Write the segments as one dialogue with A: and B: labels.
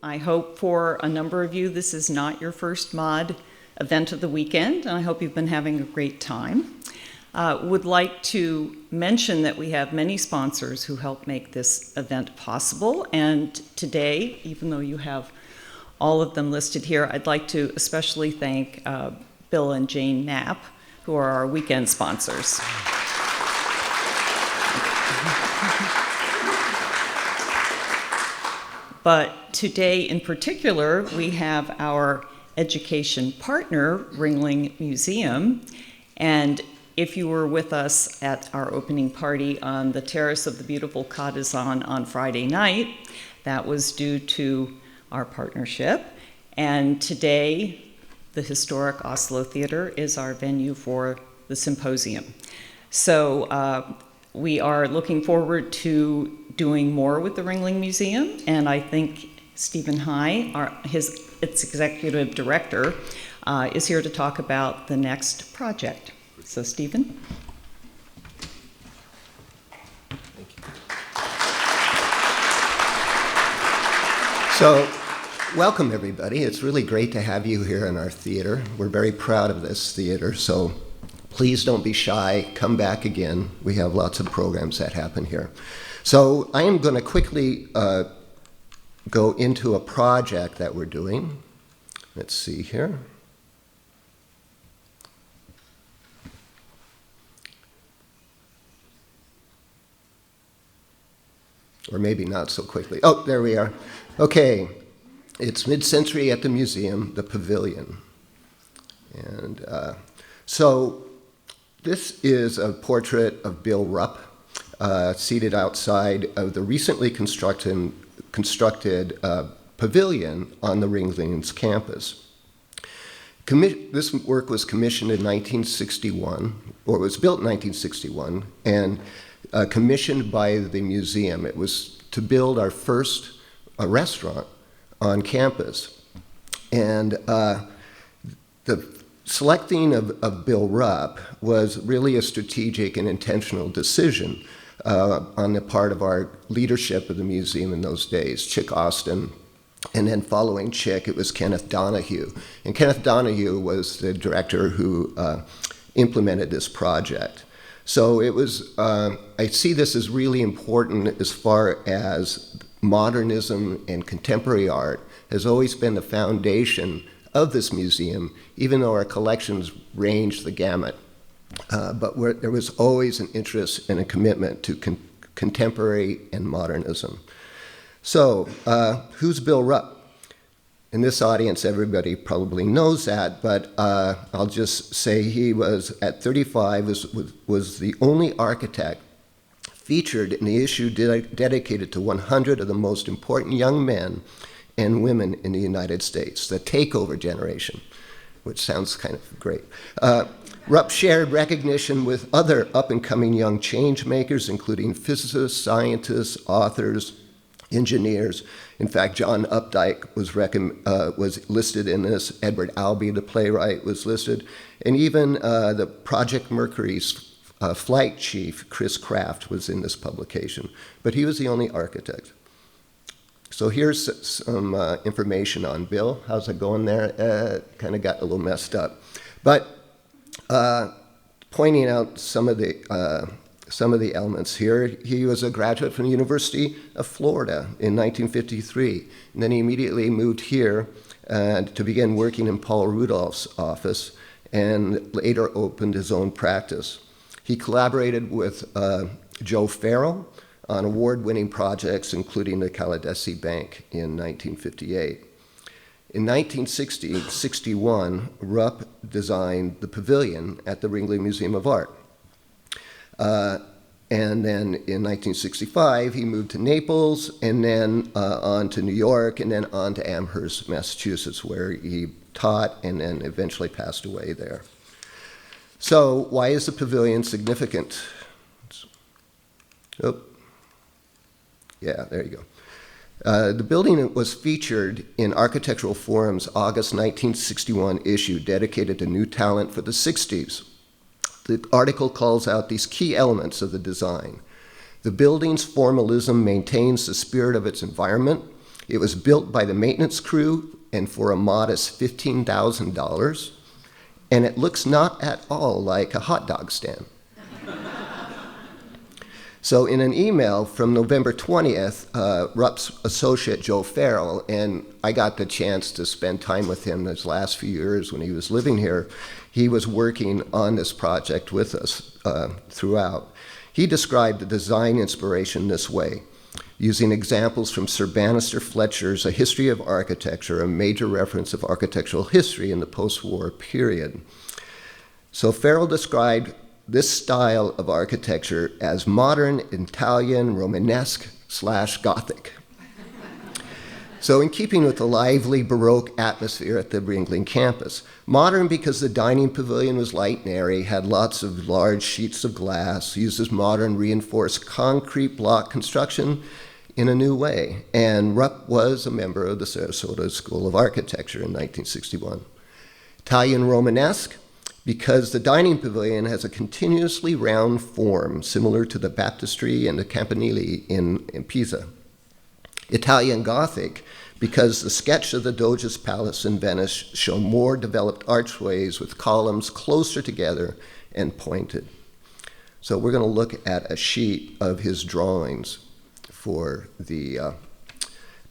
A: I hope for a number of you this is not your first mod event of the weekend, and I hope you've been having a great time. Would like to mention that we have many sponsors who help make this event possible, and today, even though you have all of them listed here, I'd like to especially thank Bill and Jane Knapp, who are our weekend sponsors. But today in particular, we have our education partner, Ringling Museum, and if you were with us at our opening party on the terrace of the beautiful Cadizan on Friday night, that was due to our partnership. And today, the historic Oslo Theater is our venue for the symposium. So we are looking forward to doing more with the Ringling Museum, and I think Stephen High, its executive director, is here to talk about the next project. So, Stephen.
B: Thank you. So, welcome everybody. It's really great to have you here in our theater. We're very proud of this theater, so please don't be shy. Come back again. We have lots of programs that happen here. So, I am going to quickly go into a project that we're doing. Let's see here. Or maybe not so quickly. Oh, there we are. Okay, it's mid-century at the museum, the pavilion. And so this is a portrait of Bill Rupp, seated outside of the recently constructed pavilion on the Ringling's campus. This work was commissioned in 1961, or it was built in 1961, and commissioned by the museum. It was to build our first restaurant on campus. And the selecting of Bill Rupp was really a strategic and intentional decision on the part of our leadership of the museum in those days, Chick Austin, and then following Chick, it was Kenneth Donahue. And Kenneth Donahue was the director who implemented this project. So it was, I see this as really important as far as modernism and contemporary art has always been the foundation of this museum, even though our collections range the gamut. But there was always an interest and a commitment to contemporary and modernism. So who's Bill Rupp? In this audience, everybody probably knows that, but I'll just say he was, at 35, was the only architect featured in the issue dedicated to 100 of the most important young men and women in the United States, the takeover generation, which sounds kind of great. Rupp shared recognition with other up-and-coming young change makers, including physicists, scientists, authors, engineers. In fact, John Updike was listed in this. Edward Albee, the playwright, was listed. And even the Project Mercury's flight chief, Chris Kraft, was in this publication. But he was the only architect. So here's some information on Bill. How's it going there? Kind of got a little messed up. But pointing out some of the elements here. He was a graduate from the University of Florida in 1953, and then he immediately moved here to begin working in Paul Rudolph's office, and later opened his own practice. He collaborated with Joe Farrell on award-winning projects, including the Caladesi Bank in 1958. In 1960-61, Rupp designed the pavilion at the Ringling Museum of Art. And then in 1965, he moved to Naples, and then on to New York, and then on to Amherst, Massachusetts, where he taught and then eventually passed away there. So why is the pavilion significant? Oh, yeah, there you go. The building was featured in Architectural Forum's August 1961 issue dedicated to new talent for the 60s. The article calls out these key elements of the design. The building's formalism maintains the spirit of its environment. It was built by the maintenance crew and for a modest $15,000, and it looks not at all like a hot dog stand. So in an email from November 20th, Rupp's associate Joe Farrell, and I got the chance to spend time with him those last few years when he was living here. He was working on this project with us throughout. He described the design inspiration this way, using examples from Sir Bannister Fletcher's A History of Architecture, a major reference of architectural history in the post-war period. So Farrell described this style of architecture as modern, Italian, Romanesque/Gothic. So in keeping with the lively Baroque atmosphere at the Ringling campus, modern because the dining pavilion was light and airy, had lots of large sheets of glass, uses modern reinforced concrete block construction in a new way, and Rupp was a member of the Sarasota School of Architecture in 1961. Italian Romanesque, because the dining pavilion has a continuously round form, similar to the baptistry and the campanile in Pisa. Italian Gothic, because the sketch of the Doge's Palace in Venice show more developed archways with columns closer together and pointed. So we're going to look at a sheet of his drawings for the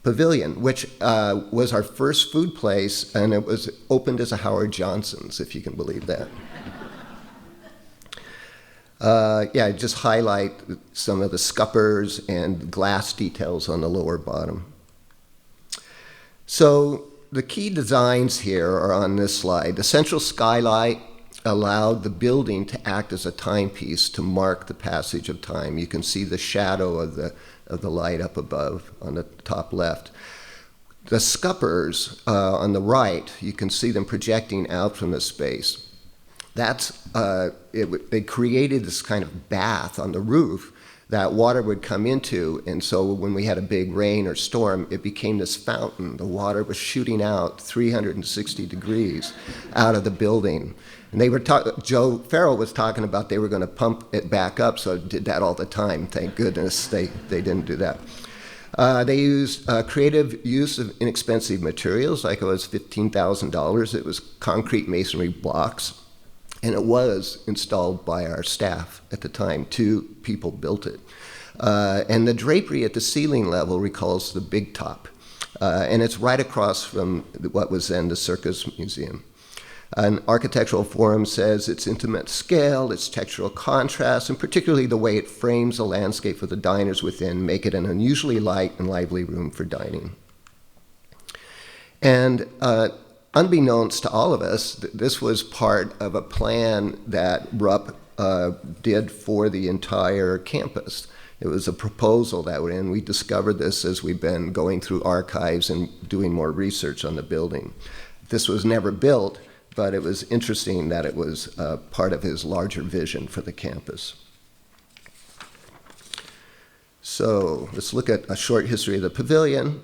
B: Pavilion, which was our first food place, and it was opened as a Howard Johnson's, if you can believe that. Just highlight some of the scuppers and glass details on the lower bottom. So the key designs here are on this slide. The central skylight allowed the building to act as a timepiece to mark the passage of time. You can see the shadow of the light up above on the top left. The scuppers on the right, you can see them projecting out from the space. They created this kind of bath on the roof that water would come into, and so when we had a big rain or storm, it became this fountain. The water was shooting out 360 degrees out of the building. And they were Joe Farrell was talking about they were going to pump it back up, so it did that all the time. Thank goodness they didn't do that. They used creative use of inexpensive materials, like it was $15,000. It was concrete masonry blocks, and it was installed by our staff at the time. 2 people built it. And the drapery at the ceiling level recalls the Big Top, and it's right across from what was then the Circus Museum. An architectural forum says its intimate scale, its textural contrast, and particularly the way it frames the landscape for the diners within make it an unusually light and lively room for dining. And unbeknownst to all of us, this was part of a plan that Rupp did for the entire campus. It was a proposal that went in. We discovered this as we've been going through archives and doing more research on the building. This was never built, but it was interesting that it was part of his larger vision for the campus. So let's look at a short history of the pavilion.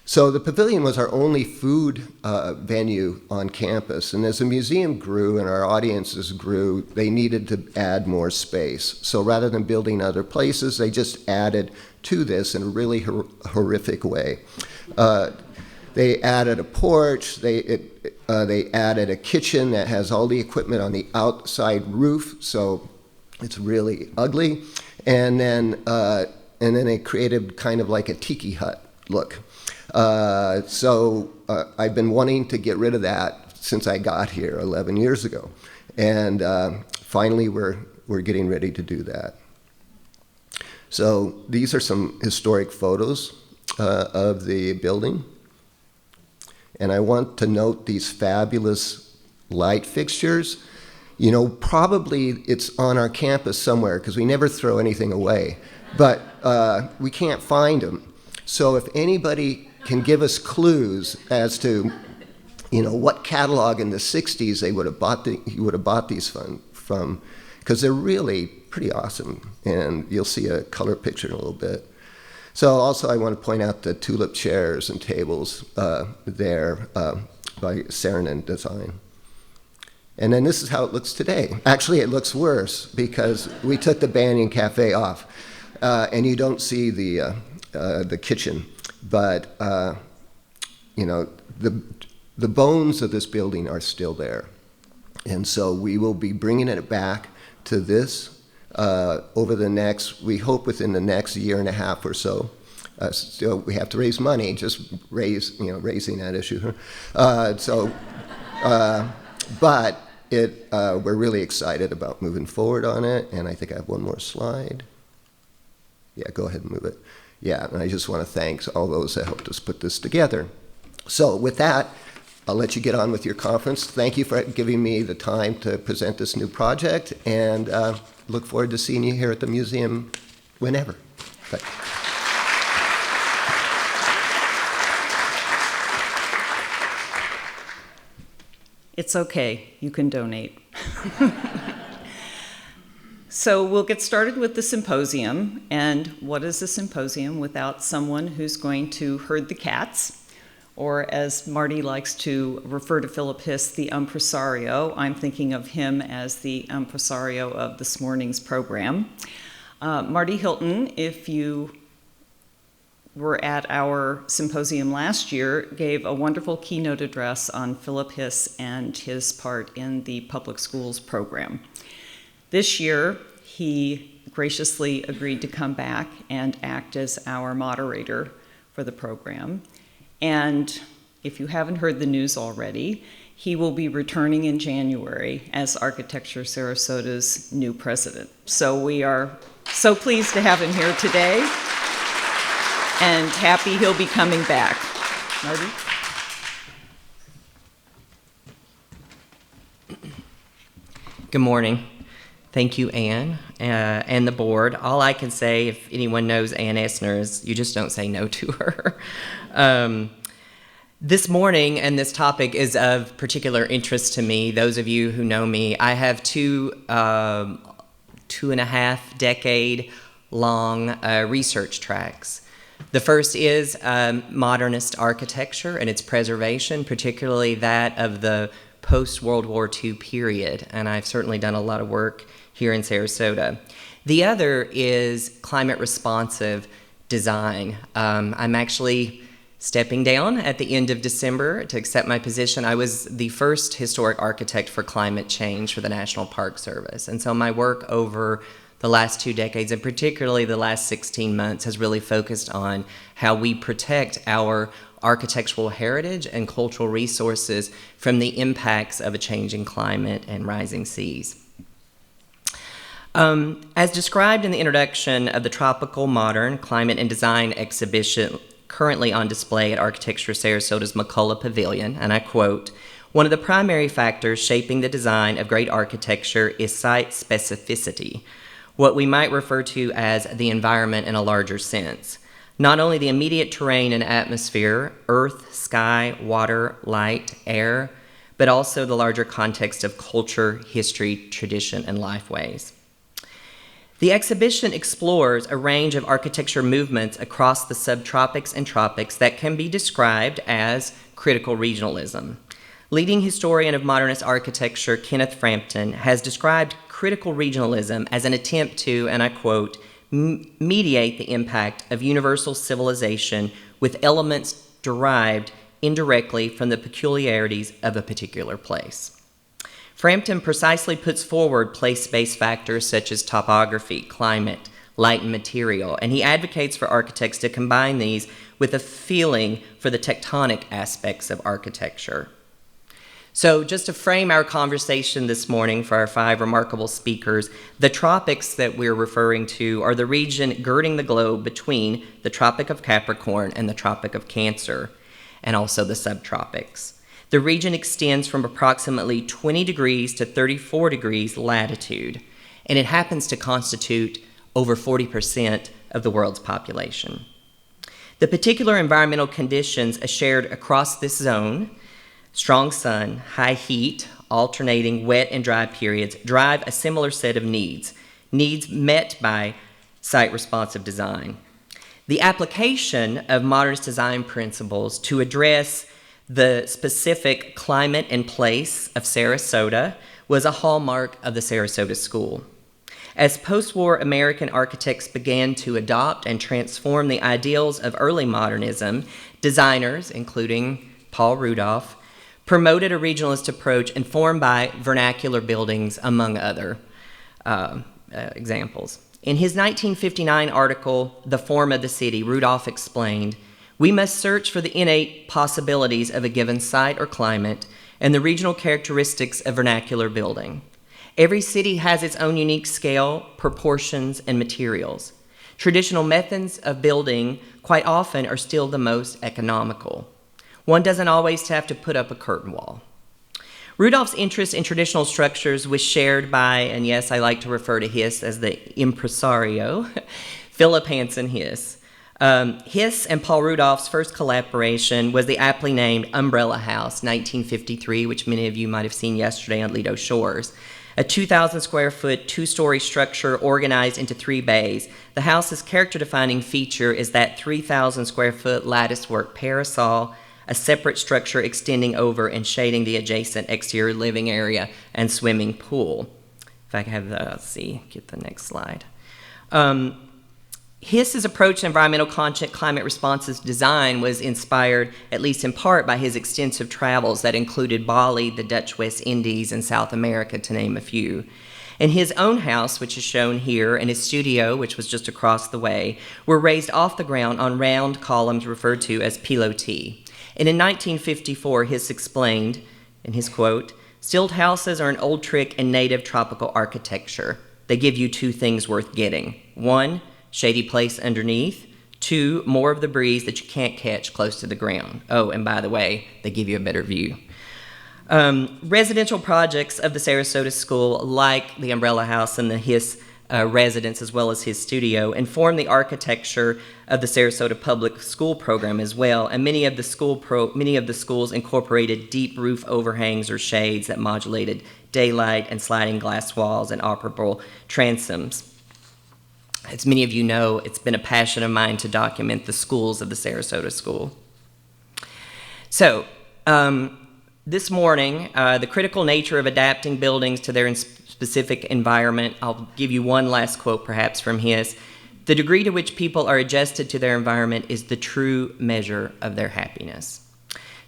B: So the pavilion was our only food venue on campus, and as the museum grew and our audiences grew, they needed to add more space. So rather than building other places, they just added to this in a really horrific way. They added a porch, they added a kitchen that has all the equipment on the outside roof, so it's really ugly. And then they created kind of like a tiki hut look. So I've been wanting to get rid of that since I got here 11 years ago. And finally we're getting ready to do that. So these are some historic photos of the building. And I want to note these fabulous light fixtures. You know, probably it's on our campus somewhere because we never throw anything away, but we can't find them. So if anybody can give us clues as to, you know, what catalog in the 60s you would have bought these from, because they're really pretty awesome, and you'll see a color picture in a little bit. So also I want to point out the tulip chairs and tables there by Saarinen Design. And then this is how it looks today. Actually, it looks worse because we took the Banyan Cafe off, and you don't see the kitchen. but you know, the bones of this building are still there. And so we will be bringing it back to this over the next, we hope within the next year and a half or so. Still, we have to raise money, just raising that issue. But we're really excited about moving forward on it, and I think I have one more slide. Yeah, go ahead and move it. Yeah, and I just want to thank all those that helped us put this together. So with that, I'll let you get on with your conference. Thank you for giving me the time to present this new project, and look forward to seeing you here at the museum whenever. Thanks.
A: It's okay, you can donate. So we'll get started with the symposium. And what is a symposium without someone who's going to herd the cats? Or as Marty likes to refer to Philip Hiss, the impresario. I'm thinking of him as the impresario of this morning's program. Marty Hylton, if you were at our symposium last year, gave a wonderful keynote address on Philip Hiss and his part in the public schools program. This year, he graciously agreed to come back and act as our moderator for the program. And if you haven't heard the news already, he will be returning in January as Architecture Sarasota's new president. So we are so pleased to have him here today, and happy he'll be coming back. Marty?
C: Good morning. Thank you, Anne, and the board. All I can say, if anyone knows Anne Essner, is you just don't say no to her. This morning and this topic is of particular interest to me. Those of you who know me, I have two and a half decade long research tracks. The first is modernist architecture and its preservation, particularly that of the post-World War II period, and I've certainly done a lot of work here in Sarasota. The other is climate responsive design. I'm actually stepping down at the end of December to accept my position. I was the first historic architect for climate change for the National Park Service, and so my work over the last 2 decades, and particularly the last 16 months, has really focused on how we protect our architectural heritage and cultural resources from the impacts of a changing climate and rising seas. As described in the introduction of the Tropical, Modern, Climate and Design exhibition currently on display at Architecture Sarasota's McCullough Pavilion, and I quote, "One of the primary factors shaping the design of great architecture is site specificity, what we might refer to as the environment in a larger sense. Not only the immediate terrain and atmosphere, earth, sky, water, light, air, but also the larger context of culture, history, tradition, and lifeways." The exhibition explores a range of architecture movements across the subtropics and tropics that can be described as critical regionalism. Leading historian of modernist architecture, Kenneth Frampton, has described critical regionalism as an attempt to, and I quote, mediate the impact of universal civilization with elements derived indirectly from the peculiarities of a particular place. Frampton precisely puts forward place-based factors such as topography, climate, light, and material, and he advocates for architects to combine these with a feeling for the tectonic aspects of architecture. So just to frame our conversation this morning for our 5 remarkable speakers, the tropics that we're referring to are the region girding the globe between the Tropic of Capricorn and the Tropic of Cancer, and also the subtropics. The region extends from approximately 20 degrees to 34 degrees latitude, and it happens to constitute over 40% of the world's population. The particular environmental conditions shared across this zone, strong sun, high heat, alternating wet and dry periods, drive a similar set of needs met by site-responsive design. The application of modernist design principles to address the specific climate and place of Sarasota was a hallmark of the Sarasota School. As post-war American architects began to adopt and transform the ideals of early modernism, designers, including Paul Rudolph, promoted a regionalist approach informed by vernacular buildings, among other examples. In his 1959 article, The Form of the City, Rudolph explained, "We must search for the innate possibilities of a given site or climate and the regional characteristics of vernacular building. Every city has its own unique scale, proportions, and materials. Traditional methods of building quite often are still the most economical. One doesn't always have to put up a curtain wall." Rudolph's interest in traditional structures was shared by, and yes, I like to refer to Hiss as the impresario, Philip Hansen Hiss. Hiss and Paul Rudolph's first collaboration was the aptly named Umbrella House, 1953, which many of you might have seen yesterday on Lido Shores. A 2,000 square foot, two-story structure organized into 3 bays. The house's character-defining feature is that 3,000 square foot lattice-work parasol, a separate structure extending over and shading the adjacent exterior living area and swimming pool. If I can have the, let's see, get the next slide. Hiss's approach to environmental conscious climate responsive design was inspired, at least in part, by his extensive travels that included Bali, the Dutch West Indies, and South America, to name a few. In his own house, which is shown here, and his studio, which was just across the way, were raised off the ground on round columns referred to as pilotis. And in 1954, Hiss explained, in his quote, "Stilled houses are an old trick in native tropical architecture. They give you 2 things worth getting. 1, shady place underneath. 2, more of the breeze that you can't catch close to the ground. Oh, and by the way, they give you a better view." Residential projects of the Sarasota School, like the Umbrella House and the Hiss residence, as well as his studio, inform the architecture of the Sarasota public school program as well, and many of the schools incorporated deep roof overhangs or shades that modulated daylight and sliding glass walls and operable transoms. As many of you know, it's been a passion of mine to document the schools of the Sarasota School. So, this morning, the critical nature of adapting buildings to their specific environment, I'll give you one last quote perhaps from his. "The degree to which people are adjusted to their environment is the true measure of their happiness."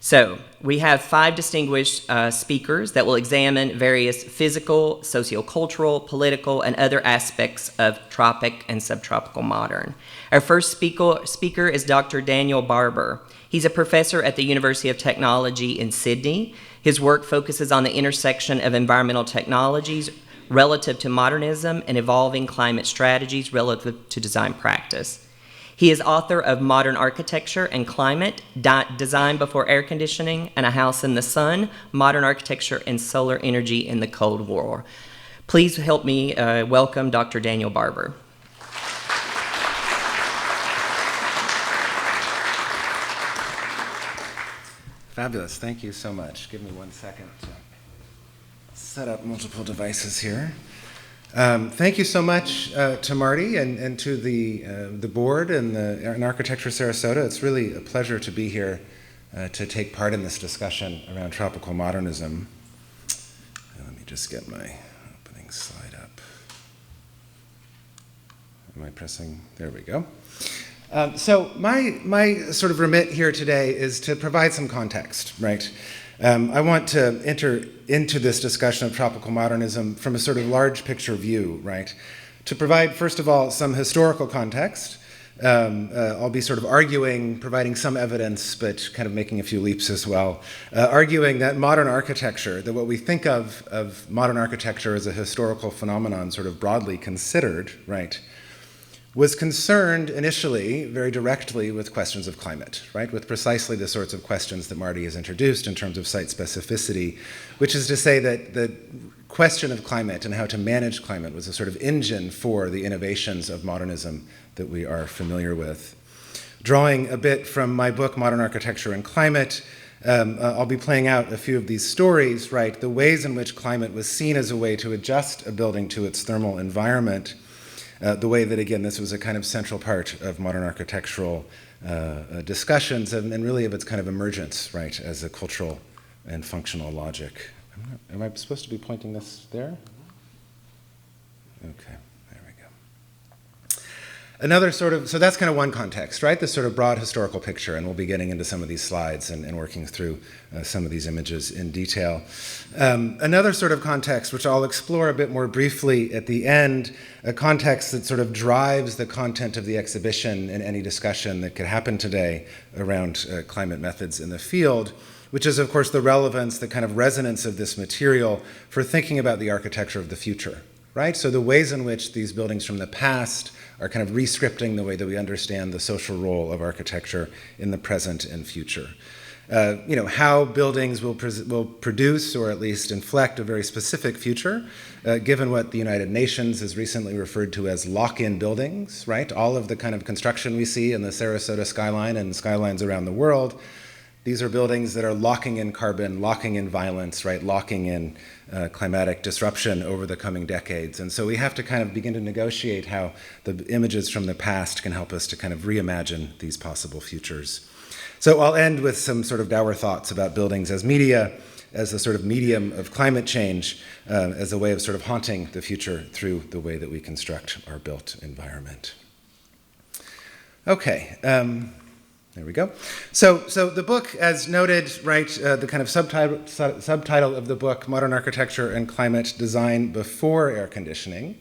C: So, we have 5 distinguished speakers that will examine various physical, sociocultural, political, and other aspects of tropic and subtropical modern. Our first speaker is Dr. Daniel Barber. He's a professor at the University of Technology in Sydney. His work focuses on the intersection of environmental technologies relative to modernism and evolving climate strategies relative to design practice. He is author of Modern Architecture and Climate, Design Before Air Conditioning, and A House in the Sun, Modern Architecture and Solar Energy in the Cold War. Please help me welcome Dr. Daniel Barber.
D: Fabulous. Thank you so much. Give me 1 second to set up multiple devices here. Thank you so much to Marty and to the board and Architecture Sarasota. It's really a pleasure to be here to take part in this discussion around tropical modernism. Let me just get my opening slide up. Am I pressing? There we go. So my sort of remit here today is to provide some context, right? I want to enter into this discussion of tropical modernism from a sort of large picture view, right? To provide, first of all, some historical context. I'll be sort of providing some evidence, but kind of making a few leaps as well, arguing that modern architecture, that what we think of modern architecture as a historical phenomenon sort of broadly considered, right, was concerned initially very directly with questions of climate, right? With precisely the sorts of questions that Marty has introduced in terms of site specificity, which is to say that the question of climate and how to manage climate was a sort of engine for the innovations of modernism that we are familiar with. Drawing a bit from my book, Modern Architecture and Climate, I'll be playing out a few of these stories, right? The ways in which climate was seen as a way to adjust a building to its thermal environment. The way that, again, this was a kind of central part of modern architectural discussions and really of its kind of emergence, right, as a cultural and functional logic. Am I supposed to be pointing this there? Okay, So that's kind of one context, right? This sort of broad historical picture, and we'll be getting into some of these slides and working through some of these images in detail. Another sort of context, which I'll explore a bit more briefly at the end, a context that sort of drives the content of the exhibition and any discussion that could happen today around climate methods in the field, which is, of course, the relevance, the kind of resonance of this material for thinking about the architecture of the future, right? So the ways in which these buildings from the past are kind of re-scripting the way that we understand the social role of architecture in the present and future. How buildings will produce or at least inflect a very specific future, given what the United Nations has recently referred to as lock-in buildings, right? All of the kind of construction we see in the Sarasota skyline and skylines around the world, these are buildings that are locking in carbon, locking in violence, right? Locking in climatic disruption over the coming decades. And so we have to kind of begin to negotiate how the images from the past can help us to kind of reimagine these possible futures. So I'll end with some sort of dour thoughts about buildings as media, as a sort of medium of climate change, as a way of sort of haunting the future through the way that we construct our built environment. Okay. There we go. So the book, as noted, right, the kind of subtitle of the book, Modern Architecture and Climate Design Before Air Conditioning,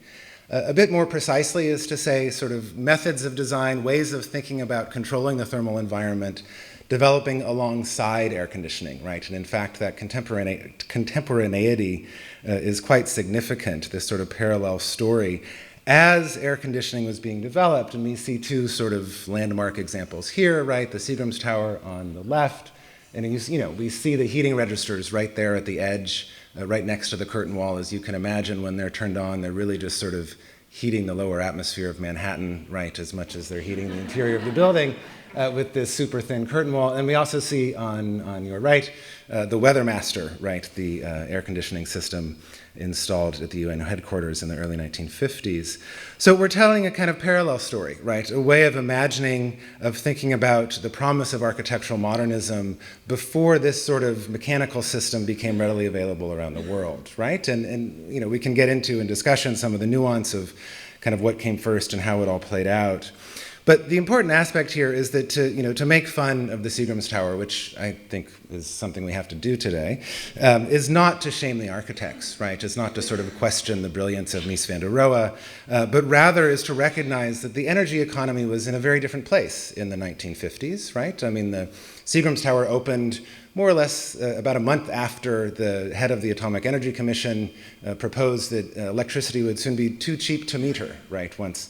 D: a bit more precisely is to say sort of methods of design, ways of thinking about controlling the thermal environment, developing alongside air conditioning, right? And in fact, that contemporaneity is quite significant, this sort of parallel story. As air conditioning was being developed, and we see two sort of landmark examples here, right? The Seagram's Tower on the left, and we see the heating registers right there at the edge, right next to the curtain wall. As you can imagine, when they're turned on, they're really just sort of heating the lower atmosphere of Manhattan, right, as much as they're heating the interior of the building with this super thin curtain wall. And we also see on your right the Weathermaster, right, the air conditioning system installed at the UN headquarters in the early 1950s. So we're telling a kind of parallel story, right? A way of imagining, of thinking about the promise of architectural modernism before this sort of mechanical system became readily available around the world, right? And we can get into in discussion some of the nuance of kind of what came first and how it all played out. But the important aspect here is that to make fun of the Seagram's Tower, which I think is something we have to do today, is not to shame the architects, right? It's not to sort of question the brilliance of Mies van der Rohe, but rather is to recognize that the energy economy was in a very different place in the 1950s, right? I mean, the Seagram's Tower opened more or less about a month after the head of the Atomic Energy Commission proposed that electricity would soon be too cheap to meter, right, once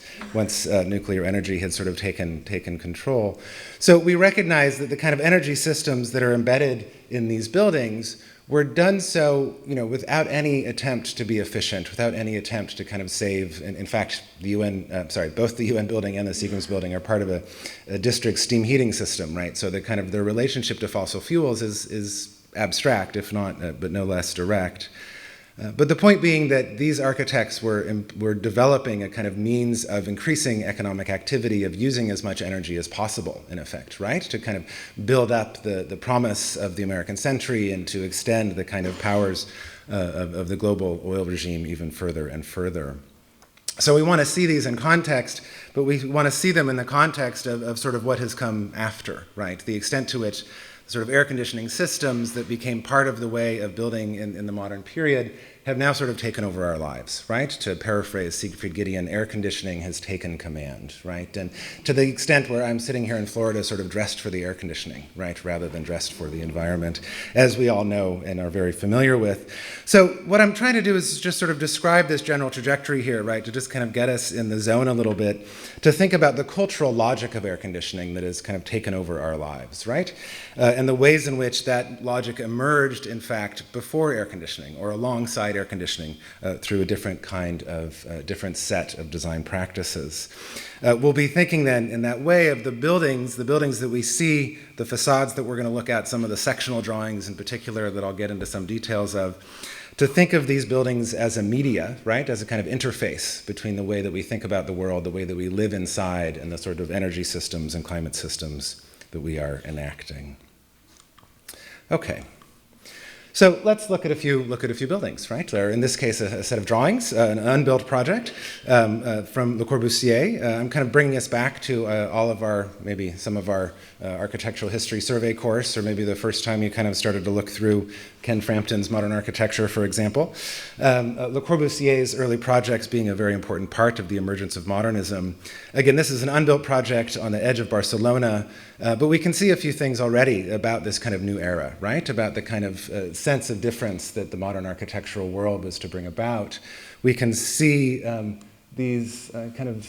D: nuclear energy had sort of taken control. So we recognize that the kind of energy systems that are embedded in these buildings were done so, without any attempt to be efficient, without any attempt to kind of save. And in fact, both the UN building and the Seagram's building are part of a district steam heating system, right? So the kind of their relationship to fossil fuels is abstract, if not, but no less direct. But the point being that these architects were developing a kind of means of increasing economic activity, of using as much energy as possible, in effect, right? To kind of build up the promise of the American century and to extend the kind of powers of the global oil regime even further and further. So we want to see these in context, but we want to see them in the context of sort of what has come after, right? The extent to which sort of air conditioning systems that became part of the way of building in the modern period have now sort of taken over our lives, right? To paraphrase Siegfried Gideon, air conditioning has taken command, right? And to the extent where I'm sitting here in Florida sort of dressed for the air conditioning, right, rather than dressed for the environment, as we all know and are very familiar with. So what I'm trying to do is just sort of describe this general trajectory here, right, to just kind of get us in the zone a little bit, to think about the cultural logic of air conditioning that has kind of taken over our lives, right? And the ways in which that logic emerged, in fact, before air conditioning or alongside air conditioning through a different kind of, different set of design practices. We'll be thinking then in that way of the buildings that we see, the facades that we're going to look at, some of the sectional drawings in particular that I'll get into some details of, to think of these buildings as a media, right, as a kind of interface between the way that we think about the world, the way that we live inside, and the sort of energy systems and climate systems that we are enacting. Okay. So let's look at a few buildings, right? Or in this case, a set of drawings, an unbuilt project from Le Corbusier. I'm kind of bringing us back to all of our, maybe some of our architectural history survey course, or maybe the first time you kind of started to look through Ken Frampton's Modern Architecture, for example. Le Corbusier's early projects being a very important part of the emergence of modernism. Again, this is an unbuilt project on the edge of Barcelona, but we can see a few things already about this kind of new era, right? About the kind of sense of difference that the modern architectural world was to bring about. We can see these kind of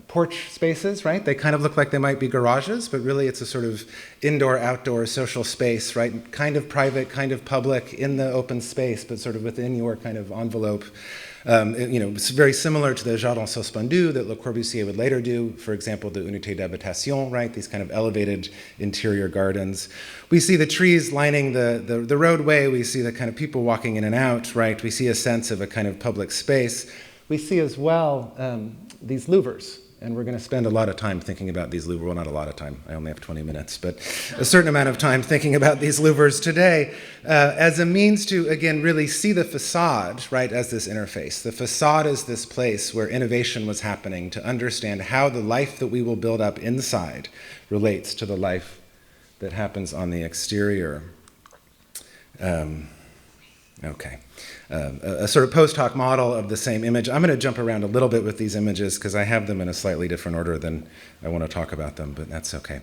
D: porch spaces, right? They kind of look like they might be garages, but really it's a sort of indoor-outdoor social space, right? Kind of private, kind of public, in the open space, but sort of within your kind of envelope. It's very similar to the jardin suspendu that Le Corbusier would later do, for example, the unité d'habitation, right? These kind of elevated interior gardens. We see the trees lining the roadway. We see the kind of people walking in and out, right? We see a sense of a kind of public space. We see as well these louvers, and we're going to spend a lot of time thinking about these louvers. Well, not a lot of time. I only have 20 minutes, but a certain amount of time thinking about these louvers today as a means to, again, really see the facade, right, as this interface. The facade is this place where innovation was happening to understand how the life that we will build up inside relates to the life that happens on the exterior. Okay. A sort of post hoc model of the same image. I'm going to jump around a little bit with these images because I have them in a slightly different order than I want to talk about them, but that's okay.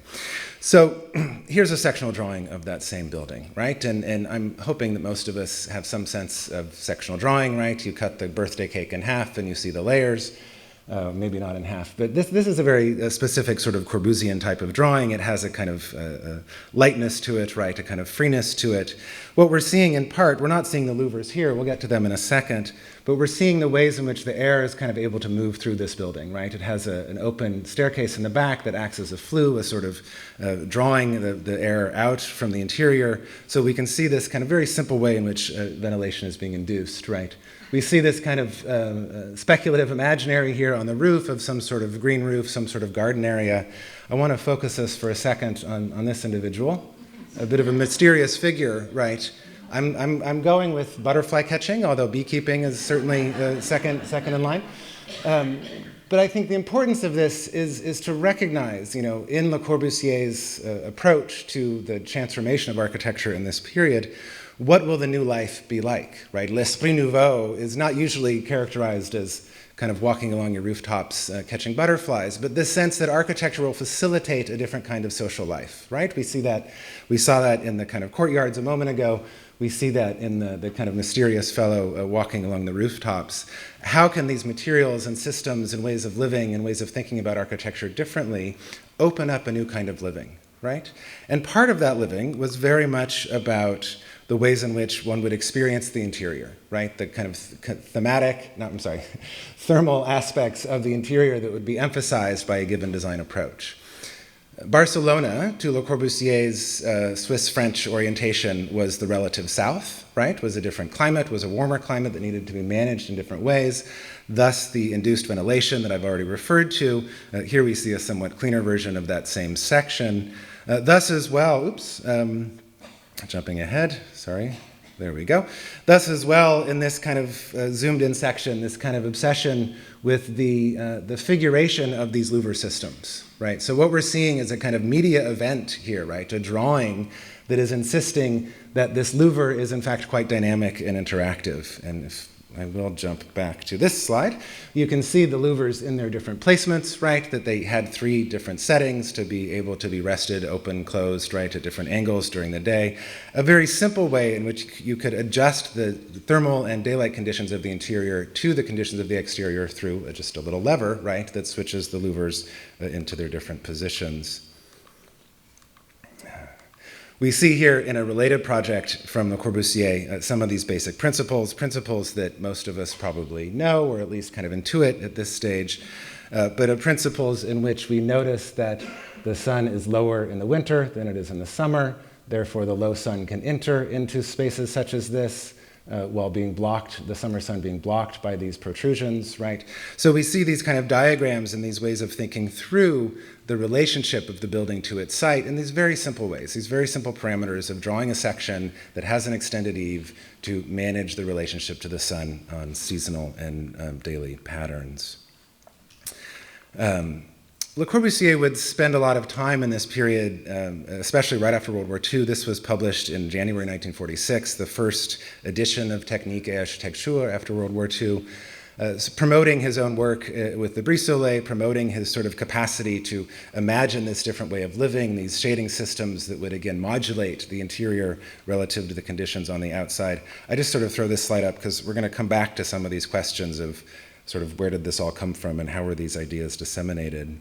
D: So here's a sectional drawing of that same building, right? And I'm hoping that most of us have some sense of sectional drawing, right? You cut the birthday cake in half and you see the layers. Maybe not in half, but this is a very specific sort of Corbusian type of drawing. It has a kind of lightness to it, right, a kind of freeness to it. What we're seeing in part, we're not seeing the louvers here, we'll get to them in a second, but we're seeing the ways in which the air is kind of able to move through this building, right? It has an open staircase in the back that acts as a flue, a sort of drawing the air out from the interior. So we can see this kind of very simple way in which ventilation is being induced, right? We see this kind of speculative imaginary here on the roof of some sort of green roof, some sort of garden area. I want to focus us for a second on this individual, a bit of a mysterious figure, right? I'm going with butterfly catching, although beekeeping is certainly second in line. But I think the importance of this is to recognize, in Le Corbusier's approach to the transformation of architecture in this period, what will the new life be like, right? L'esprit nouveau is not usually characterized as kind of walking along your rooftops catching butterflies, but this sense that architecture will facilitate a different kind of social life, right? We saw that in the kind of courtyards a moment ago. We see that in the kind of mysterious fellow walking along the rooftops. How can these materials and systems and ways of living and ways of thinking about architecture differently open up a new kind of living, right? And part of that living was very much about the ways in which one would experience the interior, right? The kind of thermal aspects of the interior that would be emphasized by a given design approach. Barcelona, to Le Corbusier's Swiss-French orientation, was the relative south, right? Was a different climate, was a warmer climate that needed to be managed in different ways. Thus, the induced ventilation that I've already referred to. Here we see a somewhat cleaner version of that same section. Thus as well, jumping ahead, sorry, there we go. Thus as well, in this kind of zoomed in section, this kind of obsession with the figuration of these louver systems, right? So what we're seeing is a kind of media event here, right? A drawing that is insisting that this louver is in fact quite dynamic and interactive. And if I will jump back to this slide. You can see the louvers in their different placements, right? That they had 3 different settings to be able to be rested, open, closed, right, at different angles during the day. A very simple way in which you could adjust the thermal and daylight conditions of the interior to the conditions of the exterior through just a little lever, right, that switches the louvers into their different positions. We see here in a related project from Le Corbusier some of these basic principles that most of us probably know or at least kind of intuit at this stage, but principles in which we notice that the sun is lower in the winter than it is in the summer. Therefore, the low sun can enter into spaces such as this. while being blocked, the summer sun being blocked by these protrusions, right? So we see these kind of diagrams and these ways of thinking through the relationship of the building to its site in these very simple ways, these very simple parameters of drawing a section that has an extended eave to manage the relationship to the sun on seasonal and daily patterns. Le Corbusier would spend a lot of time in this period, especially right after World War II. This was published in January 1946, the first edition of Technique et Architecture after World War II, promoting his own work with the brise soleil, promoting his sort of capacity to imagine this different way of living, these shading systems that would again modulate the interior relative to the conditions on the outside. I just sort of throw this slide up because we're going to come back to some of these questions of sort of where did this all come from and how were these ideas disseminated.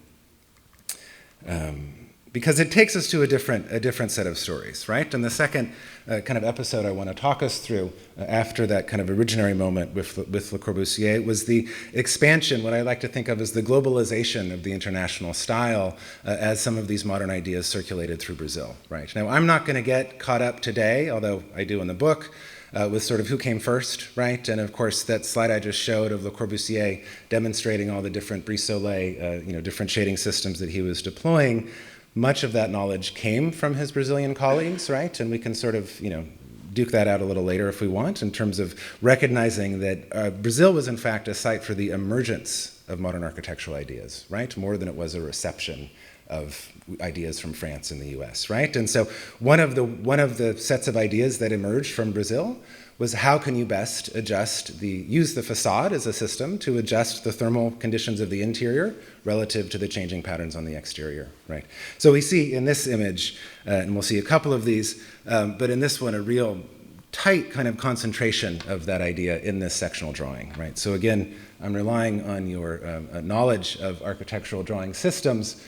D: Because it takes us to a different set of stories, right? And the second kind of episode I want to talk us through after that kind of originary moment with Le Corbusier was the expansion, what I like to think of as the globalization of the international style as some of these modern ideas circulated through Brazil, right? Now, I'm not going to get caught up today, although I do in the book, with sort of who came first, right? And of course, that slide I just showed of Le Corbusier demonstrating all the different brise soleil, different shading systems that he was deploying. Much of that knowledge came from his Brazilian colleagues, right? And we can sort of, duke that out a little later if we want, in terms of recognizing that Brazil was in fact a site for the emergence of modern architectural ideas, right? More than it was a reception of ideas from France and the US, right? And so one of the sets of ideas that emerged from Brazil was how can you best use the facade as a system to adjust the thermal conditions of the interior relative to the changing patterns on the exterior, right? So we see in this image, and we'll see a couple of these, but in this one, a real tight kind of concentration of that idea in this sectional drawing, right? So again, I'm relying on your knowledge of architectural drawing systems.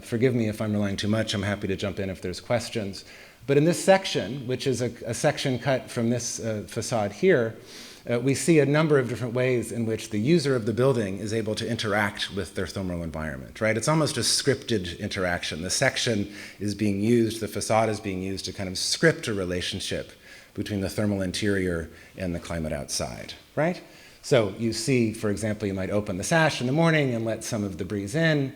D: Forgive me if I'm relying too much. I'm happy to jump in if there's questions. But in this section, which is a section cut from this facade here, we see a number of different ways in which the user of the building is able to interact with their thermal environment, right? It's almost a scripted interaction. The section is being used, the facade is being used to kind of script a relationship between the thermal interior and the climate outside, right? So you see, for example, you might open the sash in the morning and let some of the breeze in.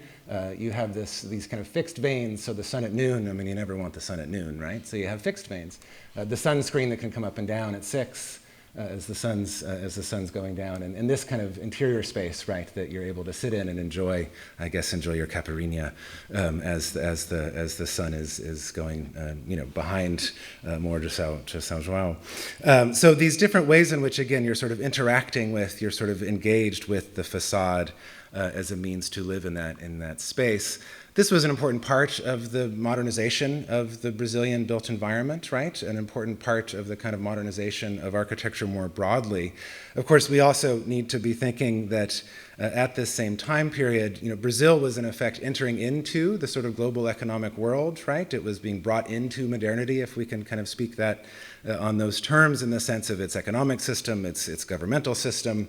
D: You have these kind of fixed vanes, so the sun at noon, I mean, you never want the sun at noon, right? So you have fixed vanes. The sunscreen that can come up and down at 6 as the sun's going down, and this kind of interior space, right, that you're able to sit in and enjoy your caipirinha as the sun is going, behind Morro de São João. So these different ways in which, again, you're sort of interacting with, you're sort of engaged with the facade as a means to live in that space. This was an important part of the modernization of the Brazilian built environment, right? An important part of the kind of modernization of architecture more broadly. Of course, we also need to be thinking that at this same time period, Brazil was in effect entering into the sort of global economic world, right? It was being brought into modernity, if we can kind of speak that on those terms, in the sense of its economic system, its governmental system.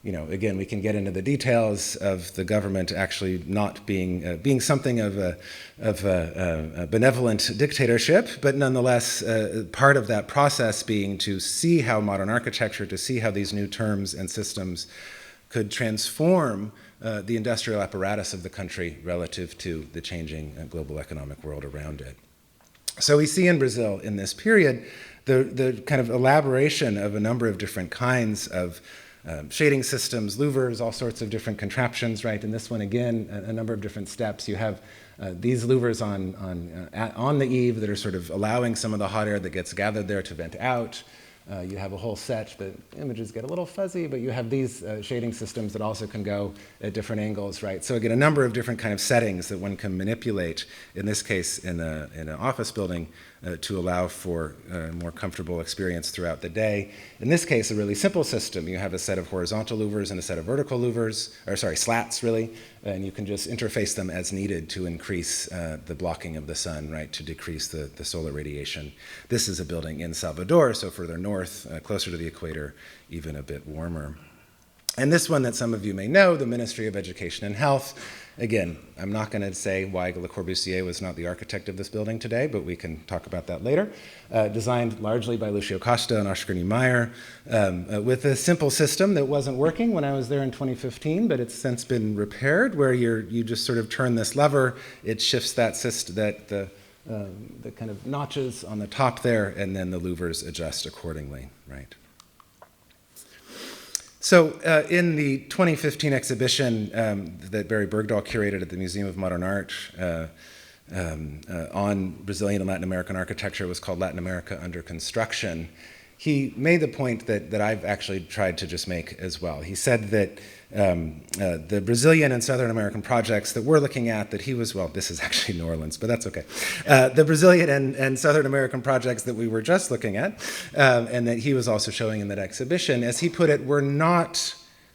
D: Again, we can get into the details of the government actually not being something of a benevolent dictatorship, but nonetheless, part of that process being to see how modern architecture, to see how these new terms and systems could transform the industrial apparatus of the country relative to the changing global economic world around it. So we see in Brazil in this period the kind of elaboration of a number of different kinds of shading systems, louvers, all sorts of different contraptions, right? In this one, again, a number of different steps. You have these louvers on the eave that are sort of allowing some of the hot air that gets gathered there to vent out. You have a whole set, the images get a little fuzzy, but you have these shading systems that also can go at different angles, right? So again, a number of different kind of settings that one can manipulate, in this case in an office building, to allow for a more comfortable experience throughout the day. In this case, a really simple system. You have a set of horizontal louvers and a set of vertical slats, really, and you can just interface them as needed to increase the blocking of the sun, right, to decrease the solar radiation. This is a building in Salvador, so further north, closer to the equator, even a bit warmer. And this one that some of you may know, the Ministry of Education and Health. Again, I'm not going to say why Le Corbusier was not the architect of this building today, but we can talk about that later. Designed largely by Lucio Costa and Oscar Niemeyer, with a simple system that wasn't working when I was there in 2015, but it's since been repaired, where you just sort of turn this lever, it shifts that system, the kind of notches on the top there, and then the louvers adjust accordingly, right? So in the 2015 exhibition that Barry Bergdahl curated at the Museum of Modern Art on Brazilian and Latin American architecture, it was called Latin America Under Construction, he made the point that I've actually tried to just make as well. He said that the Brazilian and Southern American projects that we're looking at, that he was, well, this is actually New Orleans, but that's okay. The Brazilian and Southern American projects that we were just looking at, and that he was also showing in that exhibition, as he put it, were not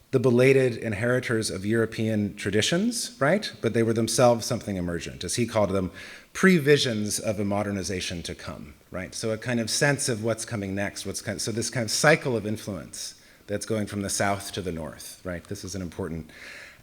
D: the belated inheritors of European traditions, right? But they were themselves something emergent, as he called them, previsions of a modernization to come, right? So a kind of sense of what's coming next, so this kind of cycle of influence that's going from the south to the north, right? This is an important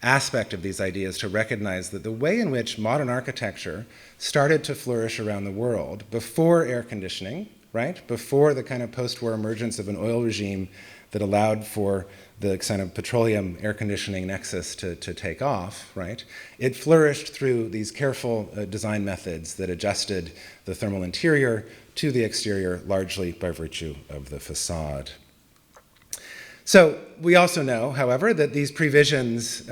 D: aspect of these ideas, to recognize that the way in which modern architecture started to flourish around the world before air conditioning, right? Before the kind of post-war emergence of an oil regime that allowed for the kind of petroleum air conditioning nexus to take off, right? It flourished through these careful design methods that adjusted the thermal interior to the exterior, largely by virtue of the facade. So we also know, however, that these previsions,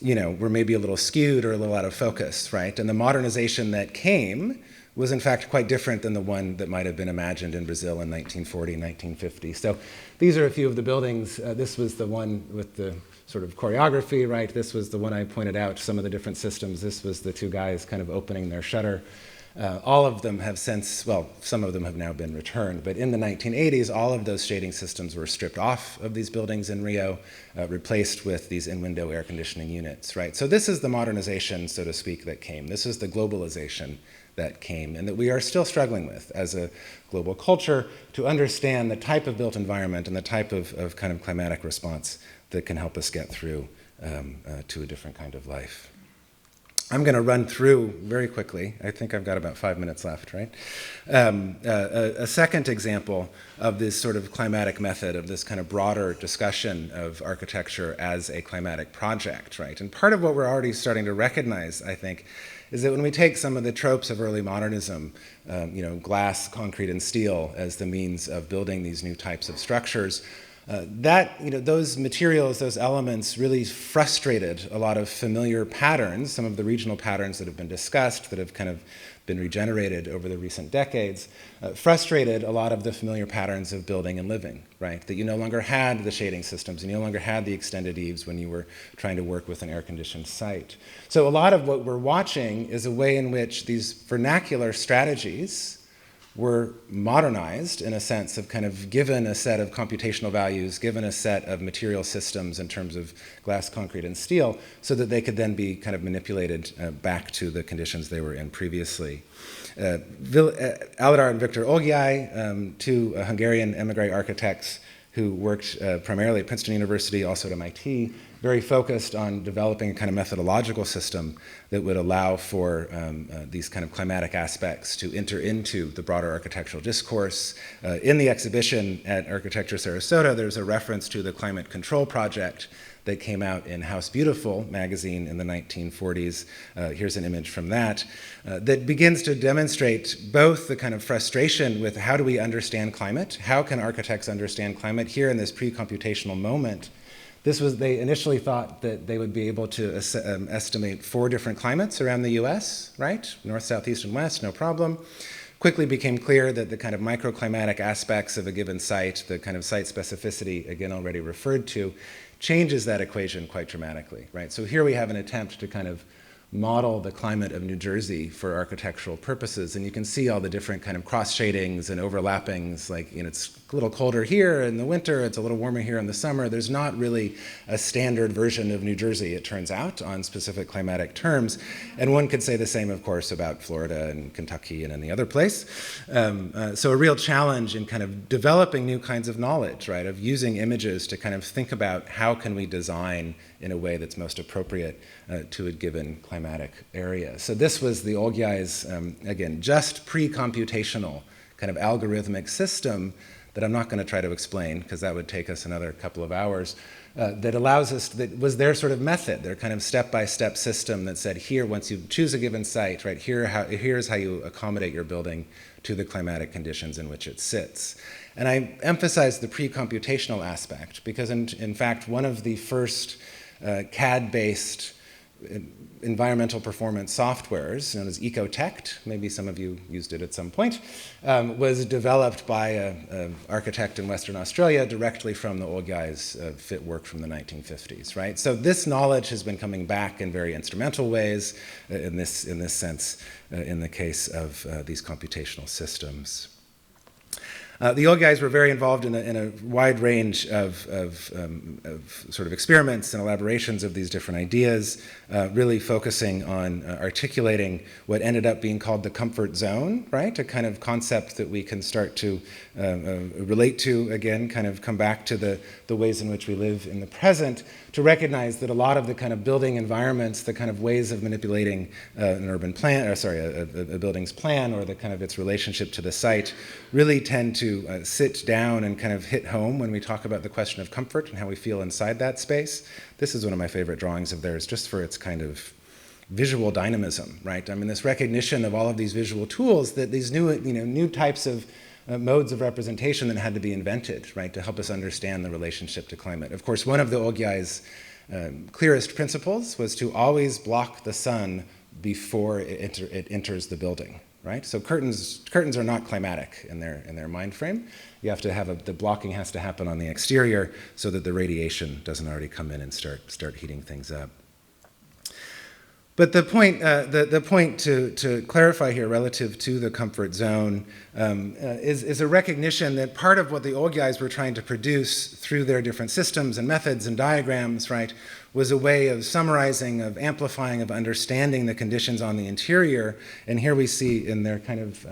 D: were maybe a little skewed or a little out of focus, right? And the modernization that came was in fact quite different than the one that might have been imagined in Brazil in 1940, 1950. So these are a few of the buildings. This was the one with the sort of choreography, right? This was the one I pointed out, some of the different systems. This was the two guys kind of opening their shutter. All of them have since, well, some of them have now been returned, but in the 1980s, all of those shading systems were stripped off of these buildings in Rio, replaced with these in-window air conditioning units, right? So this is the modernization, so to speak, that came. This is the globalization that came, and that we are still struggling with as a global culture to understand the type of built environment and the type of kind of climatic response that can help us get through to a different kind of life. I'm going to run through very quickly. I think I've got about 5 minutes left, right? A second example of this sort of climatic method, of this kind of broader discussion of architecture as a climatic project, right? And part of what we're already starting to recognize, I think, is that when we take some of the tropes of early modernism, glass, concrete, and steel as the means of building these new types of structures, those materials, those elements really frustrated a lot of familiar patterns, some of the regional patterns that have been discussed, that have kind of been regenerated over the recent decades, frustrated a lot of the familiar patterns of building and living, right? That you no longer had the shading systems, and you no longer had the extended eaves when you were trying to work with an air-conditioned site. So a lot of what we're watching is a way in which these vernacular strategies were modernized, in a sense of kind of given a set of computational values, given a set of material systems in terms of glass, concrete, and steel, so that they could then be kind of manipulated back to the conditions they were in previously. Aladar and Victor Ogyai, two Hungarian emigre architects who worked primarily at Princeton University, also at MIT, very focused on developing a kind of methodological system that would allow for these kind of climatic aspects to enter into the broader architectural discourse. In the exhibition at Architecture Sarasota, there's a reference to the climate control project that came out in House Beautiful magazine in the 1940s. Here's an image from that begins to demonstrate both the kind of frustration with how do we understand climate, how can architects understand climate here in this pre-computational moment. They initially thought that they would be able to estimate 4 different climates around the US, right? North, south, east, and west, no problem. Quickly became clear that the kind of microclimatic aspects of a given site, the kind of site specificity, again already referred to, changes that equation quite dramatically, right? So here we have an attempt to kind of model the climate of New Jersey for architectural purposes. And you can see all the different kind of cross shadings and overlappings, like, you know, it's a little colder here in the winter, it's a little warmer here in the summer. There's not really a standard version of New Jersey, it turns out, on specific climatic terms. And one could say the same, of course, about Florida and Kentucky and any other place. So a real challenge in kind of developing new kinds of knowledge, right, of using images to kind of think about how can we design in a way that's most appropriate to a given climatic area. So this was the Ogyay's, again, just pre-computational kind of algorithmic system that I'm not going to try to explain because that would take us another couple of hours, that allows us, that was their sort of method, their kind of step-by-step system that said, here, once you choose a given site, right, here's how you accommodate your building to the climatic conditions in which it sits. And I emphasize the pre-computational aspect because, in fact, one of the first CAD-based environmental performance softwares, known as Ecotect, maybe some of you used it at some point, was developed by an architect in Western Australia directly from the Ogyay's fit work from the 1950s, right? So this knowledge has been coming back in very instrumental ways in this sense, in the case of these computational systems. The Ogyay's were very involved in a wide range of sort of experiments and elaborations of these different ideas, really focusing on articulating what ended up being called the comfort zone, right? A kind of concept that we can start to relate to, again, kind of come back to the ways in which we live in the present, to recognize that a lot of the kind of building environments, the kind of ways of manipulating an urban plan, or sorry, a building's plan, or the kind of its relationship to the site, really tend to sit down and kind of hit home when we talk about the question of comfort and how we feel inside that space. This is one of my favorite drawings of theirs, just for its kind of visual dynamism, right? I mean, this recognition of all of these visual tools, that these new types of modes of representation that had to be invented, right, to help us understand the relationship to climate. Of course, one of the Ogyay's clearest principles was to always block the sun before it enters the building, right? So curtains are not climatic in their mind frame. You have to have the blocking has to happen on the exterior so that the radiation doesn't already come in and start heating things up. But the point to clarify here relative to the comfort zone is a recognition that part of what the Ogyay's were trying to produce through their different systems and methods and diagrams, right, was a way of summarizing, of amplifying, of understanding the conditions on the interior. And here we see in their kind of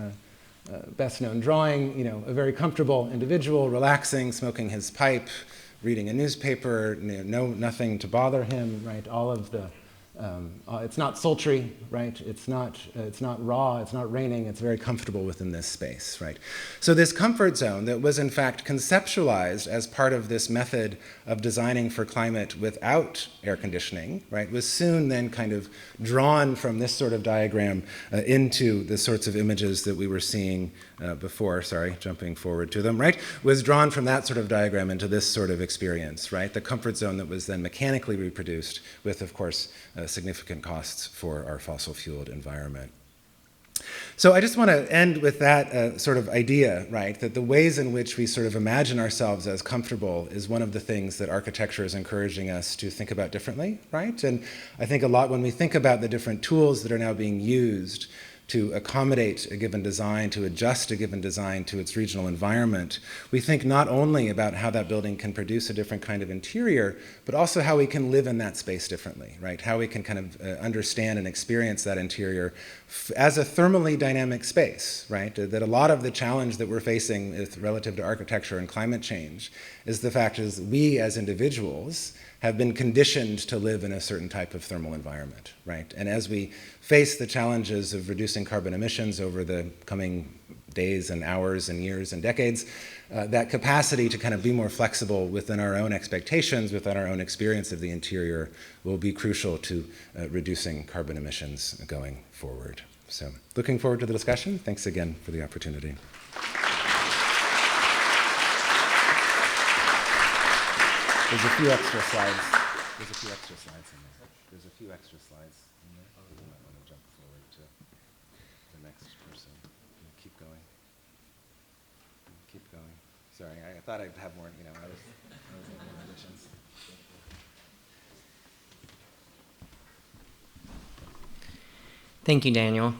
D: best known drawing, a very comfortable individual, relaxing, smoking his pipe, reading a newspaper, nothing to bother him, right, all of the it's not sultry, right? It's not raw, it's not raining, it's very comfortable within this space, right? So this comfort zone that was in fact conceptualized as part of this method of designing for climate without air conditioning, right, was soon then kind of drawn from this sort of diagram into the sorts of images that we were seeing before, jumping forward to them, right, was drawn from that sort of diagram into this sort of experience, right? The comfort zone that was then mechanically reproduced with, of course, significant costs for our fossil-fueled environment. So I just want to end with that sort of idea, right, that the ways in which we sort of imagine ourselves as comfortable is one of the things that architecture is encouraging us to think about differently, right? And I think a lot when we think about the different tools that are now being used to accommodate a given design, to adjust a given design to its regional environment, we think not only about how that building can produce a different kind of interior, but also how we can live in that space differently, right? How we can kind of understand and experience that interior as a thermally dynamic space, right? That a lot of the challenge that we're facing relative to architecture and climate change is the fact is we as individuals have been conditioned to live in a certain type of thermal environment, right? And as we face the challenges of reducing carbon emissions over the coming days and hours and years and decades, that capacity to kind of be more flexible within our own expectations, within our own experience of the interior, will be crucial to reducing carbon emissions going forward. So looking forward to the discussion. Thanks again for the opportunity. There's a few extra slides. There's a few extra slides in there. There's a few extra slides in there. You might want to jump forward to the next person. Keep going. Keep going. Sorry, I thought I'd have more, I was in more additions.
C: Thank you, Daniel.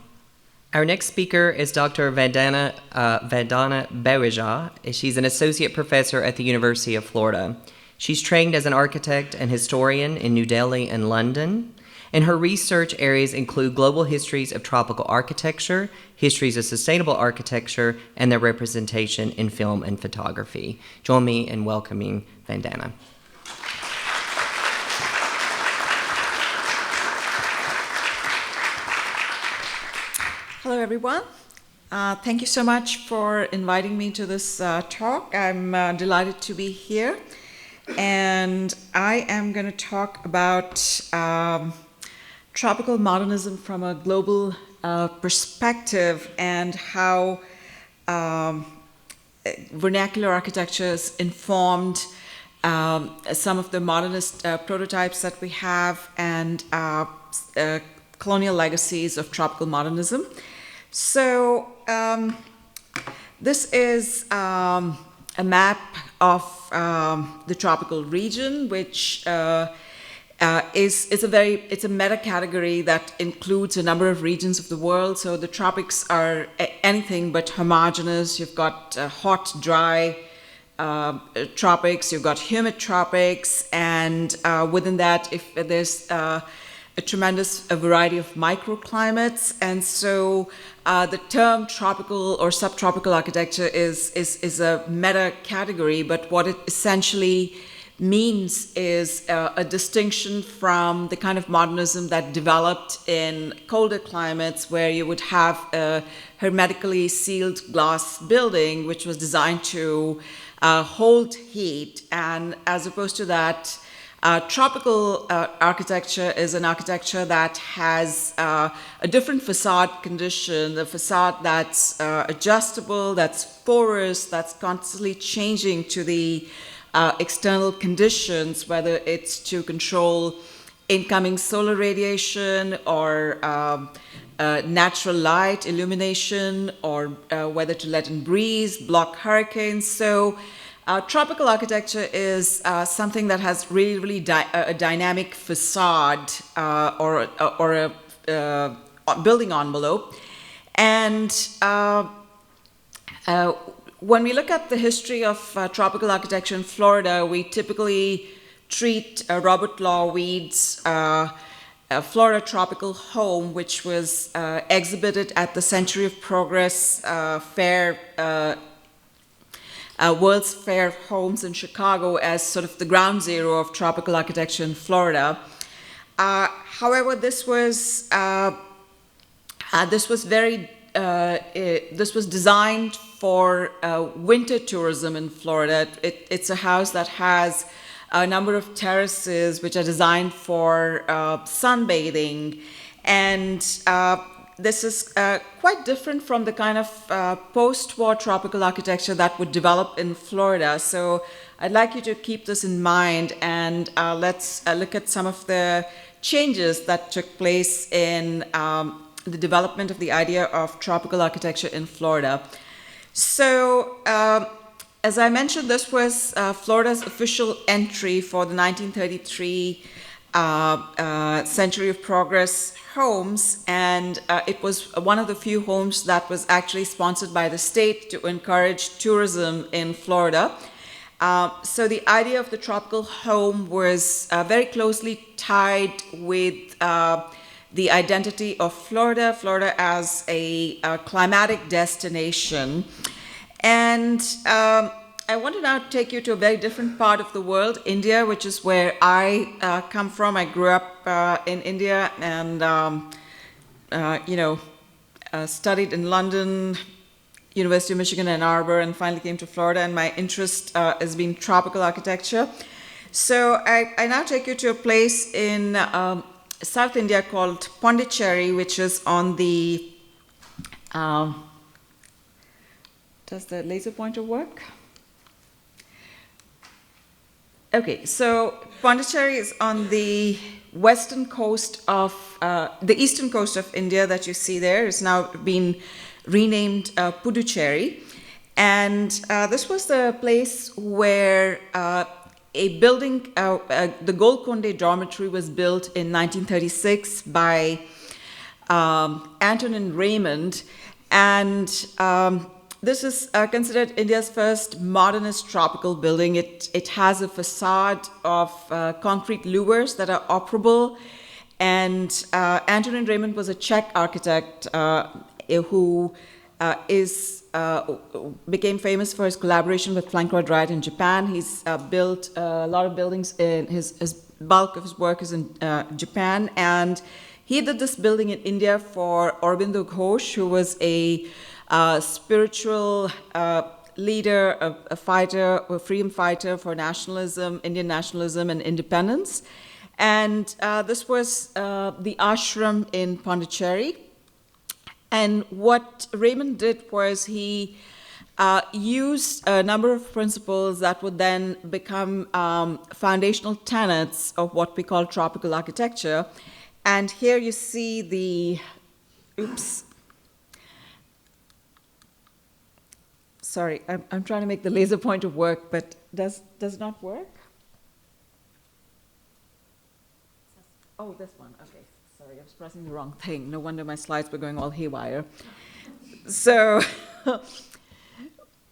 C: Our next speaker is Dr. Vandana Baweja. She's an associate professor at the University of Florida. She's trained as an architect and historian in New Delhi and London, and her research areas include global histories of tropical architecture, histories of sustainable architecture, and their representation in film and photography. Join me in welcoming Vandana.
E: Hello, everyone. Thank you so much for inviting me to this talk. I'm delighted to be here. And I am going to talk about tropical modernism from a global perspective and how vernacular architecture has informed some of the modernist prototypes that we have and colonial legacies of tropical modernism. So this is a map of the tropical region, which it's a meta category that includes a number of regions of the world. So the tropics are anything but homogeneous. You've got hot, dry tropics. You've got humid tropics, and within that, if there's a tremendous variety of microclimates. And so the term tropical or subtropical architecture is a meta category, but what it essentially means is a distinction from the kind of modernism that developed in colder climates, where you would have a hermetically sealed glass building which was designed to hold heat, and as opposed to that, tropical architecture is an architecture that has a different facade condition, a facade that's adjustable, that's porous, that's constantly changing to the external conditions, whether it's to control incoming solar radiation or natural light, illumination, or whether to let in breeze, block hurricanes. So tropical architecture is something that has really a dynamic facade or a building envelope. And when we look at the history of tropical architecture in Florida, we typically treat Robert Law Weed's Florida Tropical Home, which was exhibited at the Century of Progress Fair, World's Fair of Homes in Chicago, as sort of the ground zero of tropical architecture in Florida. However, this was designed for winter tourism in Florida. It's a house that has a number of terraces which are designed for sunbathing, and this is quite different from the kind of post-war tropical architecture that would develop in Florida. So I'd like you to keep this in mind, and let's look at some of the changes that took place in the development of the idea of tropical architecture in Florida. So, as I mentioned, this was Florida's official entry for the 1933 Century of Progress homes, and it was one of the few homes that was actually sponsored by the state to encourage tourism in Florida. So the idea of the tropical home was very closely tied with the identity of Florida as a climatic destination. And I want to now take you to a very different part of the world, India, which is where I come from. I grew up in India and, studied in London, University of Michigan, Ann Arbor, and finally came to Florida, and my interest has been tropical architecture. So I now take you to a place in South India called Pondicherry, which is on the, does the laser pointer work? Okay, so Pondicherry is on the western coast of, the eastern coast of India that you see there. It's now been renamed Puducherry. And this was the place where a building, the Golconda Dormitory was built in 1936 by Antonin Raymond, and this is considered India's first modernist tropical building. It has a facade of concrete louvers that are operable, and Antonin Raymond was a Czech architect who became famous for his collaboration with Frank Wright in Japan. He's built a lot of buildings. His bulk of his work is in Japan, and he did this building in India for Aurobindo Ghosh, who was a spiritual leader, a fighter, a freedom fighter for nationalism, Indian nationalism and independence. And this was the ashram in Pondicherry. And what Raymond did was he used a number of principles that would then become foundational tenets of what we call tropical architecture. And here you see the, sorry, I'm trying to make the laser pointer work, but does it not work? Oh, this one, okay. Sorry, I was pressing the wrong thing. No wonder my slides were going all haywire. So,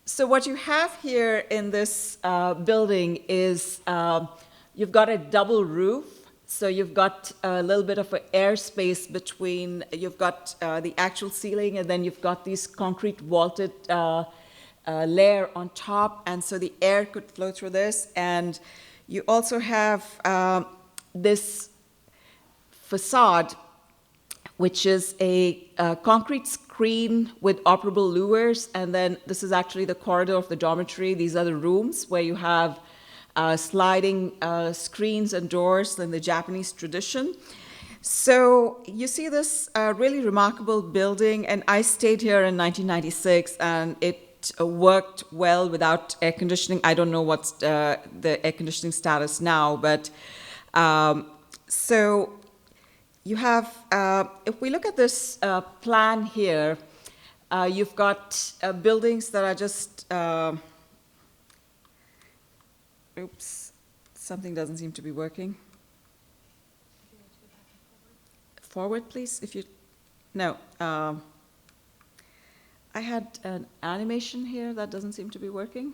E: so what you have here in this building is you've got a double roof. So you've got a little bit of an airspace between, you've got the actual ceiling, and then you've got these concrete vaulted layer on top, and so the air could flow through this. And you also have this facade, which is a concrete screen with operable louvers, and then this is actually the corridor of the dormitory. These are the rooms where you have sliding screens and doors in the Japanese tradition. So you see this really remarkable building, and I stayed here in 1996, and it worked well without air conditioning. I don't know what's the air conditioning status now, but so you have, if we look at this plan here, you've got buildings that are just, oops, something doesn't seem to be working. Forward, please, if you, no. I had an animation here that doesn't seem to be working.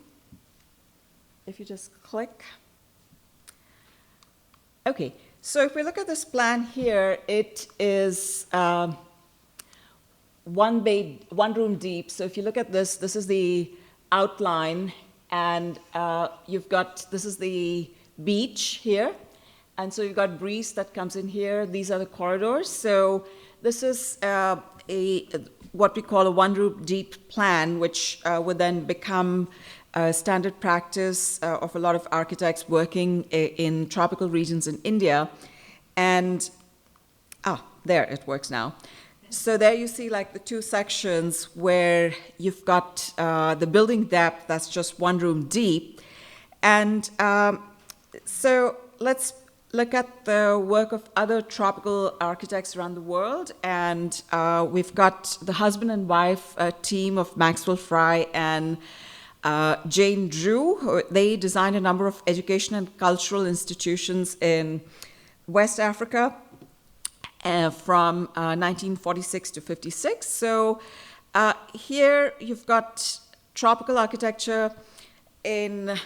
E: If you just click. Okay, so if we look at this plan here, it is one room deep. So if you look at this, this is the outline, and you've got, this is the beach here. And so you've got breeze that comes in here. These are the corridors. So this is what we call a one-room deep plan, which would then become a standard practice of a lot of architects working in tropical regions in India. And, there, it works now. So there you see like the two sections where you've got the building depth that's just one room deep. And so let's look at the work of other tropical architects around the world. And we've got the husband and wife team of Maxwell Fry and Jane Drew. They designed a number of education and cultural institutions in West Africa from 1946 to 56. So here you've got tropical architecture in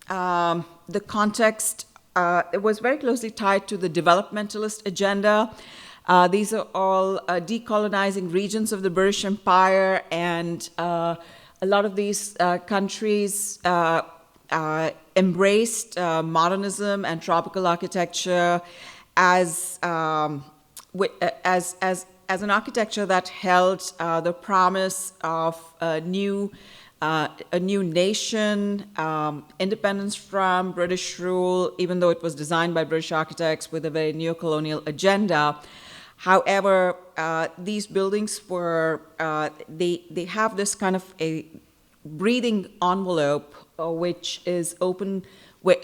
E: the context. It was very closely tied to the developmentalist agenda. These are all decolonizing regions of the British Empire, and a lot of these countries embraced modernism and tropical architecture as an architecture that held the promise of a new nation, independence from British rule, even though it was designed by British architects with a very neo-colonial agenda. However, these buildings were, they have this kind of a breathing envelope which is open,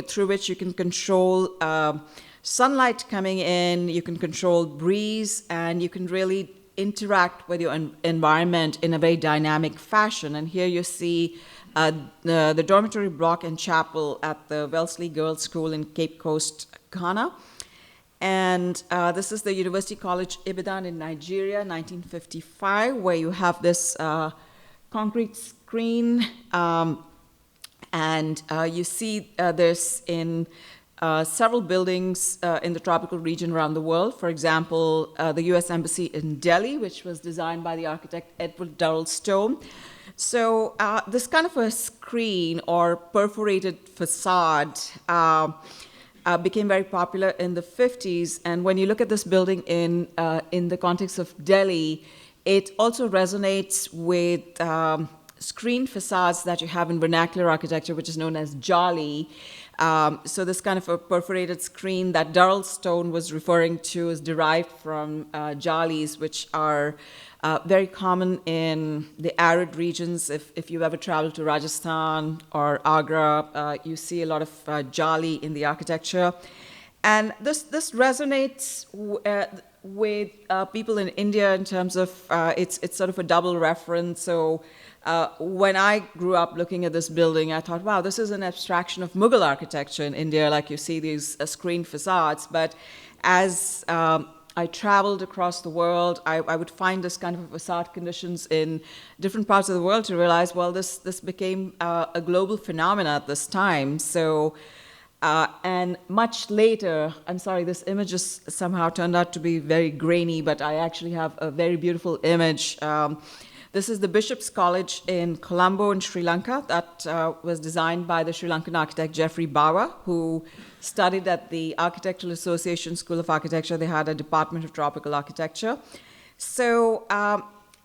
E: through which you can control sunlight coming in, you can control breeze, and you can really interact with your environment in a very dynamic fashion. And here you see the dormitory block and chapel at the Wellesley Girls' School in Cape Coast, Ghana. And this is the University College Ibadan in Nigeria, 1955, where you have this concrete screen. And you see this in several buildings in the tropical region around the world. For example, the US Embassy in Delhi, which was designed by the architect Edward Durrell Stone. So this kind of a screen or perforated facade became very popular in the 50s. And when you look at this building in the context of Delhi, it also resonates with screen facades that you have in vernacular architecture, which is known as jali. So this kind of a perforated screen that Durrell Stone was referring to is derived from jalis, which are very common in the arid regions. If you've ever traveled to Rajasthan or Agra, you see a lot of jali in the architecture. And this resonates with people in India in terms of it's sort of a double reference. So when I grew up looking at this building, I thought, wow, this is an abstraction of Mughal architecture in India, like you see these screen facades. But as I traveled across the world, I would find this kind of facade conditions in different parts of the world to realize, well, this became a global phenomenon at this time. So, and much later, I'm sorry, this image just somehow turned out to be very grainy, but I actually have a very beautiful image. This is the Bishop's College in Colombo in Sri Lanka that was designed by the Sri Lankan architect Geoffrey Bawa, who studied at the Architectural Association School of Architecture. They had a department of tropical architecture. So,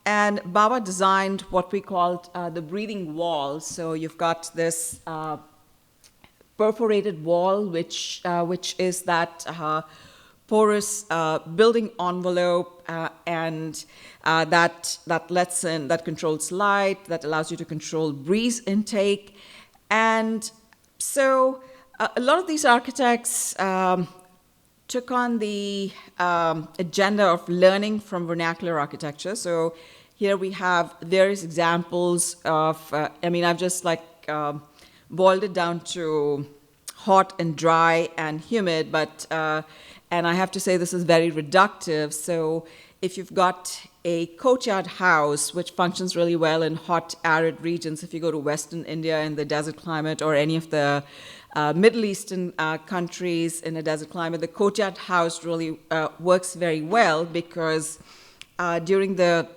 E: and Bawa designed what we called the breathing wall. So you've got this perforated wall, which is that porous building envelope, and that lets in, that controls light, that allows you to control breeze intake. And so a lot of these architects took on the agenda of learning from vernacular architecture. So here we have various examples of, I've just boiled it down to hot and dry and humid, but and I have to say this is very reductive. So if you've got a courtyard house, which functions really well in hot, arid regions, if you go to Western India in the desert climate, or any of the Middle Eastern countries in a desert climate, the courtyard house really works very well because during the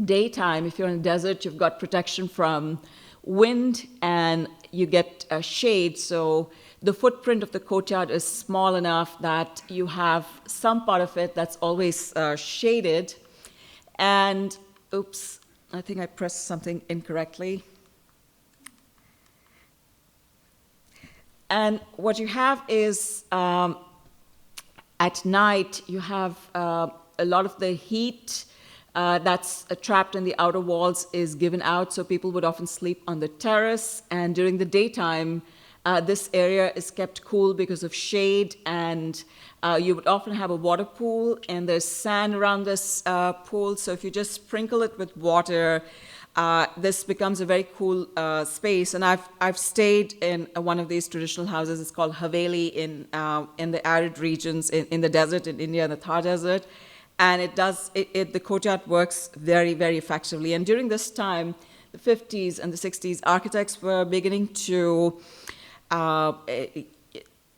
E: daytime, if you're in the desert, you've got protection from wind and you get shade. So the footprint of the courtyard is small enough that you have some part of it that's always shaded. And, oops, I think I pressed something incorrectly. And what you have is, at night, you have a lot of the heat that's trapped in the outer walls is given out, so people would often sleep on the terrace. And during the daytime, this area is kept cool because of shade, and you would often have a water pool, and there's sand around this pool. So if you just sprinkle it with water, this becomes a very cool space. And I've stayed in one of these traditional houses. It's called Haveli in the arid regions in the desert in India, in the Thar Desert. And the courtyard works very, very effectively. And during this time, the 50s and the 60s, architects were beginning to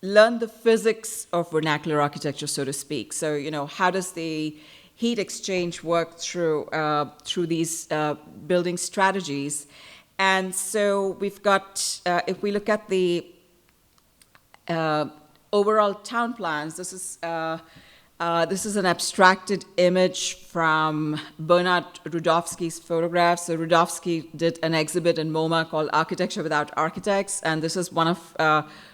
E: learn the physics of vernacular architecture, so to speak. So, how does the heat exchange work through these building strategies? And so we've got, if we look at the overall town plans, this is an abstracted image from Bernard Rudofsky's photographs. So Rudofsky did an exhibit in MoMA called Architecture Without Architects, and this is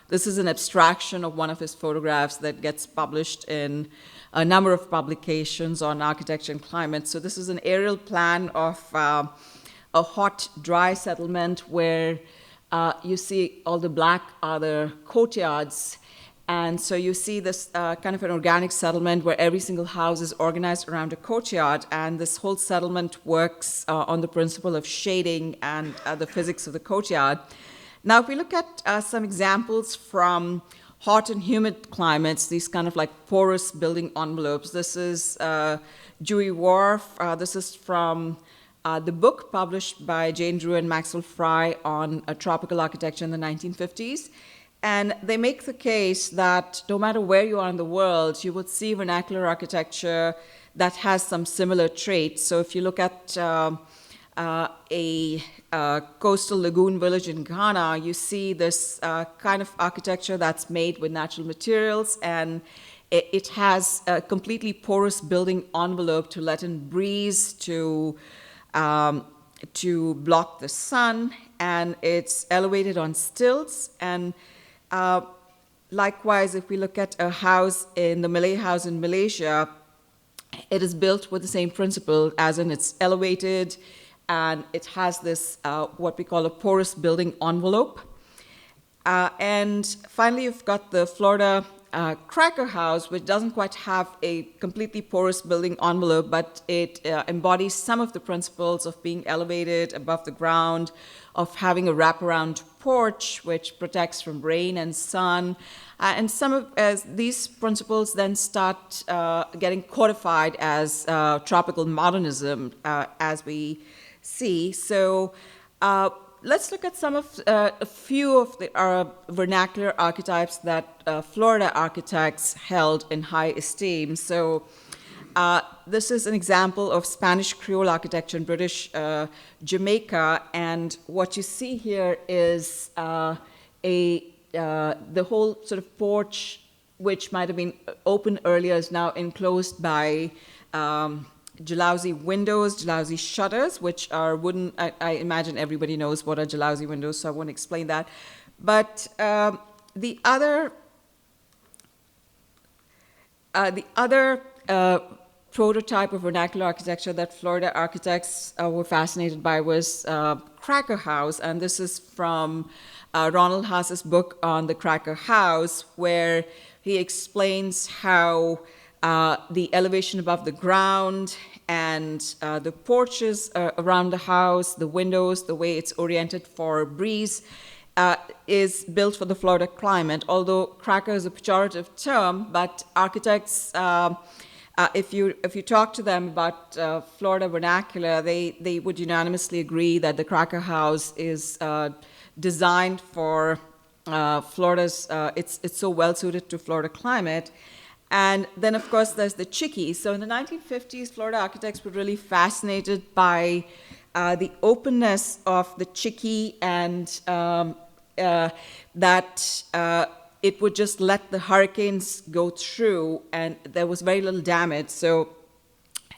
E: this is an abstraction of one of his photographs that gets published in a number of publications on architecture and climate. So this is an aerial plan of a hot, dry settlement where you see all the black are the courtyards. And so you see this kind of an organic settlement where every single house is organized around a courtyard, and this whole settlement works on the principle of shading and the physics of the courtyard. Now, if we look at some examples from hot and humid climates, these kind of like porous building envelopes. This is Dewey Wharf. This is from the book published by Jane Drew and Maxwell Fry on tropical architecture in the 1950s. And they make the case that no matter where you are in the world, you would see vernacular architecture that has some similar traits. So if you look at a coastal lagoon village in Ghana, you see this kind of architecture that's made with natural materials, and it has a completely porous building envelope to let in breeze, to block the sun, and it's elevated on stilts. And likewise, if we look at a house in the Malay house in Malaysia, it is built with the same principle, as in it's elevated, and it has this, what we call a porous building envelope. And finally, you've got the Florida Cracker House, which doesn't quite have a completely porous building envelope, but it embodies some of the principles of being elevated above the ground, of having a wraparound porch which protects from rain and sun. And some of these principles then start getting codified as tropical modernism, as we see. So let's look at some of a few of the vernacular archetypes that Florida architects held in high esteem. So this is an example of Spanish Creole architecture in British Jamaica, and what you see here is the whole sort of porch, which might have been open earlier, is now enclosed by jalousie windows, jalousie shutters, which are wooden. I imagine everybody knows what are jalousie windows, so I won't explain that. But the other prototype of vernacular architecture that Florida architects were fascinated by was Cracker House, and this is from Ronald Haas's book on the Cracker House, where he explains how the elevation above the ground and the porches around the house, the windows, the way it's oriented for breeze, is built for the Florida climate. Although cracker is a pejorative term, but architects, if you talk to them about Florida vernacular, they would unanimously agree that the Cracker House is designed for Florida's. It's so well suited to Florida climate. And then, of course, there's the chickee. So in the 1950s, Florida architects were really fascinated by the openness of the chickee, and that it would just let the hurricanes go through, and there was very little damage. So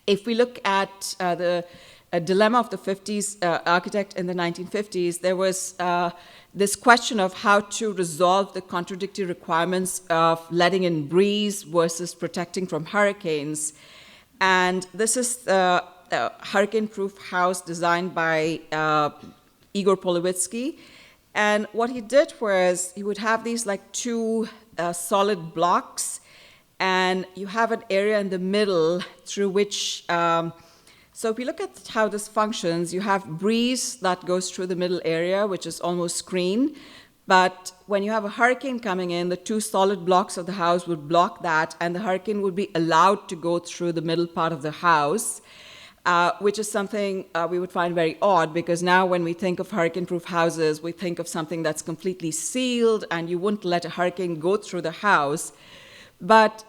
E: if we look at the dilemma of the 50s architect in the 1950s, there was this question of how to resolve the contradictory requirements of letting in breeze versus protecting from hurricanes. And this is the hurricane-proof house designed by Igor Polowitsky. And what he did was he would have these like two solid blocks, and you have an area in the middle through which so if you look at how this functions, you have breeze that goes through the middle area, which is almost screened. But when you have a hurricane coming in, the two solid blocks of the house would block that, and the hurricane would be allowed to go through the middle part of the house, which is something we would find very odd, because now when we think of hurricane-proof houses, we think of something that's completely sealed, and you wouldn't let a hurricane go through the house. But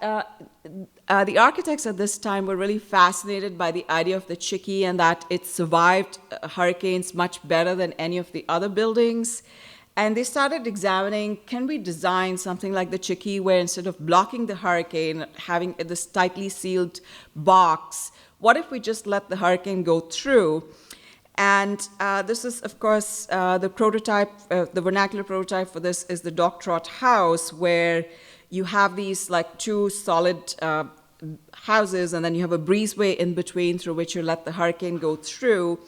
E: the architects at this time were really fascinated by the idea of the chickee, and that it survived hurricanes much better than any of the other buildings. And they started examining, can we design something like the chickee, where instead of blocking the hurricane, having this tightly sealed box, what if we just let the hurricane go through? And this is, of course, the prototype, the vernacular prototype for this is the Dock Trot House, where you have these like two solid houses, and then you have a breezeway in between through which you let the hurricane go through.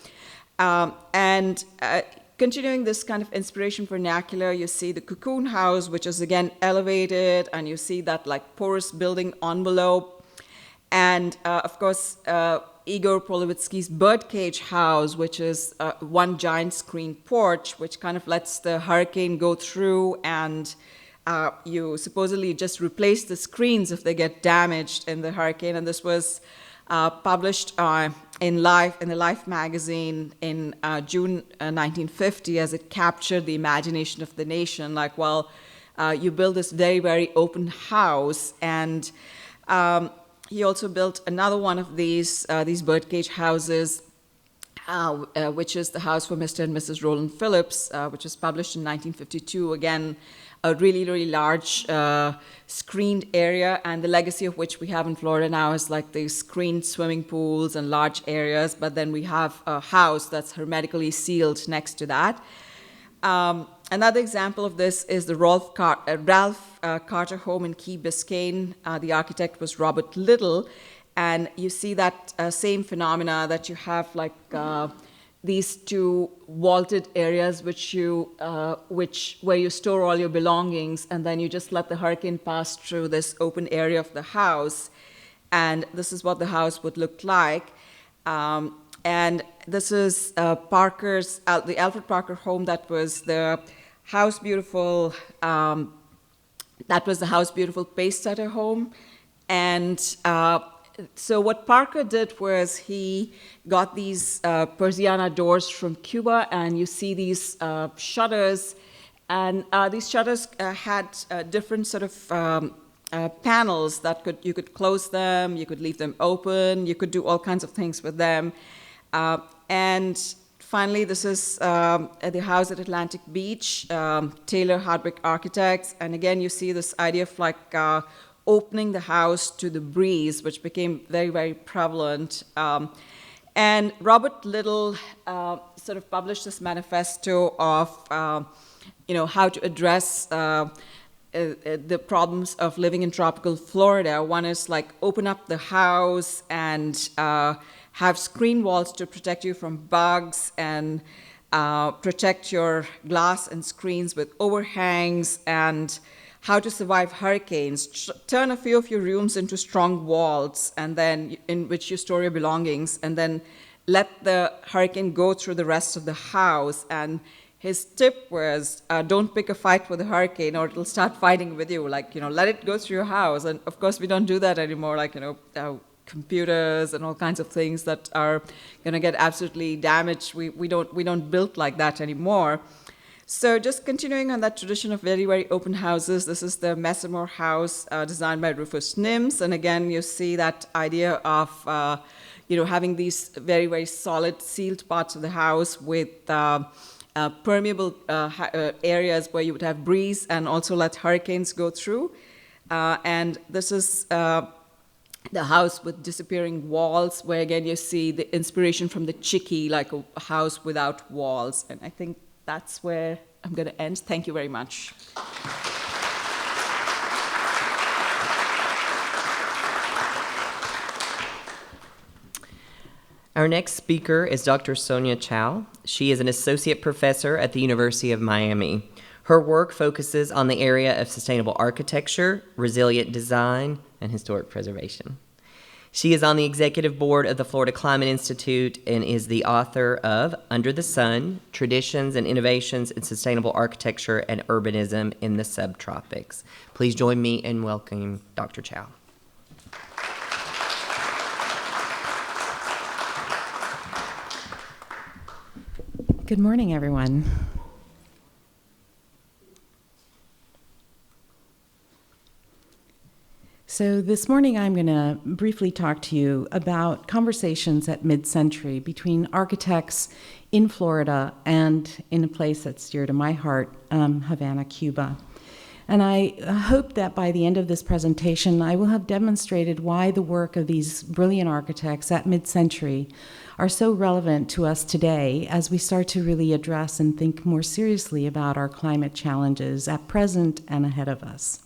E: Continuing this kind of inspiration vernacular, you see the Cocoon House, which is again elevated, and you see that like porous building envelope. And of course, Igor Polowitsky's Birdcage House, which is one giant screen porch, which kind of lets the hurricane go through and you supposedly just replace the screens if they get damaged in the hurricane. And this was published in the Life magazine in June 1950, as it captured the imagination of the nation. Like, well, you build this very, very open house. And he also built another one of these birdcage houses, which is the house for Mr. and Mrs. Roland Phillips, which was published in 1952. Again, a really, really large screened area, and the legacy of which we have in Florida now is like these screened swimming pools and large areas, but then we have a house that's hermetically sealed next to that. Another example of this is the Ralph Carter home in Key Biscayne. The architect was Robert Little, and you see that same phenomena that you have, like these two vaulted areas where you store all your belongings, and then you just let the hurricane pass through this open area of the house, and this is what the house would look like. And this is the Alfred Parker home. That was the House Beautiful. That was the House Beautiful Pacesetter home, and so what Parker did was he got these Persiana doors from Cuba, and you see these shutters, and these shutters had different sort of panels that you could close them, you could leave them open, you could do all kinds of things with them. And finally, this is the house at Atlantic Beach, Taylor Hardwick Architects, and again you see this idea of like opening the house to the breeze, which became very, very prevalent. And Robert Little sort of published this manifesto of, how to address the problems of living in tropical Florida. One is like open up the house and have screen walls to protect you from bugs, and protect your glass and screens with overhangs, and how to survive hurricanes. Turn a few of your rooms into strong walls, and then in which you store your belongings, and then let the hurricane go through the rest of the house. And his tip was, don't pick a fight with the hurricane, or it'll start fighting with you. Like, let it go through your house. And of course, we don't do that anymore. Like, computers and all kinds of things that are going to get absolutely damaged. We don't build like that anymore. So just continuing on that tradition of very, very open houses, this is the Messamore house designed by Rufus Nims. And again, you see that idea of, having these very, very solid sealed parts of the house with permeable areas where you would have breeze and also let hurricanes go through. And this is the house with disappearing walls, where again you see the inspiration from the Chickee, like a house without walls. And I think that's where I'm going to end. Thank you very much.
C: Our next speaker is Dr. Sonia Chao. She is an associate professor at the University of Miami. Her work focuses on the area of sustainable architecture, resilient design, and historic preservation. She is on the executive board of the Florida Climate Institute and is the author of Under the Sun, Traditions and Innovations in Sustainable Architecture and Urbanism in the Subtropics. Please join me in welcoming Dr. Chao.
F: Good morning, everyone. So this morning I'm going to briefly talk to you about conversations at mid-century between architects in Florida and in a place that's dear to my heart, Havana, Cuba. And I hope that by the end of this presentation I will have demonstrated why the work of these brilliant architects at mid-century are so relevant to us today as we start to really address and think more seriously about our climate challenges at present and ahead of us.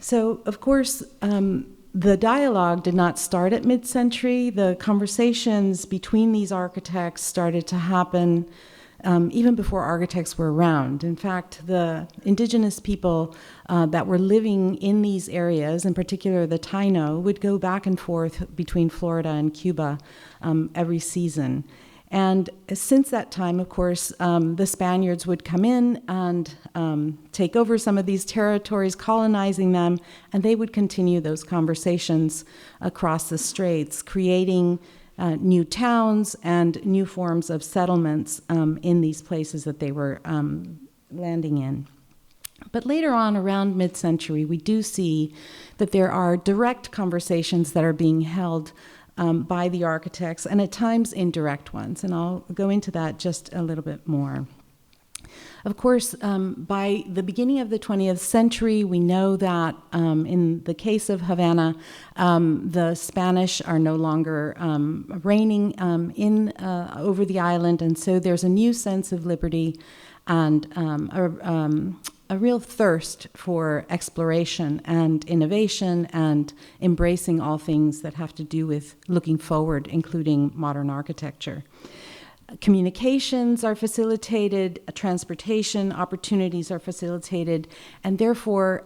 F: So, of course, the dialogue did not start at mid-century. The conversations between these architects started to happen even before architects were around. In fact, the indigenous people that were living in these areas, in particular the Taino, would go back and forth between Florida and Cuba every season. And since that time, of course, the Spaniards would come in and take over some of these territories, colonizing them, and they would continue those conversations across the straits, creating new towns and new forms of settlements in these places that they were landing in. But later on, around mid-century, we do see that there are direct conversations that are being held by the architects, and at times indirect ones, and I'll go into that just a little bit more. Of course, by the beginning of the 20th century, we know that in the case of Havana, the Spanish are no longer reigning over the island, and so there's a new sense of liberty and a real thirst for exploration and innovation and embracing all things that have to do with looking forward, including modern architecture. Communications are facilitated, transportation opportunities are facilitated, and therefore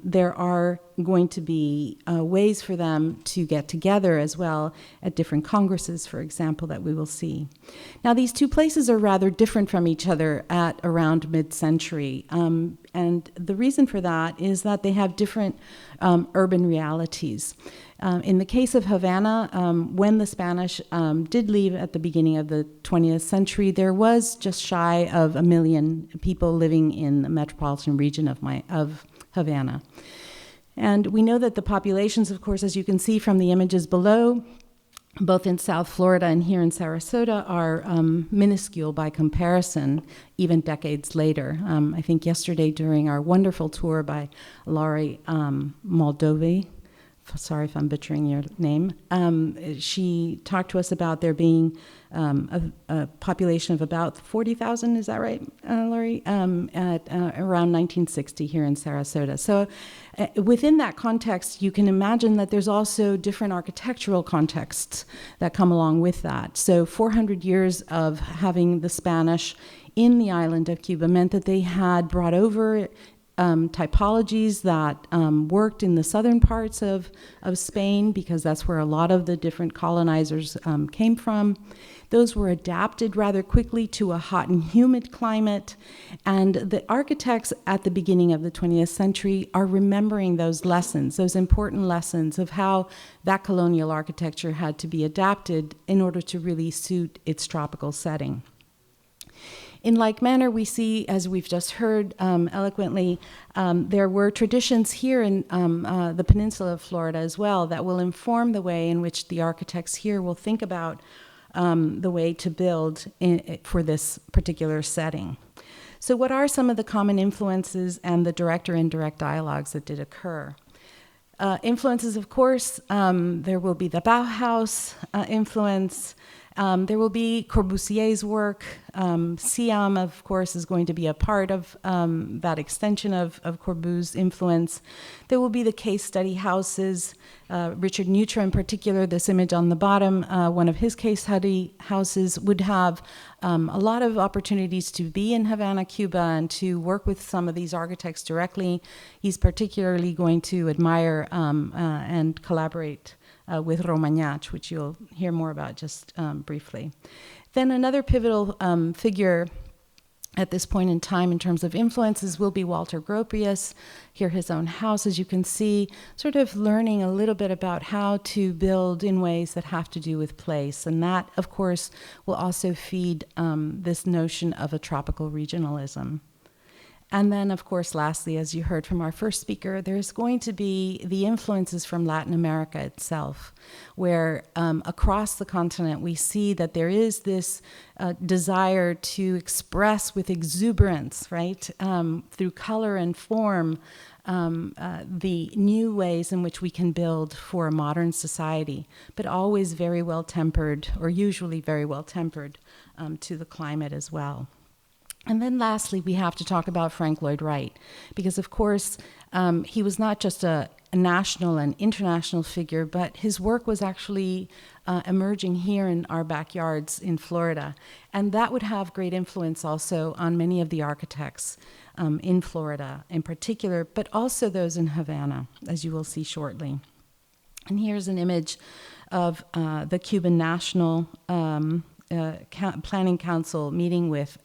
F: there are going to be ways for them to get together as well at different congresses, for example, that we will see. Now, these two places are rather different from each other at around mid-century, and the reason for that is that they have different urban realities. In the case of Havana, when the Spanish did leave at the beginning of the 20th century, there was just shy of 1 million people living in the metropolitan region of Havana. And we know that the populations, of course, as you can see from the images below, both in South Florida and here in Sarasota, are minuscule by comparison, even decades later. I think yesterday during our wonderful tour by Laurie Moldovi, sorry if I'm butchering your name, she talked to us about there being a population of about 40,000, is that right, Laurie, at around 1960 here in Sarasota. So within that context, you can imagine that there's also different architectural contexts that come along with that. So 400 years of having the Spanish in the island of Cuba meant that they had brought over typologies that worked in the southern parts of Spain, because that's where a lot of the different colonizers came from. Those were adapted rather quickly to a hot and humid climate, and the architects at the beginning of the 20th century are remembering those lessons, those important lessons of how that colonial architecture had to be adapted in order to really suit its tropical setting. In like manner, we see, as we've just heard eloquently, there were traditions here in the peninsula of Florida as well that will inform the way in which the architects here will think about the way to build for this particular setting. So what are some of the common influences and the direct or indirect dialogues that did occur? Influences, of course, there will be the Bauhaus influence. There will be Corbusier's work. Siam, of course, is going to be a part of that extension of Corbusier's influence. There will be the case study houses. Richard Neutra, in particular, this image on the bottom, one of his case study houses would have a lot of opportunities to be in Havana, Cuba, and to work with some of these architects directly. He's particularly going to admire and collaborate with Romañach, which you'll hear more about just briefly. Then another pivotal figure at this point in time in terms of influences will be Walter Gropius. Here his own house, as you can see, sort of learning a little bit about how to build in ways that have to do with place. And that, of course, will also feed this notion of a tropical regionalism. And then, of course, lastly, as you heard from our first speaker, there's going to be the influences from Latin America itself, where across the continent we see that there is this desire to express with exuberance, right, through color and form, the new ways in which we can build for a modern society, but always very well tempered, or usually very well tempered, to the climate as well. And then lastly, we have to talk about Frank Lloyd Wright, because of course, he was not just a national and international figure, but his work was actually emerging here in our backyards in Florida. And that would have great influence also on many of the architects in Florida in particular, but also those in Havana, as you will see shortly. And here's an image of the Cuban national Planning Council meeting with,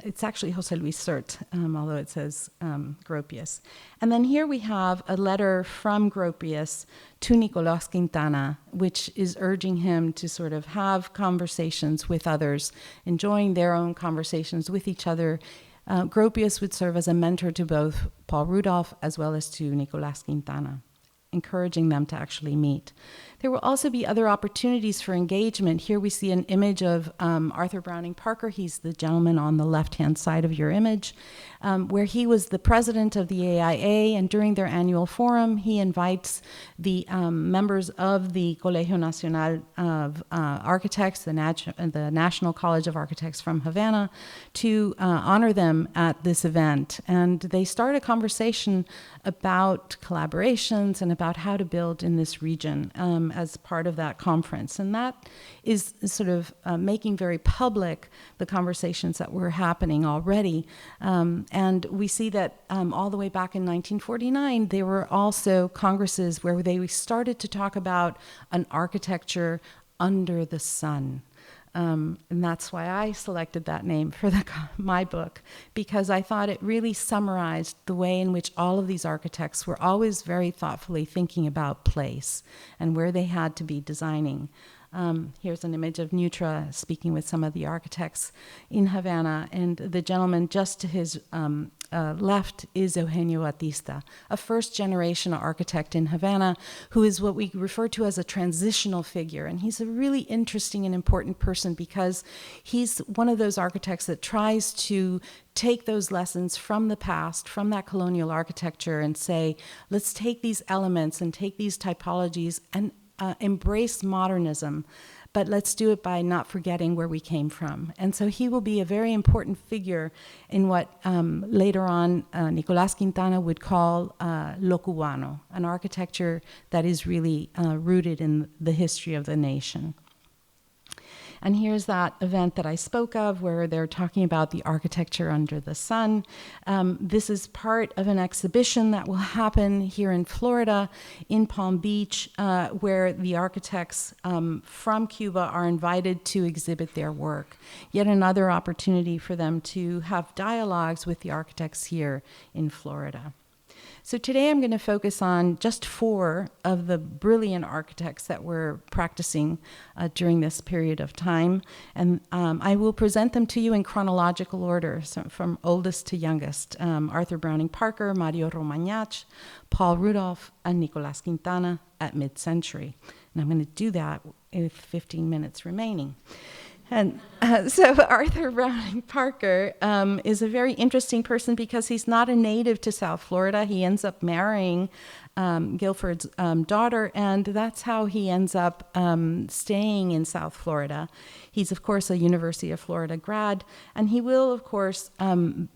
F: it's actually Jose Luis Sert, although it says Gropius. And then here we have a letter from Gropius to Nicolas Quintana, which is urging him to sort of have conversations with others, enjoying their own conversations with each other. Gropius would serve as a mentor to both Paul Rudolph as well as to Nicolas Quintana, encouraging them to actually meet. There will also be other opportunities for engagement. Here we see an image of Arthur Browning Parker. He's the gentleman on the left-hand side of your image, where he was the president of the AIA, and during their annual forum, he invites the members of the Colegio Nacional of Architects, the National College of Architects from Havana, to honor them at this event. And they start a conversation about collaborations and about how to build in this region as part of that conference. And that is sort of making very public the conversations that were happening already. And we see that all the way back in 1949, there were also congresses where they started to talk about an architecture under the sun. And that's why I selected that name for my book, because I thought it really summarized the way in which all of these architects were always very thoughtfully thinking about place and where they had to be designing. Here's an image of Neutra speaking with some of the architects in Havana, and the gentleman just to his left is Eugenio Batista, a first-generation architect in Havana who is what we refer to as a transitional figure. And he's a really interesting and important person because he's one of those architects that tries to take those lessons from the past, from that colonial architecture, and say, let's take these elements and take these typologies and embrace modernism, but let's do it by not forgetting where we came from. And so he will be a very important figure in what later on Nicolas Quintana would call lo cubano, an architecture that is really rooted in the history of the nation. And here's that event that I spoke of where they're talking about the architecture under the sun. This is part of an exhibition that will happen here in Florida, in Palm Beach, where the architects from Cuba are invited to exhibit their work. Yet another opportunity for them to have dialogues with the architects here in Florida. So today I'm going to focus on just 4 of the brilliant architects that were practicing during this period of time. And I will present them to you in chronological order, so from oldest to youngest. Arthur Browning Parker, Mario Romañach, Paul Rudolph, and Nicolas Quintana at mid-century. And I'm going to do that with 15 minutes remaining. And so Arthur Browning Parker is a very interesting person because he's not a native to South Florida. He ends up marrying Guilford's daughter, and that's how he ends up staying in South Florida. He's, of course, a University of Florida grad, and he will, of course,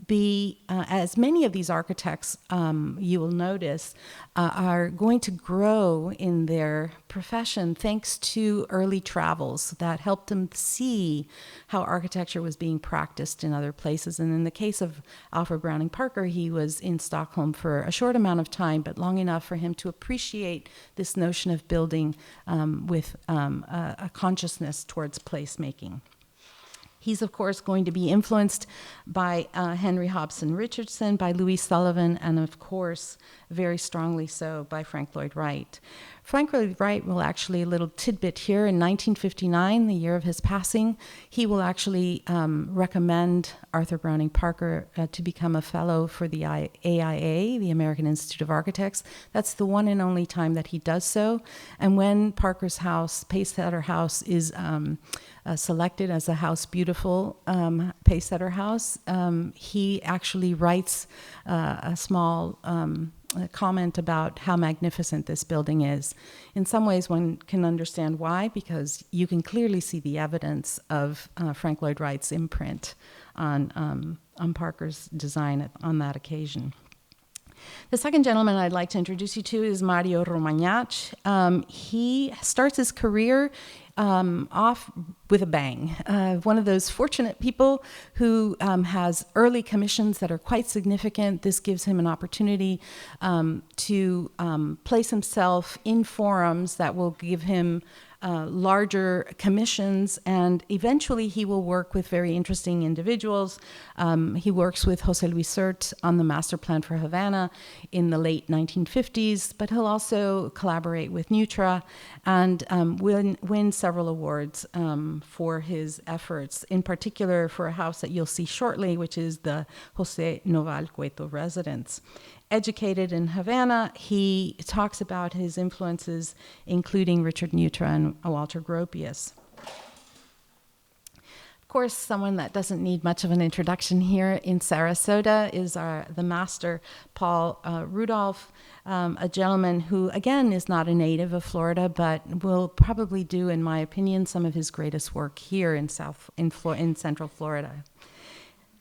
F: be, as many of these architects, you will notice, are going to grow in their profession thanks to early travels that helped them see how architecture was being practiced in other places. And in the case of Alfred Browning Parker, he was in Stockholm for a short amount of time, but long enough for him to appreciate this notion of building with a consciousness towards placemaking. He's, of course, going to be influenced by Henry Hobson Richardson, by Louis Sullivan, and, of course, very strongly so by Frank Lloyd Wright. Frank Lloyd Wright will actually, a little tidbit here, in 1959, the year of his passing, he will actually recommend Arthur Browning Parker to become a fellow for the AIA, the American Institute of Architects. That's the one and only time that he does so. And when Parker's house, Pacesetter House, is selected as a House Beautiful Pacesetter House, he actually writes a small comment about how magnificent this building is. In some ways, one can understand why, because you can clearly see the evidence of Frank Lloyd Wright's imprint on Parker's design on that occasion. The second gentleman I'd like to introduce you to is Mario Romañach. He starts his career off with a bang. One of those fortunate people who has early commissions that are quite significant. This gives him an opportunity to place himself in forums that will give him larger commissions, and eventually he will work with very interesting individuals. He works with José Luis Sert on the master plan for Havana in the late 1950s, but he'll also collaborate with Neutra and win several awards for his efforts, in particular for a house that you'll see shortly, which is the José Noval Cueto residence. Educated in Havana, he talks about his influences, including Richard Neutra and Walter Gropius. Of course, someone that doesn't need much of an introduction here in Sarasota is the master, Paul Rudolph, a gentleman who, again, is not a native of Florida, but will probably do, in my opinion, some of his greatest work here in Central Florida.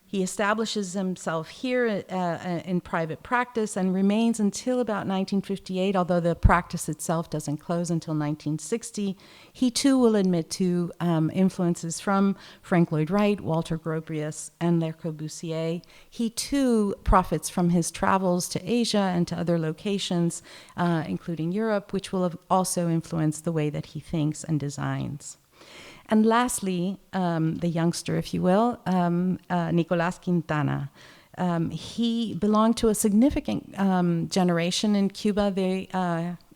F: He establishes himself here in private practice and remains until about 1958, although the practice itself doesn't close until 1960. He too will admit to influences from Frank Lloyd Wright, Walter Gropius, and Le Corbusier. He too profits from his travels to Asia and to other locations, including Europe, which will have also influenced the way that he thinks and designs. And lastly, the youngster, if you will, Nicolas Quintana. He belonged to a significant generation in Cuba.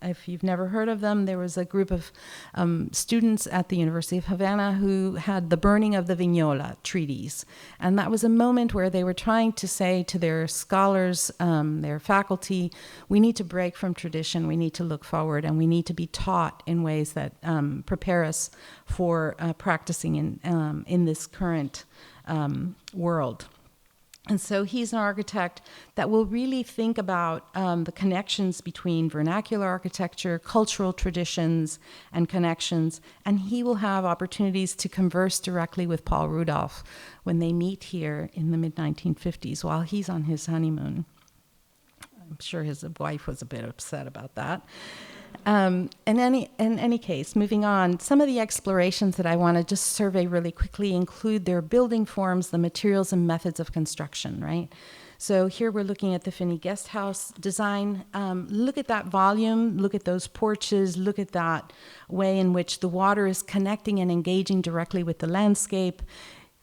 F: If you've never heard of them, there was a group of students at the University of Havana who had the burning of the Vignola treaties. And that was a moment where they were trying to say to their scholars, their faculty, we need to break from tradition, we need to look forward, and we need to be taught in ways that prepare us for practicing in this current world. And so he's an architect that will really think about the connections between vernacular architecture, cultural traditions, and connections. And he will have opportunities to converse directly with Paul Rudolph when they meet here in the mid-1950s while he's on his honeymoon. I'm sure his wife was a bit upset about that. In any case, moving on, some of the explorations that I want to just survey really quickly include their building forms, the materials and methods of construction, right? So here we're looking at the Finney Guest House design. Look at that volume, look at those porches, look at that way in which the water is connecting and engaging directly with the landscape.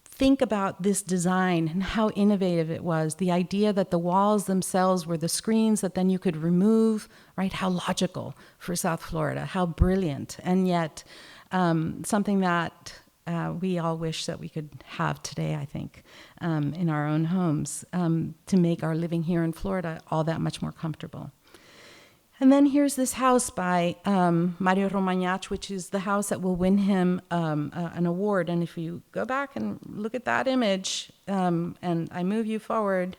F: Think about this design and how innovative it was. The idea that the walls themselves were the screens that then you could remove, right? How logical for South Florida, how brilliant. And yet something that we all wish that we could have today, I think, in our own homes to make our living here in Florida all that much more comfortable. And then here's this house by Mario Romañach, which is the house that will win him an award. And if you go back and look at that image, and I move you forward,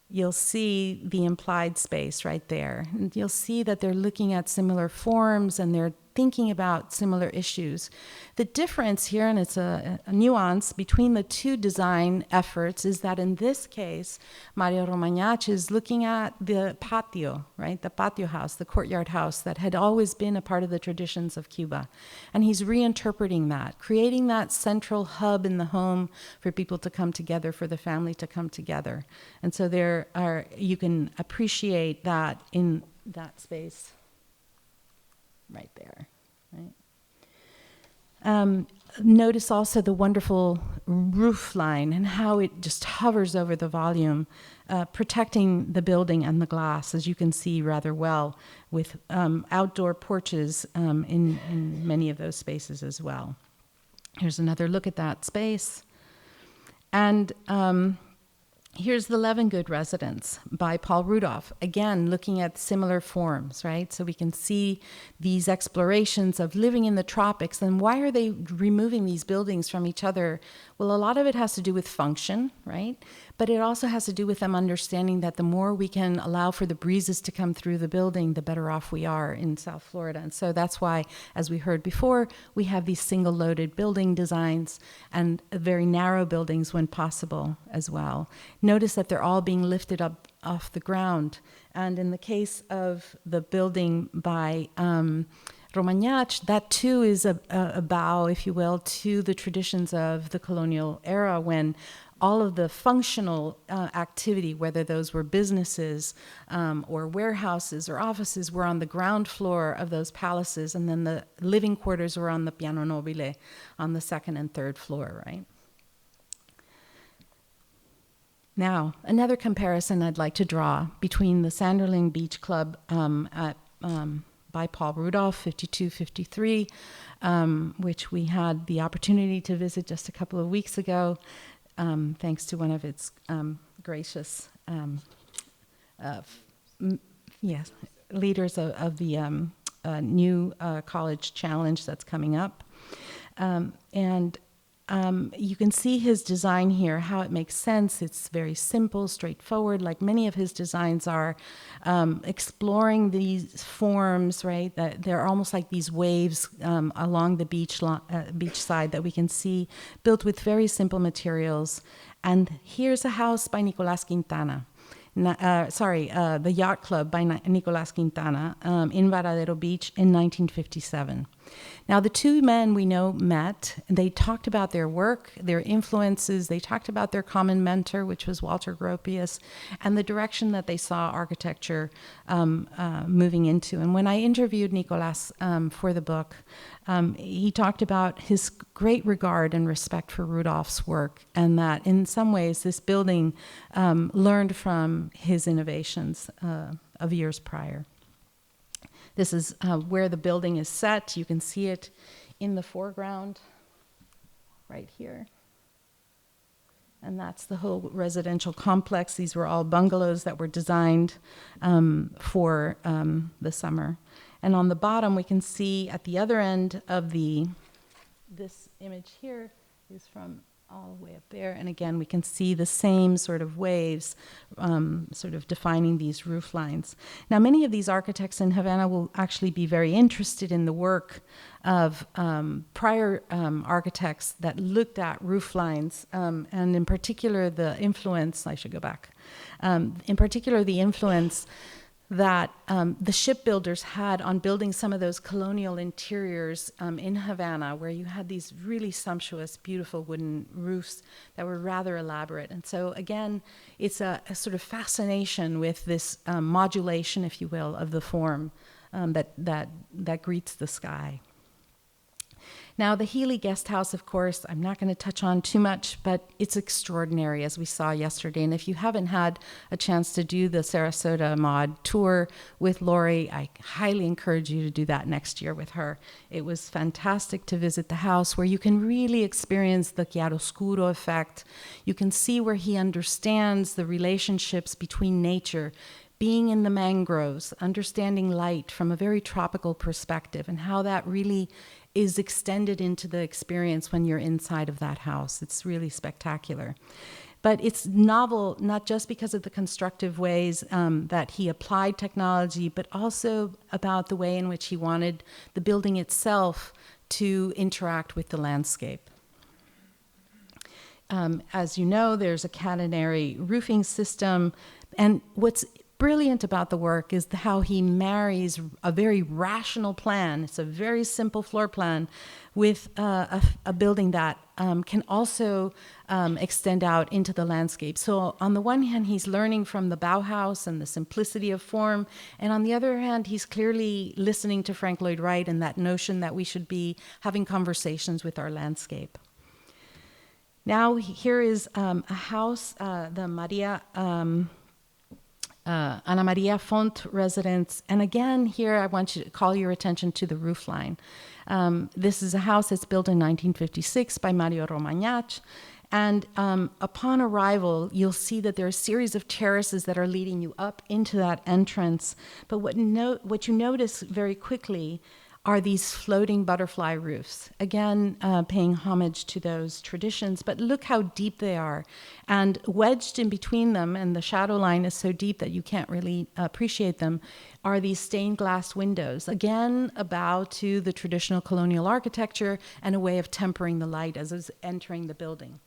F: you'll see the implied space right there. And you'll see that they're looking at similar forms and they're thinking about similar issues. The difference here, and it's a nuance between the two design efforts, is that in this case, Mario Romañach is looking at the patio, right? The patio house, the courtyard house that had always been a part of the traditions of Cuba. And he's reinterpreting that, creating that central hub in the home for people to come together, for the family to come together. And so you can appreciate that in that space. Right there, right? Notice also the wonderful roof line and how it just hovers over the volume, protecting the building and the glass, as you can see rather well, with outdoor porches in many of those spaces as well. Here's another look at that space. And here's the Levengood residence by Paul Rudolph, again, looking at similar forms, right? So we can see these explorations of living in the tropics. And why are they removing these buildings from each other? Well, a lot of it has to do with function, right? But it also has to do with them understanding that the more we can allow for the breezes to come through the building, the better off we are in South Florida. And so that's why, as we heard before, we have these single-loaded building designs and very narrow buildings when possible as well. Notice that they're all being lifted up off the ground. And in the case of the building by Romañach, that too is a bow, if you will, to the traditions of the colonial era when all of the functional activity, whether those were businesses or warehouses or offices, were on the ground floor of those palaces, and then the living quarters were on the piano nobile, on the second and third floor, right? Now, another comparison I'd like to draw between the Sanderling Beach Club by Paul Rudolph, 5253, which we had the opportunity to visit just a couple of weeks ago, thanks to one of its gracious leaders of the new college challenge that's coming up. You can see his design here, how it makes sense. It's very simple, straightforward, like many of his designs are, exploring these forms, right? That they're almost like these waves along the beach side that we can see, built with very simple materials. And here's a house by Nicolas Quintana. The Yacht Club by Nicolas Quintana in Varadero Beach in 1957. Now, the two men we know met, and they talked about their work, their influences, they talked about their common mentor, which was Walter Gropius, and the direction that they saw architecture moving into. And when I interviewed Nicolas for the book, he talked about his great regard and respect for Rudolph's work, and that in some ways this building learned from his innovations of years prior. This is where the building is set. You can see it in the foreground right here. And that's the whole residential complex. These were all bungalows that were designed for the summer. And on the bottom, we can see at the other end of this image here is from all the way up there. And again, we can see the same sort of waves sort of defining these roof lines. Now, many of these architects in Havana will actually be very interested in the work of prior architects that looked at roof lines, and in particular the influence, I should go back, in particular the influence that the shipbuilders had on building some of those colonial interiors in Havana, where you had these really sumptuous, beautiful wooden roofs that were rather elaborate. And so again, it's a sort of fascination with this modulation, if you will, of the form that greets the sky. Now, the Healy Guest House, of course, I'm not going to touch on too much, but it's extraordinary, as we saw yesterday. And if you haven't had a chance to do the Sarasota Mod tour with Lori, I highly encourage you to do that next year with her. It was fantastic to visit the house, where you can really experience the chiaroscuro effect. You can see where he understands the relationships between nature, being in the mangroves, understanding light from a very tropical perspective, and how that really is extended into the experience when you're inside of that house. It's really spectacular. But it's novel, not just because of the constructive ways that he applied technology, but also about the way in which he wanted the building itself to interact with the landscape. As you know, there's a catenary roofing system, and what's brilliant about the work is how he marries a very rational plan. It's a very simple floor plan with a building that can also extend out into the landscape. So on the one hand, he's learning from the Bauhaus and the simplicity of form, and on the other hand, he's clearly listening to Frank Lloyd Wright and that notion that we should be having conversations with our landscape. Now here is a house, the Maria Ana Maria Font residence. And again, here I want you to call your attention to the roof line. This is a house that's built in 1956 by Mario Romañach. And upon arrival, you'll see that there are a series of terraces that are leading you up into that entrance. But what you notice very quickly are these floating butterfly roofs, again, paying homage to those traditions, but look how deep they are. And wedged in between them, and the shadow line is so deep that you can't really appreciate them, are these stained glass windows. Again, a bow to the traditional colonial architecture and a way of tempering the light as it's entering the building.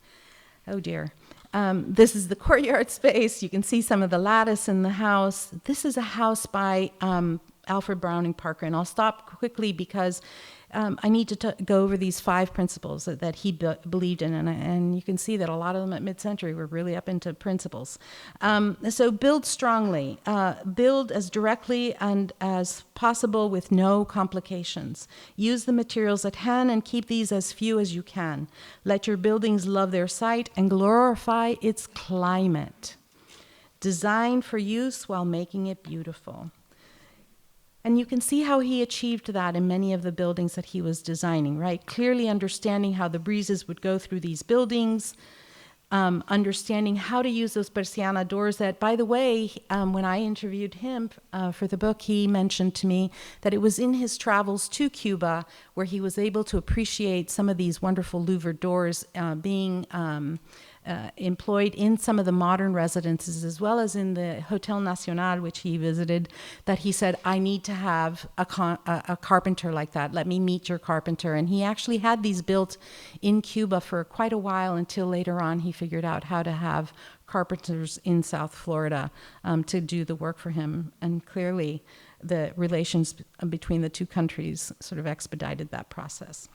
F: Oh dear. This is the courtyard space. You can see some of the lattice in the house. This is a house by Alfred Browning Parker. And I'll stop quickly because I need to go over these 5 principles that he believed in, and you can see that a lot of them at mid-century were really up into principles. So build strongly, build as directly and as possible with no complications. Use the materials at hand and keep these as few as you can. Let your buildings love their site and glorify its climate. Design for use while making it beautiful. And you can see how he achieved that in many of the buildings that he was designing, right? Clearly understanding how the breezes would go through these buildings, understanding how to use those persiana doors that, by the way, when I interviewed him for the book, he mentioned to me that it was in his travels to Cuba where he was able to appreciate some of these wonderful louvered doors being employed in some of the modern residences, as well as in the Hotel Nacional, which he visited, that he said, I need to have a carpenter like that. Let me meet your carpenter. And he actually had these built in Cuba for quite a while until later on he figured out how to have carpenters in South Florida to do the work for him. And clearly the relations between the two countries sort of expedited that process.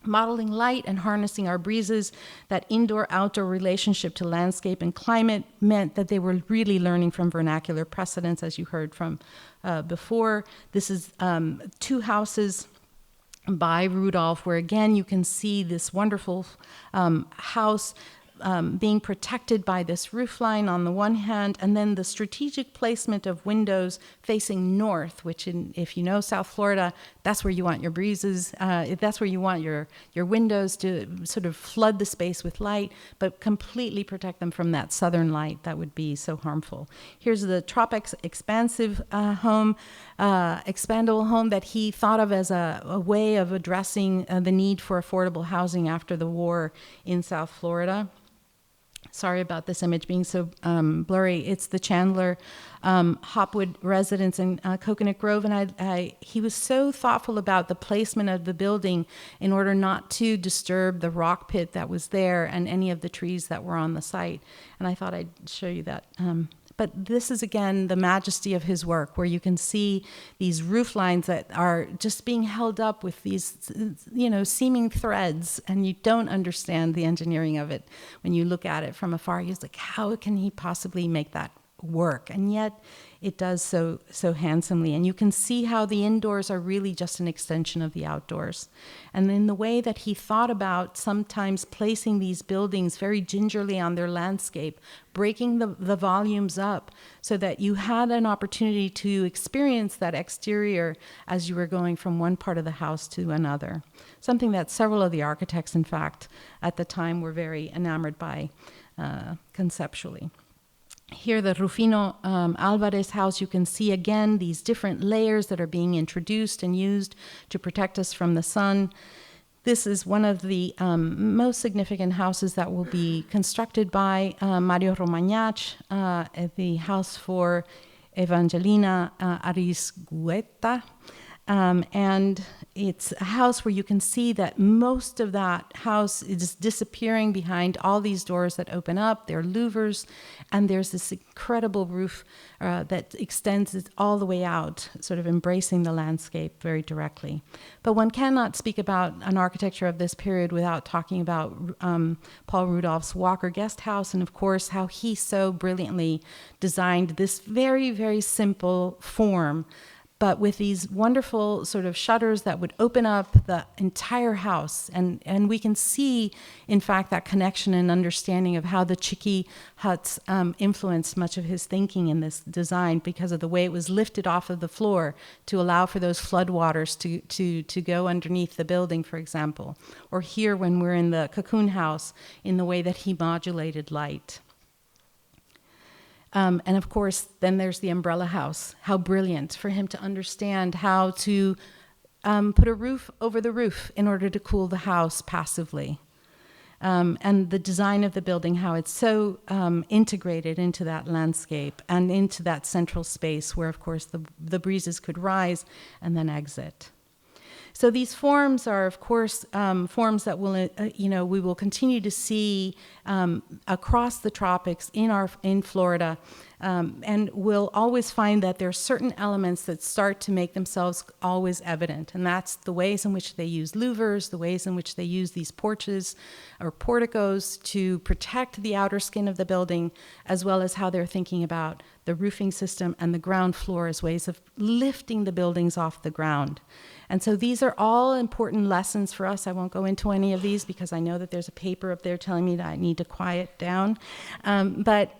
F: Modeling light and harnessing our breezes, that indoor-outdoor relationship to landscape and climate meant that they were really learning from vernacular precedents, as you heard from before. This is 2 houses by Rudolph, where again you can see this wonderful house being protected by this roof line on the one hand, and then the strategic placement of windows facing north, which if you know South Florida, that's where you want your breezes, that's where you want your windows to sort of flood the space with light, but completely protect them from that southern light that would be so harmful. Here's the tropics expansive home, expandable home that he thought of as a way of addressing the need for affordable housing after the war in South Florida. Sorry about this image being so blurry. It's the Chandler Hopwood residence in Coconut Grove, and he was so thoughtful about the placement of the building in order not to disturb the rock pit that was there and any of the trees that were on the site. And I thought I'd show you that. But this is, again, the majesty of his work, where you can see these roof lines that are just being held up with these, seeming threads, and you don't understand the engineering of it. When you look at it from afar, you're like, how can he possibly make that work? And yet it does so handsomely. And you can see how the indoors are really just an extension of the outdoors. And in the way that he thought about sometimes placing these buildings very gingerly on their landscape, breaking the volumes up so that you had an opportunity to experience that exterior as you were going from one part of the house to another. Something that several of the architects, in fact, at the time were very enamored by conceptually. Here, the Rufino Alvarez house, you can see again these different layers that are being introduced and used to protect us from the sun. This is one of the most significant houses that will be constructed by Mario Romañach, the house for Evangelina Arizgueta. And it's a house where you can see that most of that house is disappearing behind all these doors that open up. They're louvers, and there's this incredible roof that extends it all the way out, sort of embracing the landscape very directly. But one cannot speak about an architecture of this period without talking about Paul Rudolph's Walker Guest House, and of course how he so brilliantly designed this very, very simple form, but with these wonderful sort of shutters that would open up the entire house. And we can see, in fact, that connection and understanding of how the Chiqui huts influenced much of his thinking in this design because of the way it was lifted off of the floor to allow for those floodwaters to go underneath the building, for example. Or here when we're in the cocoon house, in the way that he modulated light. And of course, then there's the umbrella house. How brilliant for him to understand how to put a roof over the roof in order to cool the house passively. And the design of the building, how it's so integrated into that landscape and into that central space where, of course, the breezes could rise and then exit. So these forms are, of course, forms that will, we will continue to see across the tropics in Florida And we'll always find that there are certain elements that start to make themselves always evident. And that's the ways in which they use louvers, the ways in which they use these porches or porticos to protect the outer skin of the building, as well as how they're thinking about the roofing system and the ground floor as ways of lifting the buildings off the ground. And so these are all important lessons for us. I won't go into any of these because I know that there's a paper up there telling me that I need to quiet down. But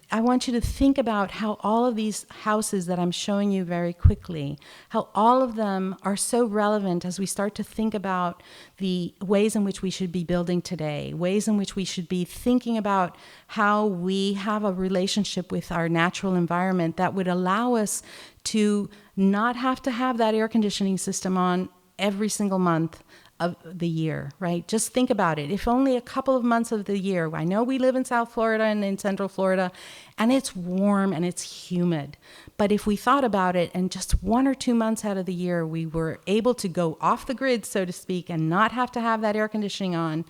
F: I want you to think about how all of these houses that I'm showing you very quickly, how all of them are so relevant as we start to think about the ways in which we should be building today, ways in which we should be thinking about how we have a relationship with our natural environment that would allow us to not have to have that air conditioning system on every single month of the year, right? Just think about it. If only a couple of months of the year, I know we live in South Florida and in Central Florida, and it's warm and it's humid. But if we thought about it and just 1 or 2 months out of the year, we were able to go off the grid, so to speak, and not have to have that air conditioning on,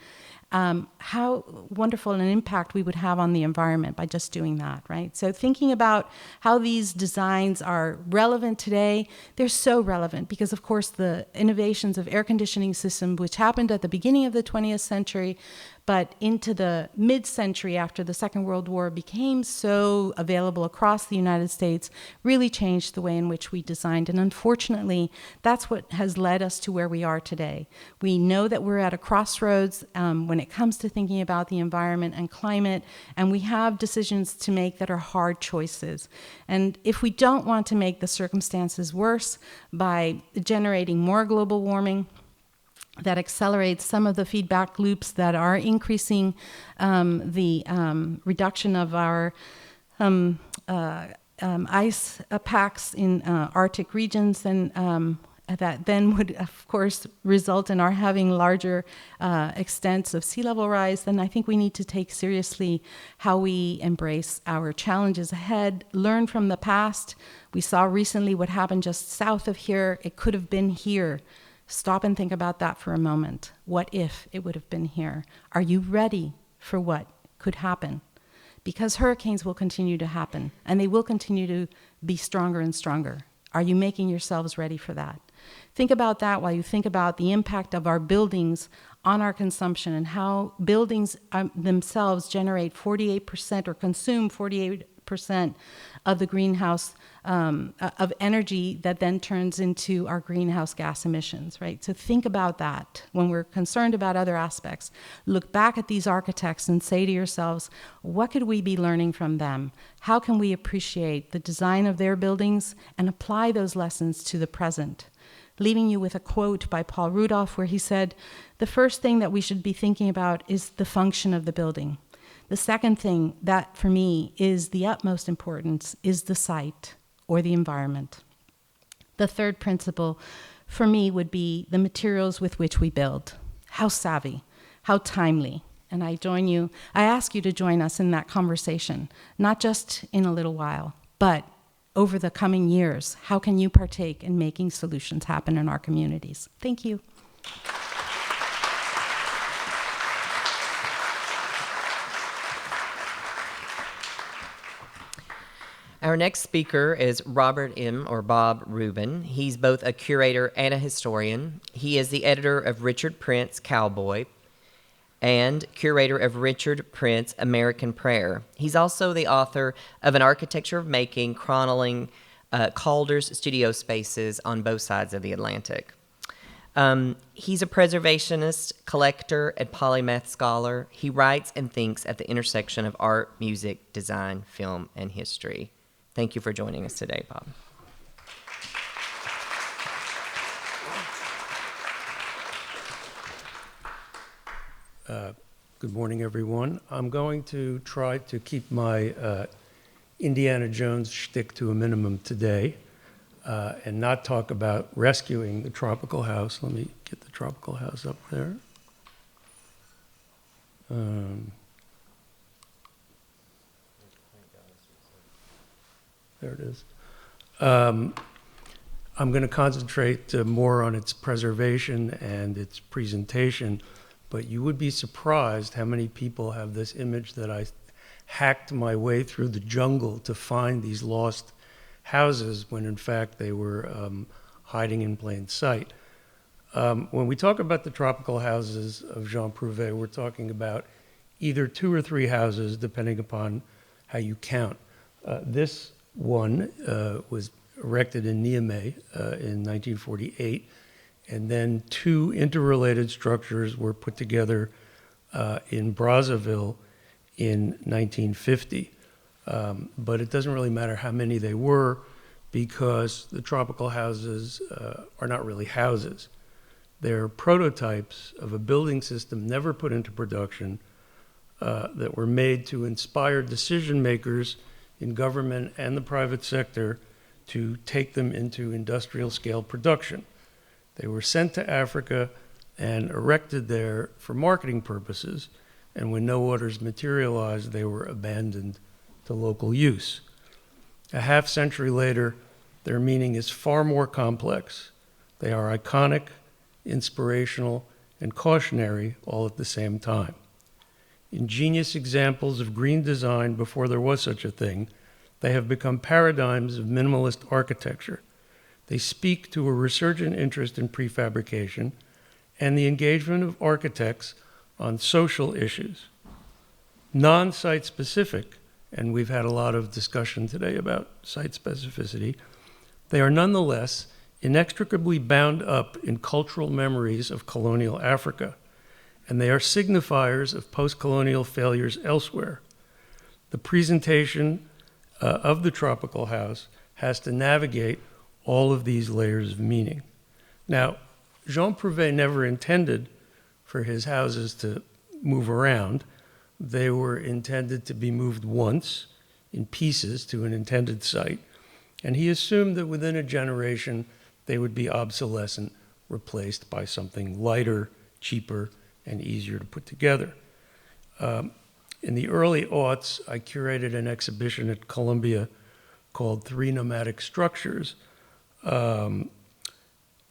F: how wonderful an impact we would have on the environment by just doing that, right? So thinking about how these designs are relevant today, they're so relevant because, of course, the innovations of air conditioning systems, which happened at the beginning of the 20th century, but into the mid-century after the Second World War became so available across the United States, really changed the way in which we designed. And unfortunately, that's what has led us to where we are today. We know that we're at a crossroads when it comes to thinking about the environment and climate, and we have decisions to make that are hard choices. And if we don't want to make the circumstances worse by generating more global warming, that accelerates some of the feedback loops that are increasing the reduction of our ice packs in Arctic regions, and that then would, of course, result in our having larger extents of sea level rise, then I think we need to take seriously how we embrace our challenges ahead, learn from the past. We saw recently what happened just south of here. It could have been here. Stop and think about that for a moment. What if it would have been here? Are you ready for what could happen? Because hurricanes will continue to happen, and they will continue to be stronger and stronger. Are you making yourselves ready for that? Think about that while you think about the impact of our buildings on our consumption and how buildings themselves generate 48% or consume 48% of the greenhouse of energy that then turns into our greenhouse gas emissions, right? So think about that when we're concerned about other aspects. Look back at these architects and say to yourselves, what could we be learning from them? How can we appreciate the design of their buildings and apply those lessons to the present? Leaving you with a quote by Paul Rudolph where he said, the first thing that we should be thinking about is the function of the building. The second thing that, for me, is the utmost importance is the site or the environment. The third principle, for me, would be the materials with which we build. How savvy, how timely. And I ask you to join us in that conversation, not just in a little while, but over the coming years. How can you partake in making solutions happen in our communities? Thank you.
C: Our next speaker is Robert M., or Bob Rubin. He's both a curator and a historian. He is the editor of Richard Prince, Cowboy, and curator of Richard Prince, American Prayer. He's also the author of An Architecture of Making, chronicling Calder's studio spaces on both sides of the Atlantic. He's a preservationist, collector, and polymath scholar. He writes and thinks at the intersection of art, music, design, film, and history. Thank you for joining us today, Bob.
G: Good morning, everyone. I'm going to try to keep my Indiana Jones shtick to a minimum today and not talk about rescuing the tropical house. Let me get the tropical house up there. There it is. I'm going to concentrate more on its preservation and its presentation, but you would be surprised how many people have this image that I hacked my way through the jungle to find these lost houses when in fact they were hiding in plain sight. When we talk about the tropical houses of Jean Prouvé, we're talking about either 2 or 3 houses, depending upon how you count. This one was erected in Niamey in 1948, and then 2 interrelated structures were put together in Brazzaville in 1950. But it doesn't really matter how many they were, because the tropical houses are not really houses. They're prototypes of a building system never put into production that were made to inspire decision makers in government and the private sector to take them into industrial scale production. They were sent to Africa and erected there for marketing purposes, and when no orders materialized, they were abandoned to local use. A half century later, their meaning is far more complex. They are iconic, inspirational, and cautionary all at the same time. Ingenious examples of green design before there was such a thing, they have become paradigms of minimalist architecture. They speak to a resurgent interest in prefabrication and the engagement of architects on social issues. Non-site specific, and we've had a lot of discussion today about site specificity, they are nonetheless inextricably bound up in cultural memories of colonial Africa, and they are signifiers of post-colonial failures elsewhere. The presentation of the tropical house has to navigate all of these layers of meaning. Now, Jean Prouvé never intended for his houses to move around. They were intended to be moved once in pieces to an intended site, and he assumed that within a generation they would be obsolescent, replaced by something lighter, cheaper, and easier to put together. In the early aughts, I curated an exhibition at Columbia called 3 Nomadic Structures. And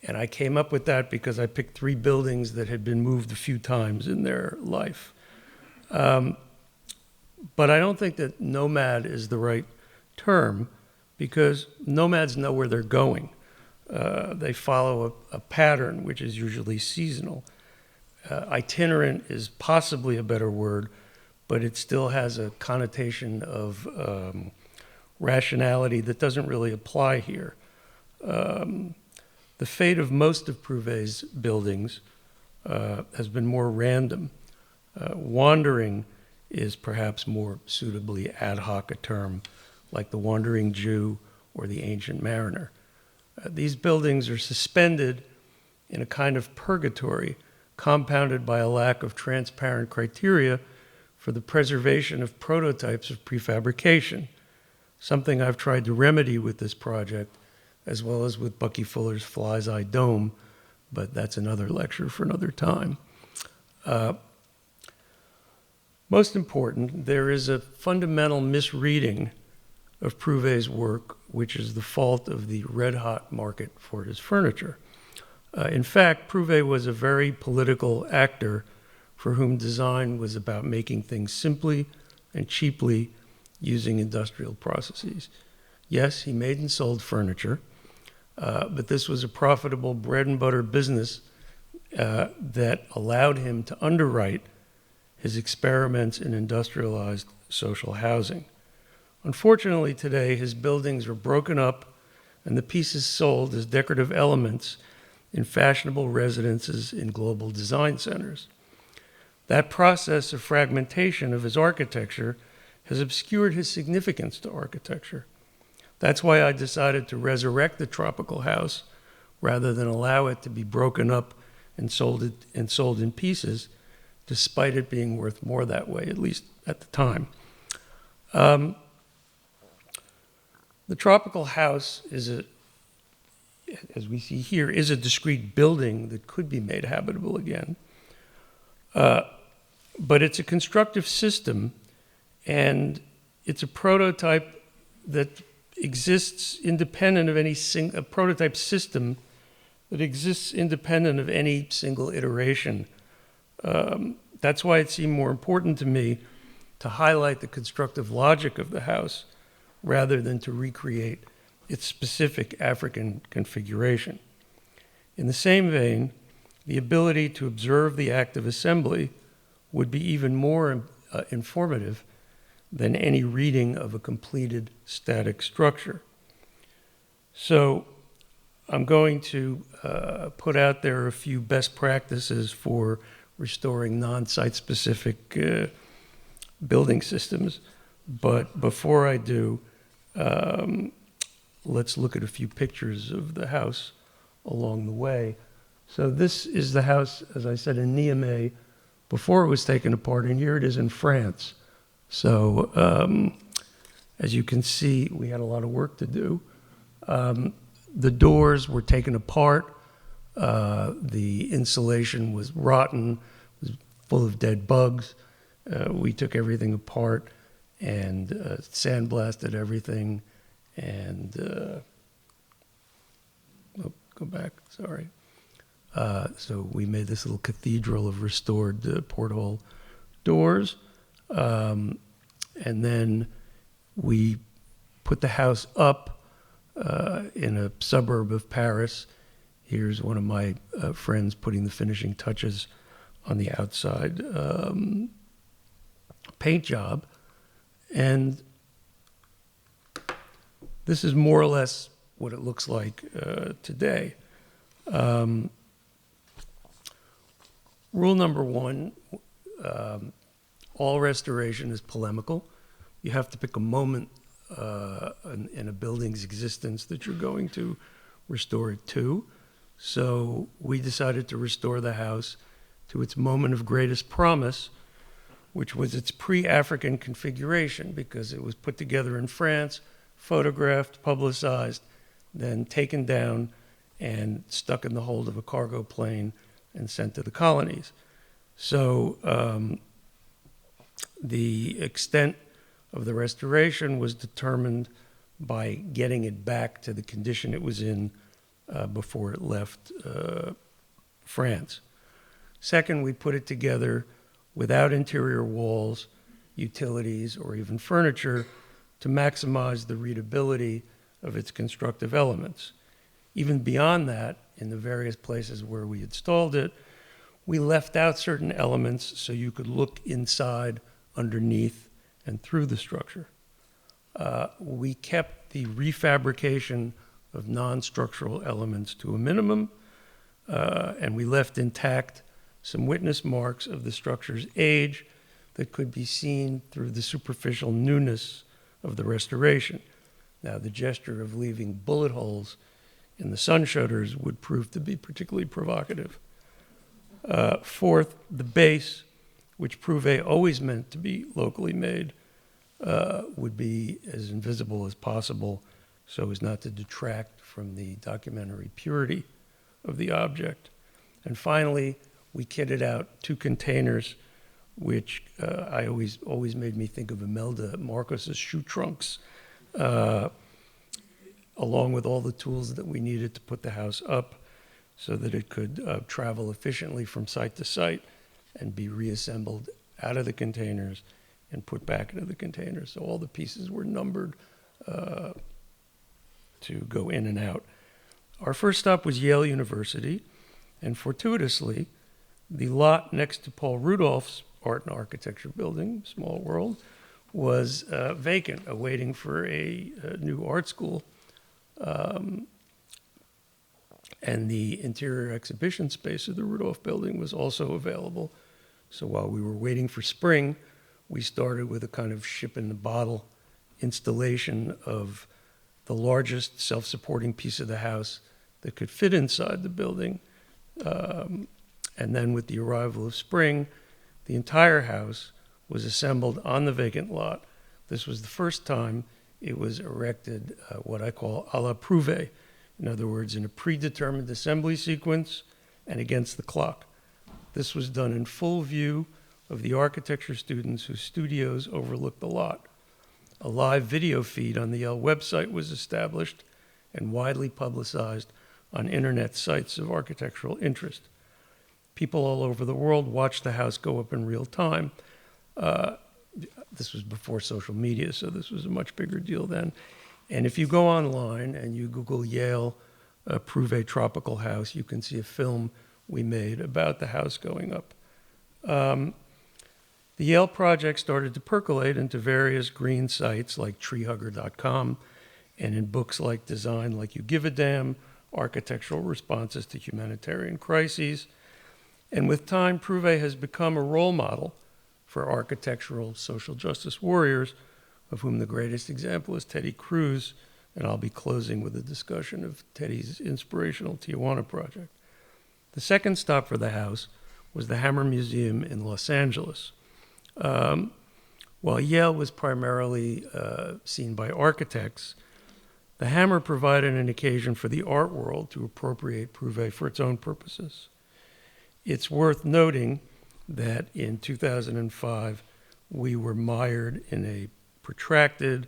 G: I came up with that because I picked 3 buildings that had been moved a few times in their life. But I don't think that nomad is the right term, because nomads know where they're going. They follow a pattern, which is usually seasonal. Itinerant is possibly a better word, but it still has a connotation of rationality that doesn't really apply here. The fate of most of Prouvé's buildings has been more random. Wandering is perhaps more suitably ad hoc a term, like the Wandering Jew or the Ancient Mariner. These buildings are suspended in a kind of purgatory, compounded by a lack of transparent criteria for the preservation of prototypes of prefabrication, something I've tried to remedy with this project, as well as with Bucky Fuller's Fly's Eye Dome, but that's another lecture for another time. Most important, there is a fundamental misreading of Prouvé's work, which is the fault of the red-hot market for his furniture. In fact, Prouvé was a very political actor for whom design was about making things simply and cheaply using industrial processes. Yes, he made and sold furniture, but this was a profitable bread and butter business that allowed him to underwrite his experiments in industrialized social housing. Unfortunately, today, his buildings are broken up and the pieces sold as decorative elements in fashionable residences in global design centers. That process of fragmentation of his architecture has obscured his significance to architecture. That's why I decided to resurrect the tropical house rather than allow it to be broken up and sold in pieces, despite it being worth more that way, at least at the time. The tropical house is as we see here, is a discrete building that could be made habitable again. But it's a constructive system, and it's a prototype that exists independent of a prototype system that exists independent of any single iteration. That's why it seemed more important to me to highlight the constructive logic of the house rather than to recreate its specific African configuration. In the same vein, the ability to observe the act of assembly would be even more informative than any reading of a completed static structure. So I'm going to put out there a few best practices for restoring non-site specific building systems. But before I do, let's look at a few pictures of the house along the way. So this is the house, as I said, in Niamey before it was taken apart, and here it is in France. So as you can see, we had a lot of work to do. The doors were taken apart. The insulation was rotten, was full of dead bugs. We took everything apart and sandblasted everything. And go back, sorry. So we made this little cathedral of restored porthole doors. And then we put the house up in a suburb of Paris. Here's one of my friends putting the finishing touches on the outside paint job. And this is more or less what it looks like today. Rule number one, all restoration is polemical. You have to pick a moment in a building's existence that you're going to restore it to. So we decided to restore the house to its moment of greatest promise, which was its pre-African configuration, because it was put together in France, photographed, publicized, then taken down and stuck in the hold of a cargo plane and sent to the colonies. So the extent of the restoration was determined by getting it back to the condition it was in before it left France. Second, we put it together without interior walls, utilities, or even furniture to maximize the readability of its constructive elements. Even beyond that, in the various places where we installed it, we left out certain elements so you could look inside, underneath, and through the structure. We kept the refabrication of non-structural elements to a minimum, and we left intact some witness marks of the structure's age that could be seen through the superficial newness of the restoration. Now, the gesture of leaving bullet holes in the sun shutters would prove to be particularly provocative. Fourth, the base, which Prouvé always meant to be locally made, would be as invisible as possible so as not to detract from the documentary purity of the object. And finally, we kitted out 2 containers, which I always made me think of Imelda Marcos's shoe trunks, along with all the tools that we needed to put the house up so that it could travel efficiently from site to site and be reassembled out of the containers and put back into the containers. So all the pieces were numbered to go in and out. Our first stop was Yale University, and fortuitously, the lot next to Paul Rudolph's art and architecture building, Small World, was vacant, awaiting for a new art school. And the interior exhibition space of the Rudolph building was also available. So while we were waiting for spring, we started with a kind of ship-in-the-bottle installation of the largest self-supporting piece of the house that could fit inside the building. And then with the arrival of spring, the entire house was assembled on the vacant lot. This was the first time it was erected what I call à la Prouvé. In other words, in a predetermined assembly sequence and against the clock. This was done in full view of the architecture students whose studios overlooked the lot. A live video feed on the Yale website was established and widely publicized on internet sites of architectural interest. People all over the world watched the house go up in real time. this was before social media, so this was a much bigger deal then. And if you go online and you Google Yale Prouvé Tropical House, you can see a film we made about the house going up. The Yale project started to percolate into various green sites like treehugger.com and in books like Design Like You Give a Damn, Architectural Responses to Humanitarian Crises. And with time, Prouvé has become a role model for architectural social justice warriors, of whom the greatest example is Teddy Cruz, and I'll be closing with a discussion of Teddy's inspirational Tijuana project. The second stop for the house was the Hammer Museum in Los Angeles. While Yale was primarily seen by architects, the Hammer provided an occasion for the art world to appropriate Prouvé for its own purposes. It's worth noting that in 2005, we were mired in a protracted,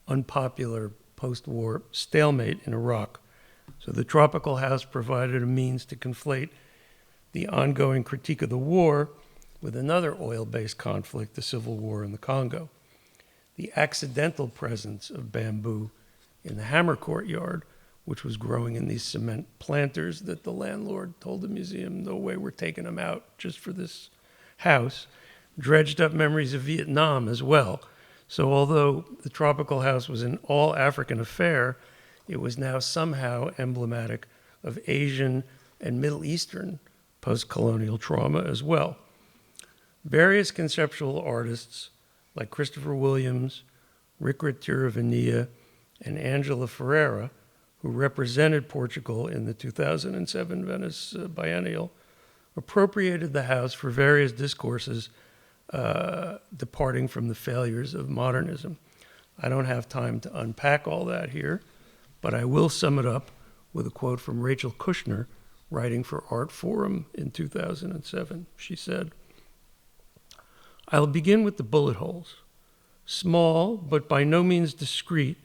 G: unpopular post-war stalemate in Iraq. So the Tropical House provided a means to conflate the ongoing critique of the war with another oil-based conflict, the civil war in the Congo. The accidental presence of bamboo in the Hammer courtyard, which was growing in these cement planters that the landlord told the museum, no way, we're taking them out just for this house, dredged up memories of Vietnam as well. So although the Tropical House was an all-African affair, it was now somehow emblematic of Asian and Middle Eastern post-colonial trauma as well. Various conceptual artists like Christopher Williams, Ricard Tiravanija, and Angela Ferreira, who represented Portugal in the 2007 Venice Biennial, appropriated the house for various discourses departing from the failures of modernism. I don't have time to unpack all that here, but I will sum it up with a quote from Rachel Kushner, writing for Art Forum in 2007. She said, "I'll begin with the bullet holes. Small, but by no means discreet,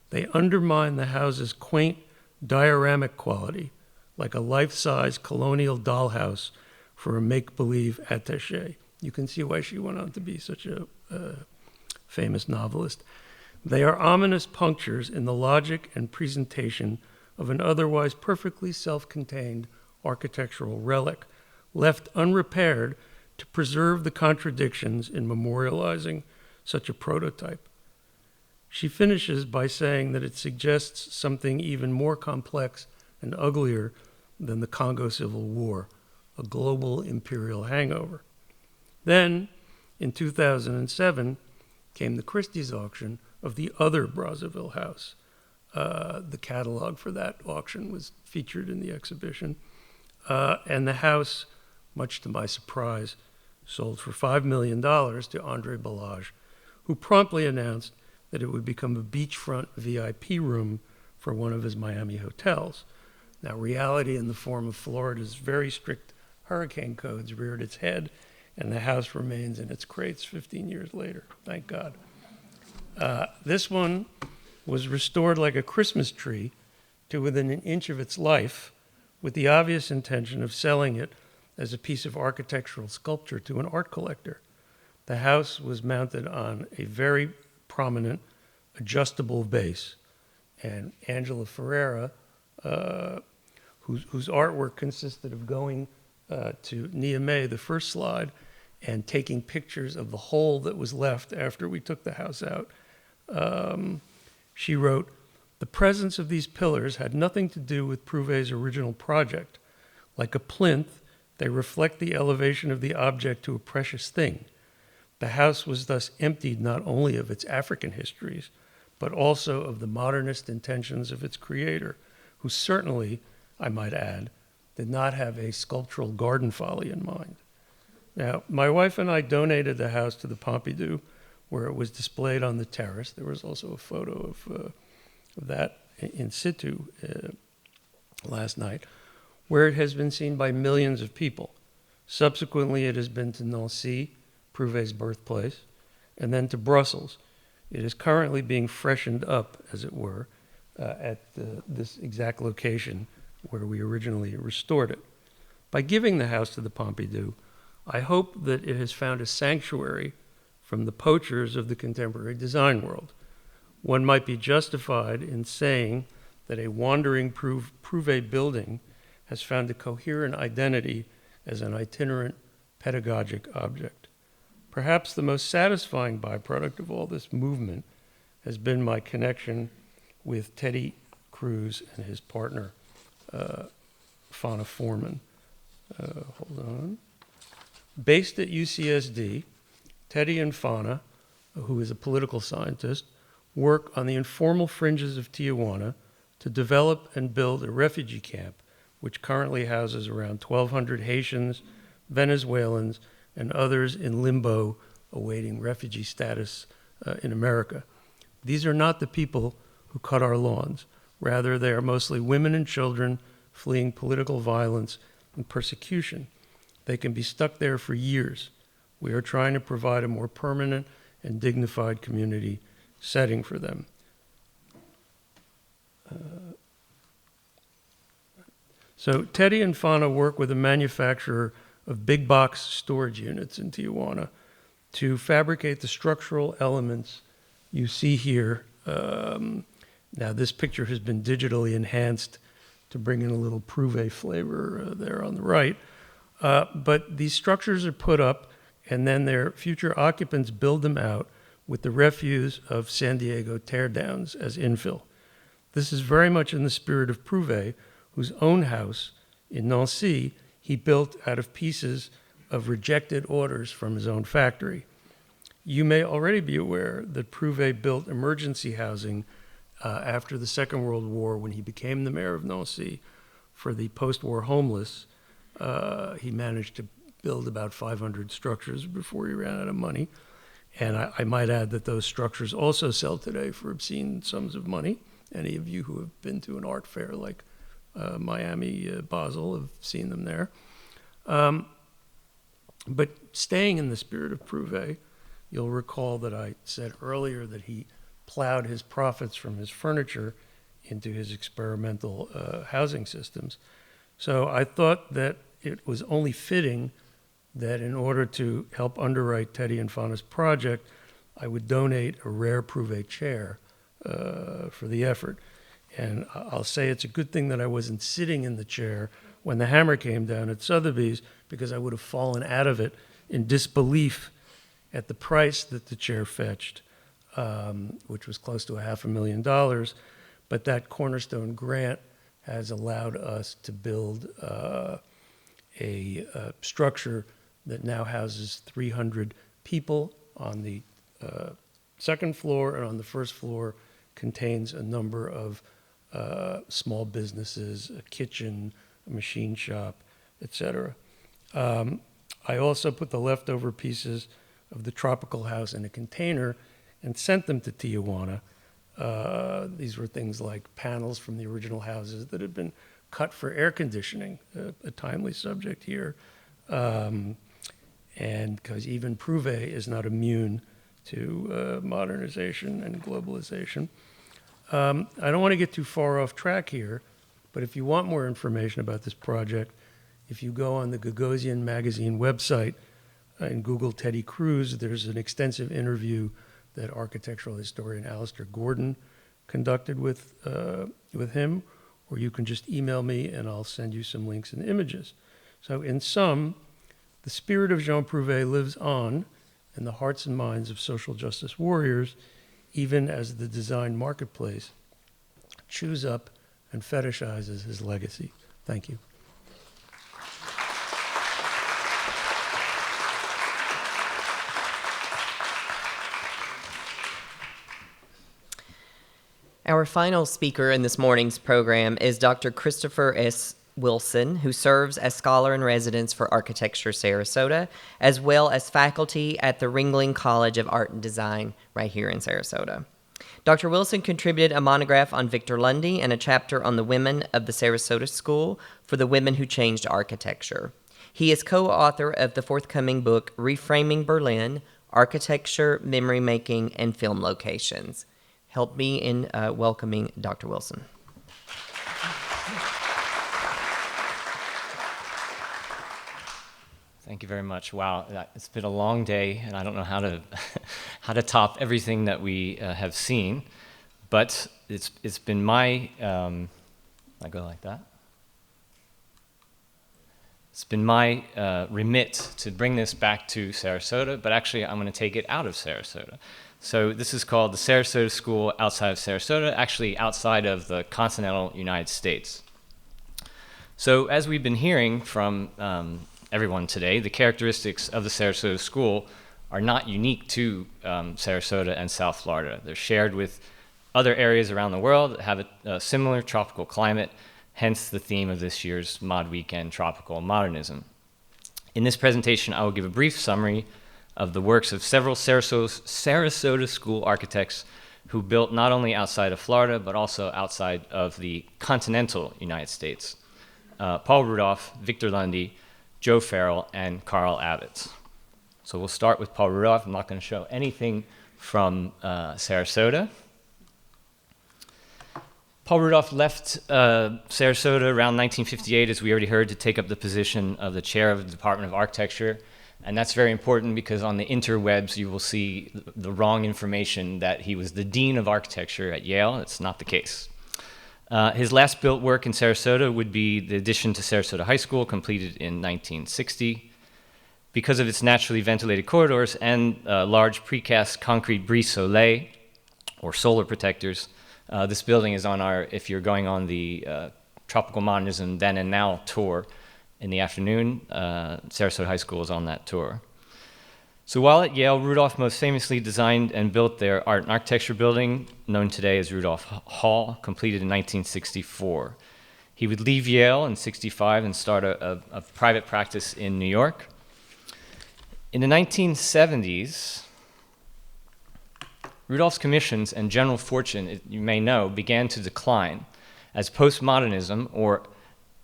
G: they undermine the house's quaint, dioramic quality, like a life-size colonial dollhouse for a make-believe attaché." You can see why she went on to be such a famous novelist. "They are ominous punctures in the logic and presentation of an otherwise perfectly self-contained architectural relic, left unrepaired to preserve the contradictions in memorializing such a prototype." She finishes by saying that it suggests something even more complex and uglier than the Congo Civil War, a global imperial hangover. Then, in 2007, came the Christie's auction of the other Brazzaville house. The catalog for that auction was featured in the exhibition. And the house, much to my surprise, sold for $5 million to Andre Balazs, who promptly announced that it would become a beachfront VIP room for one of his Miami hotels. Now, reality in the form of Florida's very strict hurricane codes reared its head, and the house remains in its crates 15 years later, thank God. This one was restored like a Christmas tree to within an inch of its life, with the obvious intention of selling it as a piece of architectural sculpture to an art collector. The house was mounted on a very prominent adjustable base, and Angela Ferreira, whose artwork consisted of going to Niamey, the first slide, and taking pictures of the hole that was left after we took the house out. She wrote, "The presence of these pillars had nothing to do with Prouvé's original project. Like a plinth, they reflect the elevation of the object to a precious thing. The house was thus emptied not only of its African histories, but also of the modernist intentions of its creator, who certainly, I might add, did not have a sculptural garden folly in mind." Now, my wife and I donated the house to the Pompidou, where it was displayed on the terrace. There was also a photo of that in situ last night, where it has been seen by millions of people. Subsequently, it has been to Nancy, Prouvé's birthplace, and then to Brussels. It is currently being freshened up, as it were, at this exact location where we originally restored it. By giving the house to the Pompidou, I hope that it has found a sanctuary from the poachers of the contemporary design world. One might be justified in saying that a wandering Prouvé building has found a coherent identity as an itinerant pedagogic object. Perhaps the most satisfying byproduct of all this movement has been my connection with Teddy Cruz and his partner, Fana Foreman. Hold on. Based at UCSD, Teddy and Fana, who is a political scientist, work on the informal fringes of Tijuana to develop and build a refugee camp, which currently houses around 1,200 Haitians, Venezuelans, and others in limbo awaiting refugee status in America. These are not the people who cut our lawns. Rather, they are mostly women and children fleeing political violence and persecution. They can be stuck there for years. We are trying to provide a more permanent and dignified community setting for them. So Teddy and Fana work with a manufacturer of big box storage units in Tijuana to fabricate the structural elements you see here. Now this picture has been digitally enhanced to bring in a little Prouvé flavor there on the right. But these structures are put up and then their future occupants build them out with the refuse of San Diego teardowns as infill. This is very much in the spirit of Prouvé, whose own house in Nancy he built out of pieces of rejected orders from his own factory. You may already be aware that Prouvé built emergency housing after the Second World War when he became the mayor of Nancy for the post-war homeless. He managed to build about 500 structures before he ran out of money. And I might add that those structures also sell today for obscene sums of money. Any of you who have been to an art fair like Miami, Basel have seen them there. But staying in the spirit of Prouvé, you'll recall that I said earlier that he plowed his profits from his furniture into his experimental housing systems. So I thought that it was only fitting that in order to help underwrite Teddy and Fana's project, I would donate a rare Prouvé chair for the effort. And I'll say it's a good thing that I wasn't sitting in the chair when the hammer came down at Sotheby's, because I would have fallen out of it in disbelief at the price that the chair fetched, which was close to $500,000. But that cornerstone grant has allowed us to build a structure that now houses 300 people on the second floor, and on the first floor contains a number of small businesses, a kitchen, a machine shop, etc. I also put the leftover pieces of the Tropical house in a container and sent them to Tijuana. These were things like panels from the original houses that had been cut for air conditioning, a timely subject here. And because even Prouvé is not immune to modernization and globalization. I don't want to get too far off track here, but if you want more information about this project, if you go on the Gagosian magazine website and Google Teddy Cruz, there's an extensive interview that architectural historian Alistair Gordon conducted with him, or you can just email me and I'll send you some links and images. So in sum, the spirit of Jean Prouvé lives on in the hearts and minds of social justice warriors, even as the design marketplace chews up and fetishizes his legacy. Thank you.
C: Our final speaker in this morning's program is Dr. Christopher S. Wilson, who serves as scholar in residence for Architecture Sarasota, as well as faculty at the Ringling College of Art and Design right here in Sarasota. Dr. Wilson contributed a monograph on Victor Lundy and a chapter on the women of the Sarasota School for the Women Who Changed Architecture. He is co-author of the forthcoming book, Reframing Berlin, Architecture, Memory Making, and Film Locations. Help me in welcoming Dr. Wilson.
H: Thank you very much. Wow, it's been a long day, and I don't know how to how to top everything that we have seen, but it's been my I go like that. It's been my remit to bring this back to Sarasota, but actually I'm going to take it out of Sarasota. So this is called the Sarasota School outside of Sarasota, actually outside of the continental United States. So as we've been hearing from everyone today, the characteristics of the Sarasota School are not unique to Sarasota and South Florida. They're shared with other areas around the world that have a similar tropical climate, hence the theme of this year's Mod Weekend, Tropical Modernism. In this presentation, I will give a brief summary of the works of several Sarasota School architects who built not only outside of Florida, but also outside of the continental United States. Paul Rudolph, Victor Lundy, Joe Farrell, and Carl Abbott. So we'll start with Paul Rudolph. I'm not going to show anything from Sarasota. Paul Rudolph left Sarasota around 1958, as we already heard, to take up the position of the chair of the Department of Architecture. And that's very important because on the interwebs you will see the wrong information that he was the Dean of Architecture at Yale. It's not the case. His last built work in Sarasota would be the addition to Sarasota High School, completed in 1960. Because of its naturally ventilated corridors and large precast concrete brise-soleil, or solar protectors, this building is on our, if you're going on the Tropical Modernism Then and Now tour in the afternoon, Sarasota High School is on that tour. So while at Yale, Rudolph most famously designed and built their art and architecture building, known today as Rudolph Hall, completed in 1964. He would leave Yale in 65 and start a private practice in New York. In the 1970s, Rudolph's commissions and general fortune, you may know, began to decline as postmodernism, or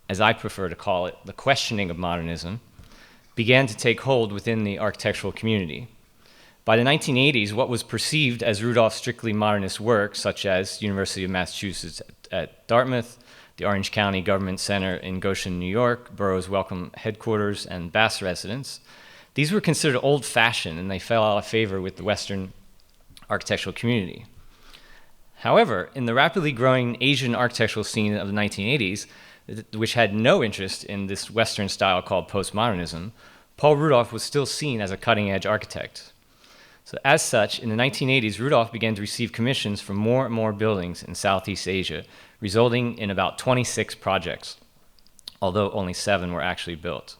H: as I prefer to call it, the questioning of modernism, began to take hold within the architectural community. By the 1980s, what was perceived as Rudolph's strictly modernist work, such as University of Massachusetts at Dartmouth, the Orange County Government Center in Goshen, New York, Borough's Welcome Headquarters, and Bass Residence, these were considered old-fashioned, and they fell out of favor with the Western architectural community. However, in the rapidly growing Asian architectural scene of the 1980s, which had no interest in this Western style called postmodernism, Paul Rudolph was still seen as a cutting-edge architect. So as such, in the 1980s, Rudolph began to receive commissions for more and more buildings in Southeast Asia, resulting in about 26 projects, although only 7 were actually built.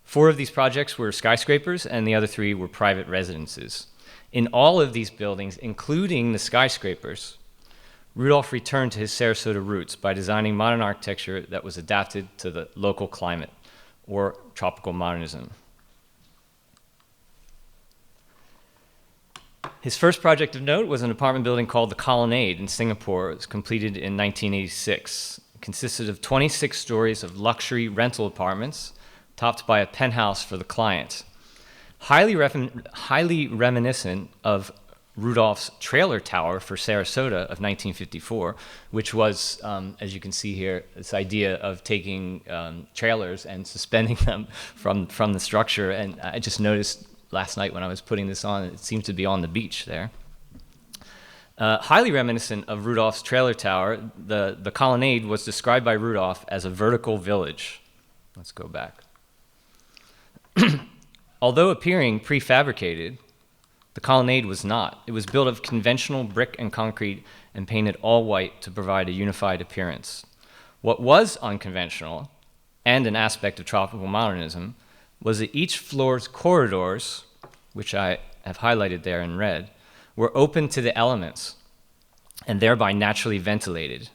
H: 4 of these projects were skyscrapers, and the other 3 were private residences. In all of these buildings, including the skyscrapers, Rudolph returned to his Sarasota roots by designing modern architecture that was adapted to the local climate, or tropical modernism. His first project of note was an apartment building called the Colonnade in Singapore. It was completed in 1986. It consisted of 26 stories of luxury rental apartments, topped by a penthouse for the client. Highly reminiscent of Rudolph's trailer tower for Sarasota of 1954, which was, as you can see here, this idea of taking trailers and suspending them from the structure. And I just noticed last night when I was putting this on, it seemed to be on the beach there. Highly reminiscent of Rudolph's trailer tower, the Colonnade was described by Rudolph as a vertical village. Let's go back. Although appearing prefabricated, the Colonnade was not. It was built of conventional brick and concrete and painted all white to provide a unified appearance. What was unconventional, and an aspect of tropical modernism, was that each floor's corridors, which I have highlighted there in red, were open to the elements and thereby naturally ventilated.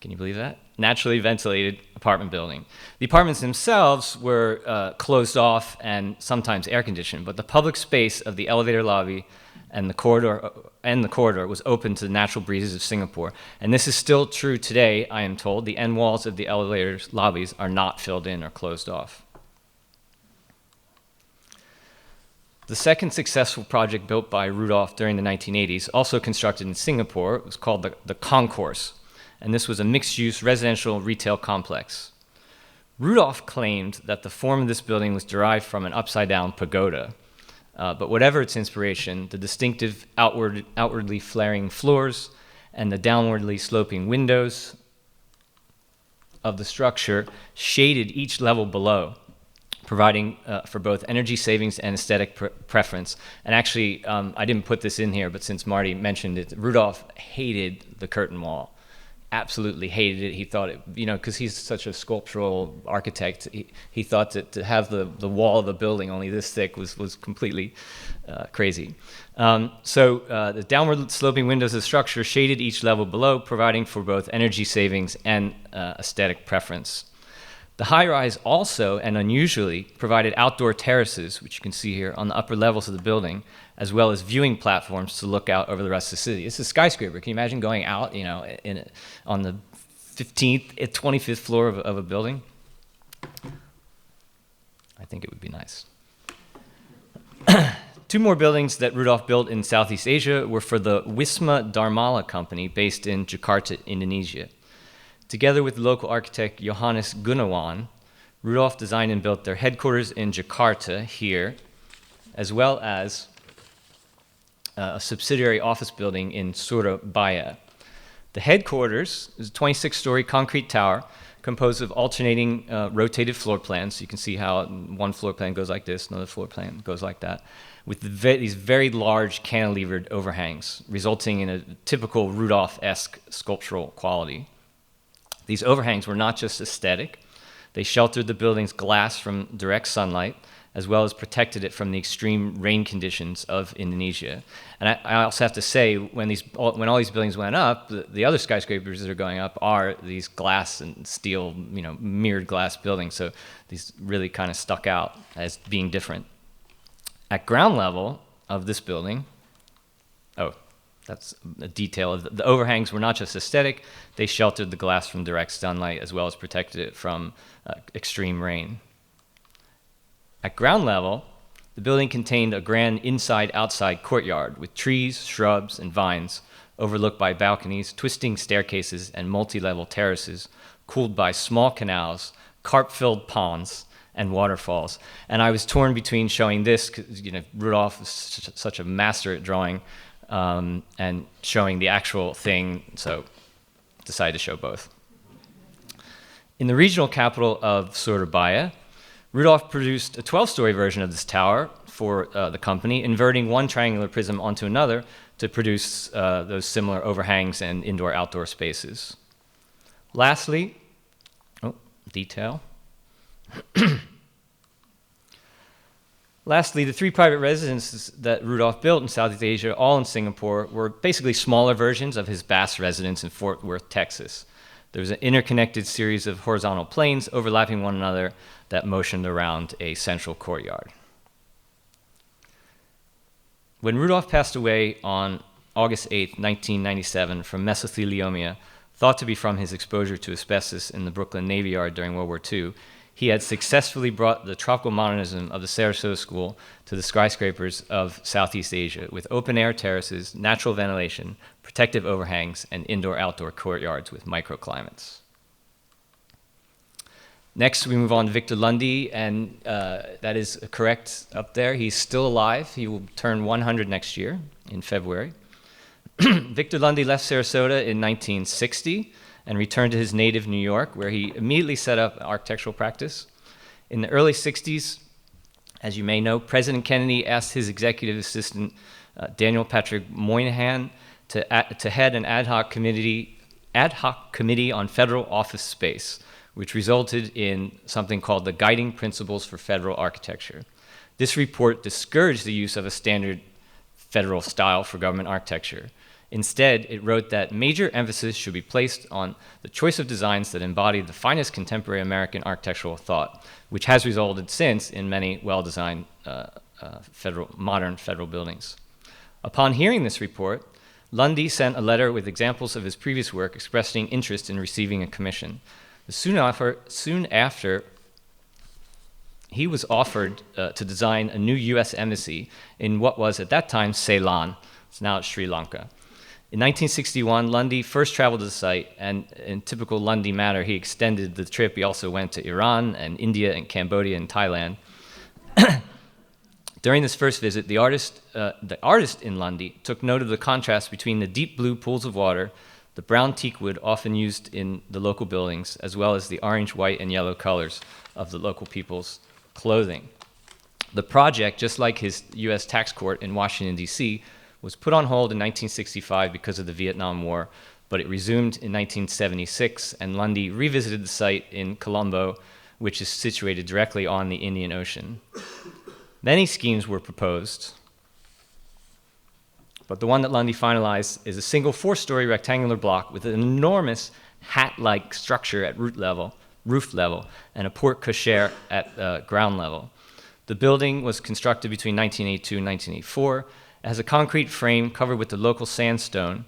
H: Can you believe that? Naturally ventilated apartment building. The apartments themselves were closed off and sometimes air-conditioned, but the public space of the elevator lobby and the corridor was open to the natural breezes of Singapore. And this is still true today, I am told. The end walls of the elevator lobbies are not filled in or closed off. The second successful project built by Rudolph during the 1980s, also constructed in Singapore, was called the Concourse. And this was a mixed-use residential retail complex. Rudolph claimed that the form of this building was derived from an upside-down pagoda, but whatever its inspiration, the distinctive outwardly flaring floors and the downwardly sloping windows of the structure shaded each level below, providing for both energy savings and aesthetic preference. And actually, I didn't put this in here, but since Marty mentioned it, Rudolph hated the curtain wall. Absolutely hated it. He thought it, because he's such a sculptural architect, he thought that to have the wall of the building only this thick was completely crazy. So the downward sloping windows of the structure shaded each level below, providing for both energy savings and aesthetic preference. The high-rise also, and unusually, provided outdoor terraces, which you can see here, on the upper levels of the building, as well as viewing platforms to look out over the rest of the city. It's a skyscraper. Can you imagine going out, on the 15th, 25th floor of a building? I think it would be nice. Two more buildings that Rudolph built in Southeast Asia were for the Wisma Dharmala Company based in Jakarta, Indonesia. Together with local architect Johannes Gunawan, Rudolph designed and built their headquarters in Jakarta here, as well as a subsidiary office building in Surabaya. The headquarters is a 26-story concrete tower composed of alternating rotated floor plans. So you can see how one floor plan goes like this, another floor plan goes like that, with these very large cantilevered overhangs, resulting in a typical Rudolph-esque sculptural quality. These overhangs were not just aesthetic. They sheltered the building's glass from direct sunlight, as well as protected it from the extreme rain conditions of Indonesia. And I also have to say, when all these buildings went up, the other skyscrapers that are going up are these glass and steel, mirrored glass buildings. So these really kind of stuck out as being different. At ground level of this building, that's a detail of the overhangs were not just aesthetic, they sheltered the glass from direct sunlight as well as protected it from extreme rain. At ground level, the building contained a grand inside-outside courtyard with trees, shrubs, and vines overlooked by balconies, twisting staircases, and multi-level terraces, cooled by small canals, carp-filled ponds, and waterfalls. And I was torn between showing this, because Rudolph is such a master at drawing, and showing the actual thing, so decided to show both. In the regional capital of Surabaya, Rudolph produced a 12-story version of this tower for the company, inverting one triangular prism onto another to produce those similar overhangs and indoor-outdoor spaces. Lastly, detail. Lastly, the three private residences that Rudolph built in Southeast Asia, all in Singapore, were basically smaller versions of his vast residence in Fort Worth, Texas. There was an interconnected series of horizontal planes overlapping one another that motioned around a central courtyard. When Rudolph passed away on August 8, 1997, from mesothelioma, thought to be from his exposure to asbestos in the Brooklyn Navy Yard during World War II, he had successfully brought the tropical modernism of the Sarasota School to the skyscrapers of Southeast Asia with open-air terraces, natural ventilation, protective overhangs, and indoor-outdoor courtyards with microclimates. Next, we move on to Victor Lundy, and that is correct up there. He's still alive. He will turn 100 next year in February. Victor Lundy left Sarasota in 1960 and returned to his native New York, where he immediately set up an architectural practice. In the early 60s, as you may know, President Kennedy asked his executive assistant, Daniel Patrick Moynihan, to head an ad hoc committee on federal office space, which resulted in something called the Guiding Principles for Federal Architecture. This report discouraged the use of a standard federal style for government architecture. Instead, it wrote that major emphasis should be placed on the choice of designs that embody the finest contemporary American architectural thought, which has resulted since in many well-designed modern federal buildings. Upon hearing this report, Lundy sent a letter with examples of his previous work expressing interest in receiving a commission. Soon after, he was offered to design a new U.S. embassy in what was at that time Ceylon. It's now Sri Lanka. In 1961, Lundy first traveled to the site, and in typical Lundy manner, he extended the trip. He also went to Iran and India and Cambodia and Thailand. During this first visit, the artist in Lundy took note of the contrast between the deep blue pools of water, the brown teakwood often used in the local buildings, as well as the orange, white, and yellow colors of the local people's clothing. The project, just like his U.S. tax court in Washington, D.C., was put on hold in 1965 because of the Vietnam War, but it resumed in 1976, and Lundy revisited the site in Colombo, which is situated directly on the Indian Ocean. Many schemes were proposed, but the one that Lundy finalized is a single 4-story rectangular block with an enormous hat-like structure at roof level, and a porte cochere at ground level. The building was constructed between 1982 and 1984. It has a concrete frame covered with the local sandstone,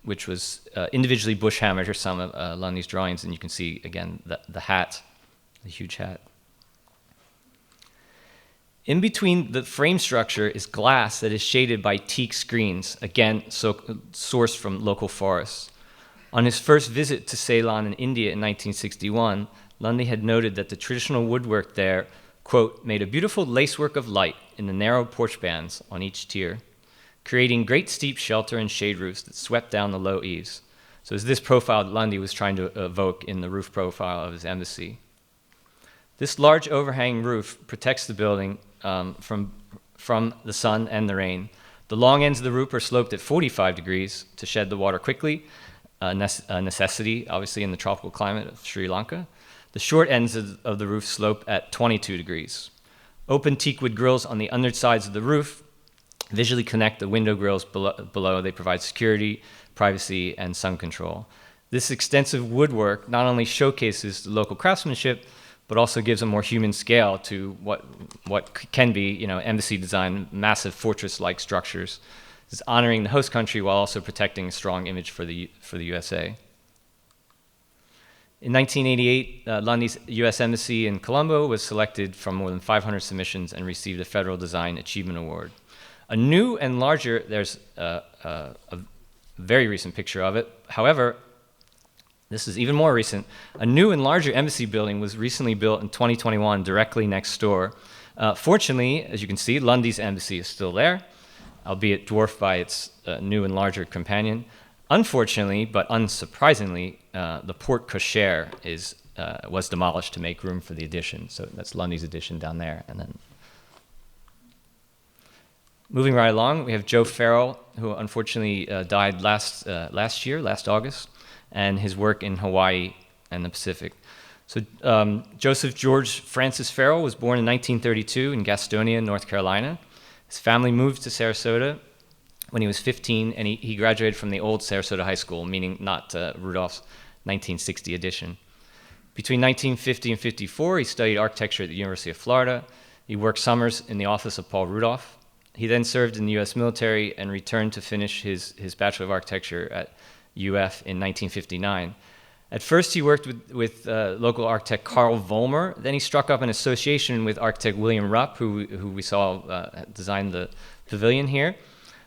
H: which was individually bush hammered. Here's some of Lundy's drawings, and you can see, again, the hat, the huge hat. In between the frame structure is glass that is shaded by teak screens, again, sourced from local forests. On his first visit to Ceylon in India in 1961, Lundy had noted that the traditional woodwork there, quote, made a beautiful lacework of light in the narrow porch bands on each tier, creating great steep shelter and shade roofs that swept down the low eaves. So it's this profile that Lundy was trying to evoke in the roof profile of his embassy. This large overhanging roof protects the building from the sun and the rain. The long ends of the roof are sloped at 45 degrees to shed the water quickly, a necessity, obviously, in the tropical climate of Sri Lanka. The short ends of the roof slope at 22 degrees. Open teakwood grills on the undersides of the roof visually connect the window grills below. They provide security, privacy, and sun control. This extensive woodwork not only showcases the local craftsmanship, but also gives a more human scale to what can be, embassy design, massive fortress-like structures. It's honoring the host country while also protecting a strong image for the USA. In 1988, Lundy's U.S. Embassy in Colombo was selected from more than 500 submissions and received a Federal Design Achievement Award. A new and larger, there's a very recent picture of it. However, this is even more recent. A new and larger embassy building was recently built in 2021 directly next door. Fortunately, as you can see, Lundy's embassy is still there, albeit dwarfed by its new and larger companion. Unfortunately, but unsurprisingly, the porte cochere was demolished to make room for the addition. So that's Lundy's addition down there. And then moving right along, we have Joe Farrell, who unfortunately died last August, and his work in Hawaii and the Pacific. So Joseph George Francis Farrell was born in 1932 in Gastonia, North Carolina. His family moved to Sarasota when he was 15, and he graduated from the old Sarasota High School, meaning not Rudolph's 1960 edition. Between 1950 and 54, he studied architecture at the University of Florida. He worked summers in the office of Paul Rudolph. He then served in the U.S. military and returned to finish his Bachelor of Architecture at UF in 1959. At first, he worked with local architect Carl Vollmer. Then he struck up an association with architect William Rupp, who we saw designed the pavilion here,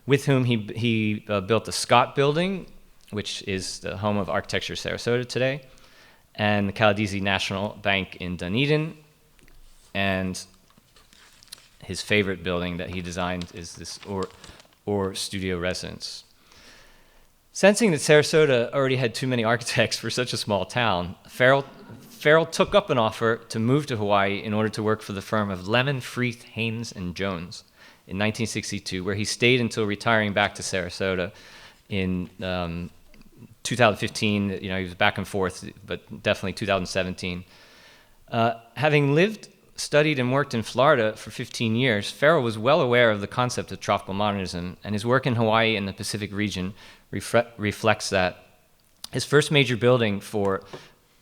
H: with whom he built the Scott Building, which is the home of Architecture Sarasota today, and the Caladesi National Bank in Dunedin. And his favorite building that he designed is this Orr Studio Residence. Sensing that Sarasota already had too many architects for such a small town, Farrell took up an offer to move to Hawaii in order to work for the firm of Lemon, Freeth, Haynes, and Jones in 1962, where he stayed until retiring back to Sarasota in 2015. He was back and forth, but definitely 2017. Having studied and worked in Florida for 15 years, Farrell was well aware of the concept of tropical modernism, and his work in Hawaii and the Pacific region reflects that. His first major building for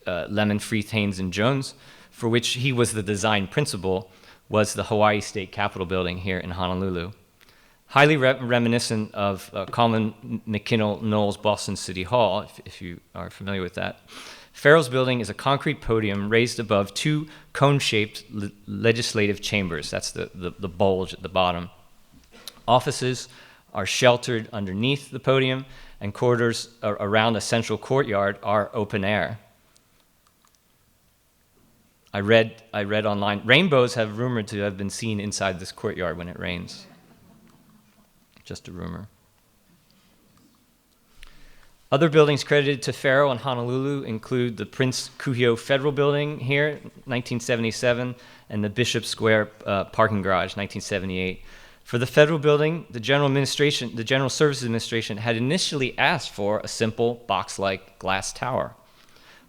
H: Lemon, Freeth, Haynes, and Jones, for which he was the design principal, was the Hawaii State Capitol building here in Honolulu. Highly reminiscent of Colin McKinnell Knowles' Boston City Hall, if you are familiar with that. Farrell's building is a concrete podium raised above two cone-shaped legislative chambers. That's the bulge at the bottom. Offices are sheltered underneath the podium, and corridors around a central courtyard are open air. I read online, rainbows have rumored to have been seen inside this courtyard when it rains. Just a rumor. Other buildings credited to Faro in Honolulu include the Prince Kuhio Federal Building here, 1977, and the Bishop Square parking garage, 1978. For the federal building, the General Services Administration had initially asked for a simple box-like glass tower.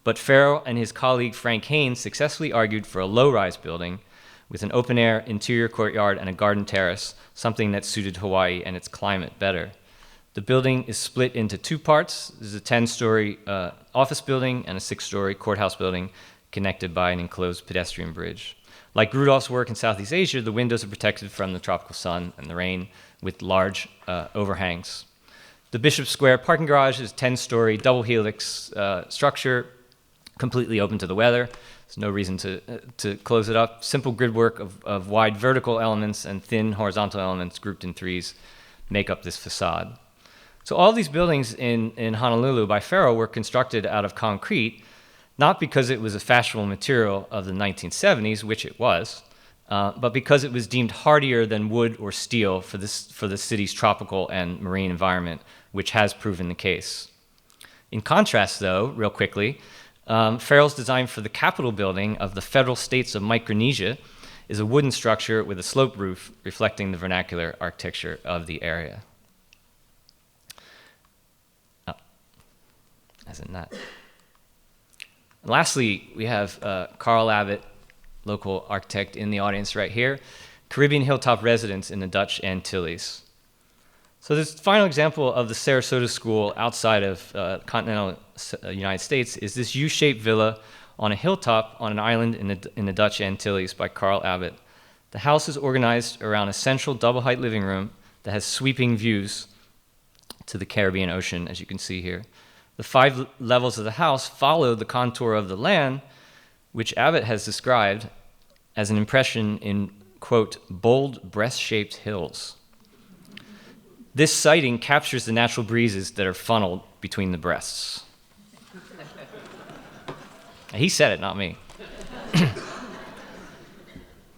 H: But Faro and his colleague Frank Haynes successfully argued for a low-rise building with an open-air interior courtyard and a garden terrace, something that suited Hawaii and its climate better. The building is split into two parts. There's a 10-story office building and a 6-story courthouse building connected by an enclosed pedestrian bridge. Like Rudolph's work in Southeast Asia, the windows are protected from the tropical sun and the rain with large overhangs. The Bishop Square parking garage is a 10-story double helix structure, completely open to the weather. There's no reason to close it up. Simple grid work of wide vertical elements and thin horizontal elements grouped in threes make up this facade. So all these buildings in Honolulu by Faro were constructed out of concrete, not because it was a fashionable material of the 1970s, which it was, but because it was deemed hardier than wood or steel for the city's tropical and marine environment, which has proven the case. In contrast, though, real quickly, Faro's design for the Capitol building of the Federal States of Micronesia is a wooden structure with a sloped roof reflecting the vernacular architecture of the area. Oh, as in that. And lastly, we have Carl Abbott, local architect in the audience right here, Caribbean hilltop residence in the Dutch Antilles. So this final example of the Sarasota School outside of continental United States is this U-shaped villa on a hilltop on an island in the Dutch Antilles by Carl Abbott. The house is organized around a central double-height living room that has sweeping views to the Caribbean Ocean, as you can see here. The 5 levels of the house follow the contour of the land, which Abbott has described as an impression in, quote, bold breast-shaped hills. This sighting captures the natural breezes that are funneled between the breasts. He said it, not me.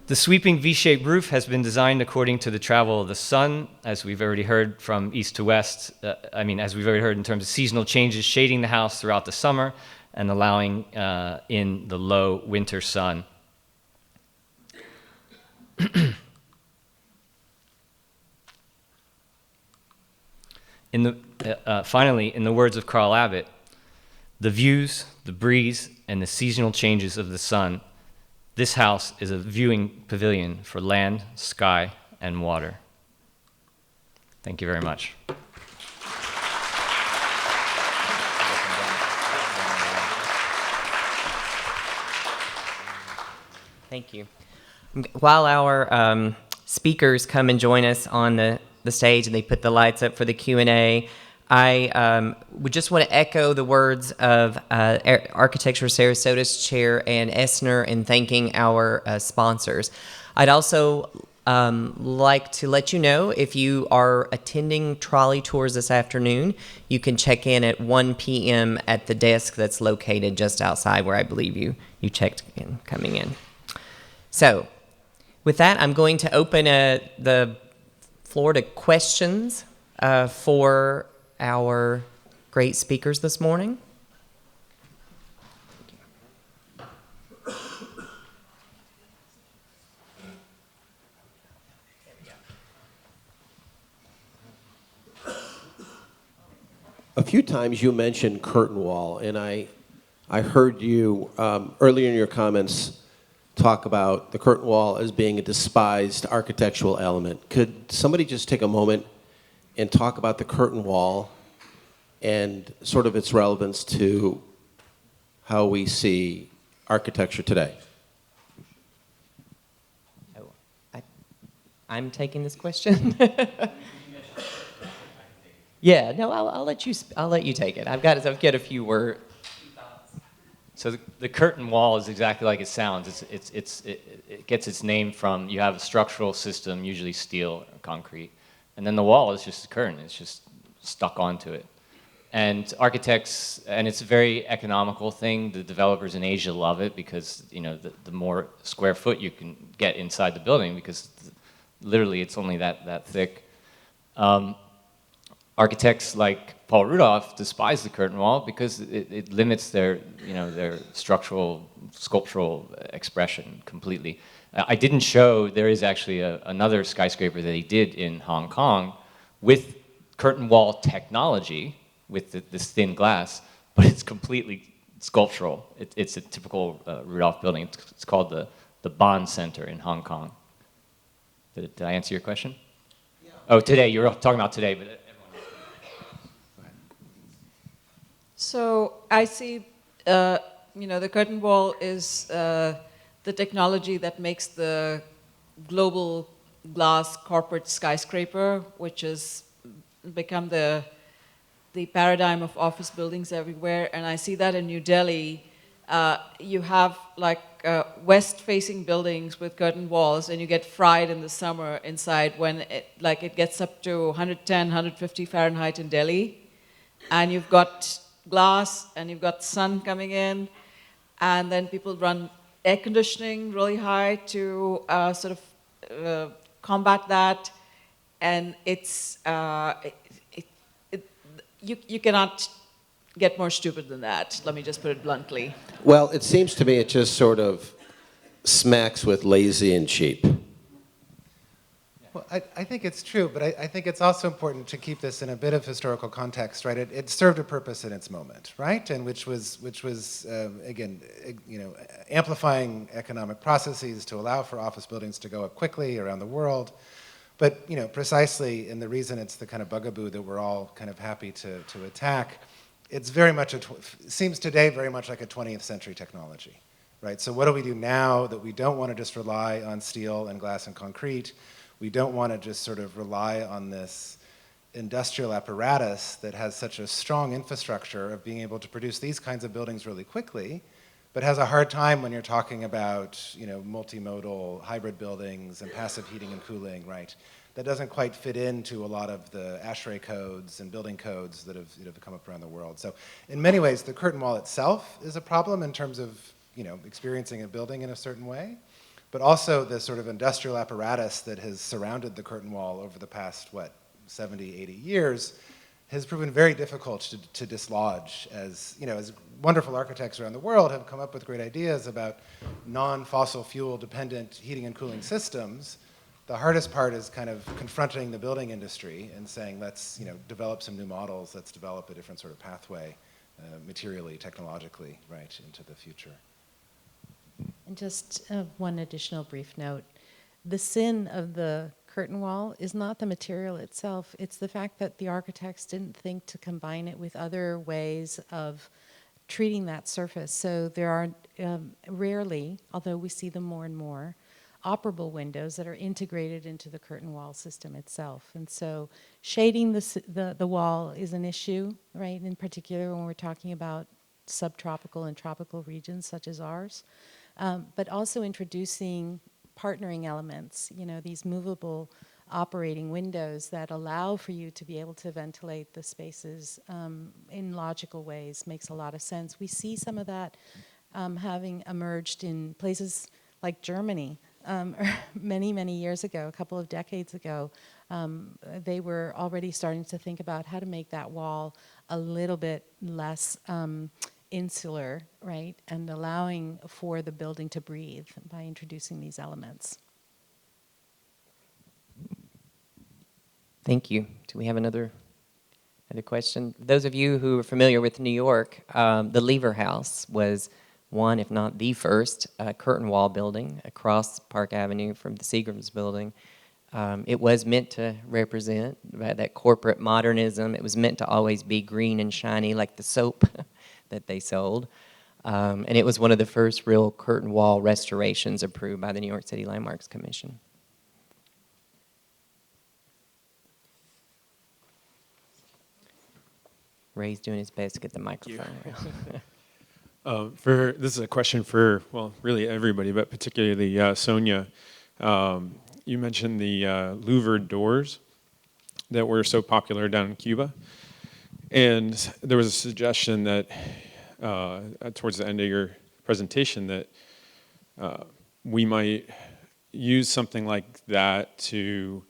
H: The sweeping V-shaped roof has been designed according to the travel of the sun, as we've already heard from east to west. As we've already heard in terms of seasonal changes shading the house throughout the summer and allowing in the low winter sun. Finally, in the words of Carl Abbott, the views, the breeze, and the seasonal changes of the sun, this house is a viewing pavilion for land, sky, and water. Thank you very much.
C: Thank you. While our speakers come and join us on the stage and they put the lights up for the Q&A, I would just want to echo the words of Architecture Sarasota's Chair Ann Essner in thanking our sponsors. I'd also like to let you know, if you are attending trolley tours this afternoon, you can check in at 1 p.m. at the desk that's located just outside where I believe you checked in coming in. So with that, I'm going to open the floor to questions for our great speakers this morning.
I: A few times you mentioned curtain wall, and I heard you earlier in your comments talk about the curtain wall as being a despised architectural element. Could somebody just take a moment and talk about the curtain wall and sort of its relevance to how we see architecture today?
C: I'm taking this question. Yeah, no, I'll let you take it. I've got a few words.
H: So the curtain wall is exactly like it sounds. It gets its name from, you have a structural system, usually steel or concrete, And then the wall is just a curtain. It's just stuck onto it. And architects, and it's a very economical thing. The developers in Asia love it because, you know, the more square foot you can get inside the building, because literally it's only that thick. Architects like Paul Rudolph despise the curtain wall because it limits their, you know, their structural, sculptural expression completely. I didn't show, there is actually another skyscraper that he did in Hong Kong with curtain wall technology, with this thin glass, but it's completely sculptural. It's a typical Rudolph building. It's called the Bond Center in Hong Kong. Did I answer your question? Yeah. Oh, today, you were talking about today, but everyone else. Go ahead.
E: So I see, you know, the curtain wall is the technology that makes the global glass corporate skyscraper, which has become the paradigm of office buildings everywhere. And I see that in New Delhi. You have like west-facing buildings with curtain walls, and you get fried in the summer inside when it gets up to 110, 150 Fahrenheit in Delhi. And you've got glass, and you've got sun coming in, and then people run air conditioning really high to sort of combat that. And it's, you cannot get more stupid than that. Let me just put it bluntly.
I: Well, it seems to me it just sort of smacks with lazy and cheap.
D: Well, I think it's true, but I think it's also important to keep this in a bit of historical context, right? It served a purpose in its moment, right? And which was again, you know, amplifying economic processes to allow for office buildings to go up quickly around the world. But, you know, precisely, and the reason it's the kind of bugaboo that we're all kind of happy to attack, it's very much seems today very much like a 20th century technology, right? So what do we do now that we don't want to just rely on steel and glass and concrete? We don't want to just sort of rely on this industrial apparatus that has such a strong infrastructure of being able to produce these kinds of buildings really quickly, but has a hard time when you're talking about, you know, multimodal hybrid buildings and passive heating and cooling, right? That doesn't quite fit into a lot of the ASHRAE codes and building codes that have come up around the world. So in many ways, the curtain wall itself is a problem in terms of, you know, experiencing a building in a certain way, but also the sort of industrial apparatus that has surrounded the curtain wall over the past, 70, 80 years, has proven very difficult to dislodge. As, you know, as wonderful architects around the world have come up with great ideas about non-fossil fuel dependent heating and cooling systems, the hardest part is kind of confronting the building industry and saying, let's, you know, develop some new models, let's develop a different sort of pathway, materially, technologically, right, into the future.
F: And just one additional brief note. The sin of the curtain wall is not the material itself, it's the fact that the architects didn't think to combine it with other ways of treating that surface. So there are rarely, although we see them more and more, operable windows that are integrated into the curtain wall system itself. And so shading the wall is an issue, right, in particular when we're talking about subtropical and tropical regions such as ours, but also introducing partnering elements, you know, these movable operating windows that allow for you to be able to ventilate the spaces in logical ways makes a lot of sense. We see some of that having emerged in places like Germany. Many, many years ago, a couple of decades ago, they were already starting to think about how to make that wall a little bit less insular, right, and allowing for the building to breathe by introducing these elements.
C: Thank you. Do we have another question? Those of you who are familiar with New York, the Lever House was one, if not the first, curtain wall building across Park Avenue from the Seagram's building. It was meant to represent that corporate modernism. It was meant to always be green and shiny like the soap that they sold. And it was one of the first real curtain wall restorations approved by the New York City Landmarks Commission. Ray's doing his best to get the microphone around.
J: This is a question for, well, really everybody, but particularly Sonia. You mentioned the louvered doors. that were so popular down in Cuba. And there was a suggestion that towards the end of your presentation that we might use something like that to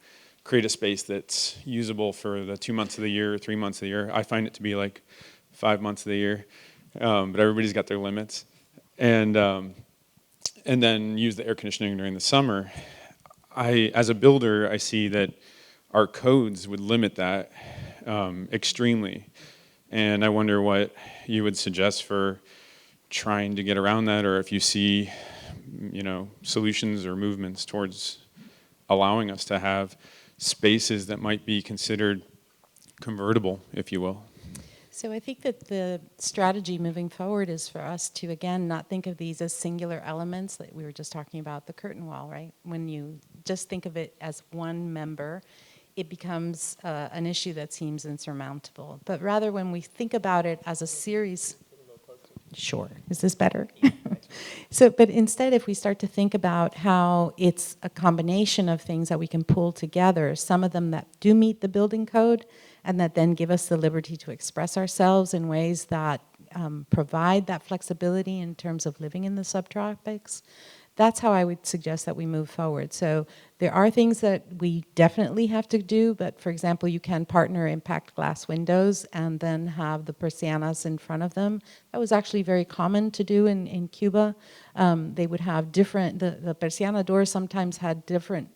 J: create a space that's usable for the 2 months of the year, 3 months of the year. I find it to be like 5 months of the year, but everybody's got their limits. And then use the air conditioning during the summer. As a builder, I see that our codes would limit that extremely. And I wonder what you would suggest for trying to get around that, or if you see, solutions or movements towards allowing us to have spaces that might be considered convertible, if you will.
F: So I think that the strategy moving forward is for us to, again, not think of these as singular elements that we were just talking about, the curtain wall, right? When you just think of it as one member, it becomes an issue that seems insurmountable. But rather, when we think about it as a series... Sure. Is this better? But instead, if we start to think about how it's a combination of things that we can pull together, some of them that do meet the building code, and that then give us the liberty to express ourselves in ways that provide that flexibility in terms of living in the subtropics, that's how I would suggest that we move forward. So there are things that we definitely have to do, but for example, you can partner impact glass windows and then have the persianas in front of them. That was actually very common to do in Cuba. They would have different, the persiana doors sometimes had different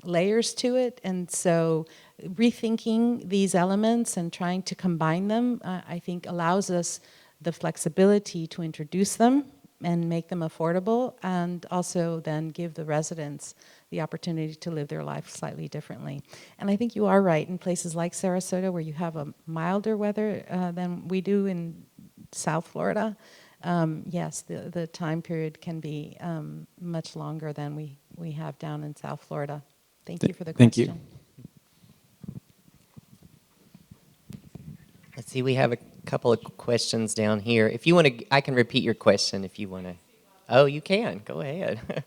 F: layers to it, and so rethinking these elements and trying to combine them, I think allows us the flexibility to introduce them and make them affordable, and also then give the residents the opportunity to live their life slightly differently. And I think you are right, in places like Sarasota, where you have a milder weather than we do in South Florida, yes, the time period can be much longer than we have down in South Florida. Thank you for the question.
J: Thank you.
C: Let's see, we have a couple of questions down here. If you want to, I can repeat your question if you want to. Oh, you can. Go ahead.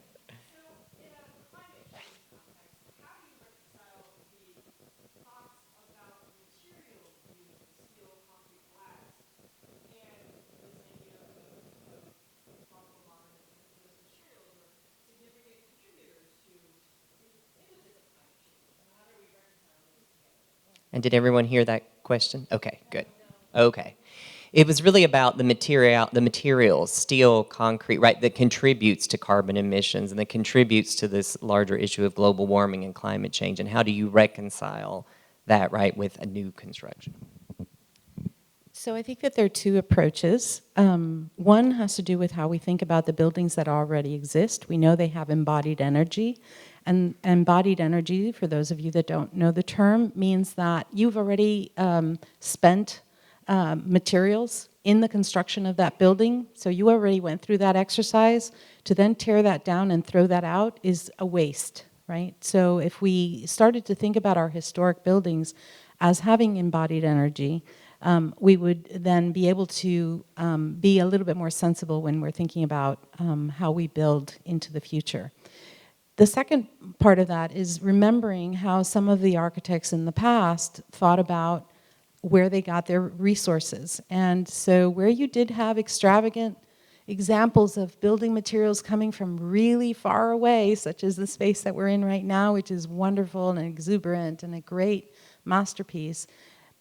C: And did everyone hear that question? Okay, good. Okay. It was really about the materials, steel, concrete, right, that contributes to carbon emissions and that contributes to this larger issue of global warming and climate change. And how do you reconcile that, right, with a new construction?
F: So I think that there are two approaches. One has to do with how we think about the buildings that already exist. We know they have embodied energy. And embodied energy, for those of you that don't know the term, means that you've already spent materials in the construction of that building. So you already went through that exercise. To then tear that down and throw that out is a waste, right? So if we started to think about our historic buildings as having embodied energy, we would then be able to be a little bit more sensible when we're thinking about how we build into the future. The second part of that is remembering how some of the architects in the past thought about where they got their resources. And so where you did have extravagant examples of building materials coming from really far away, such as the space that we're in right now, which is wonderful and exuberant and a great masterpiece.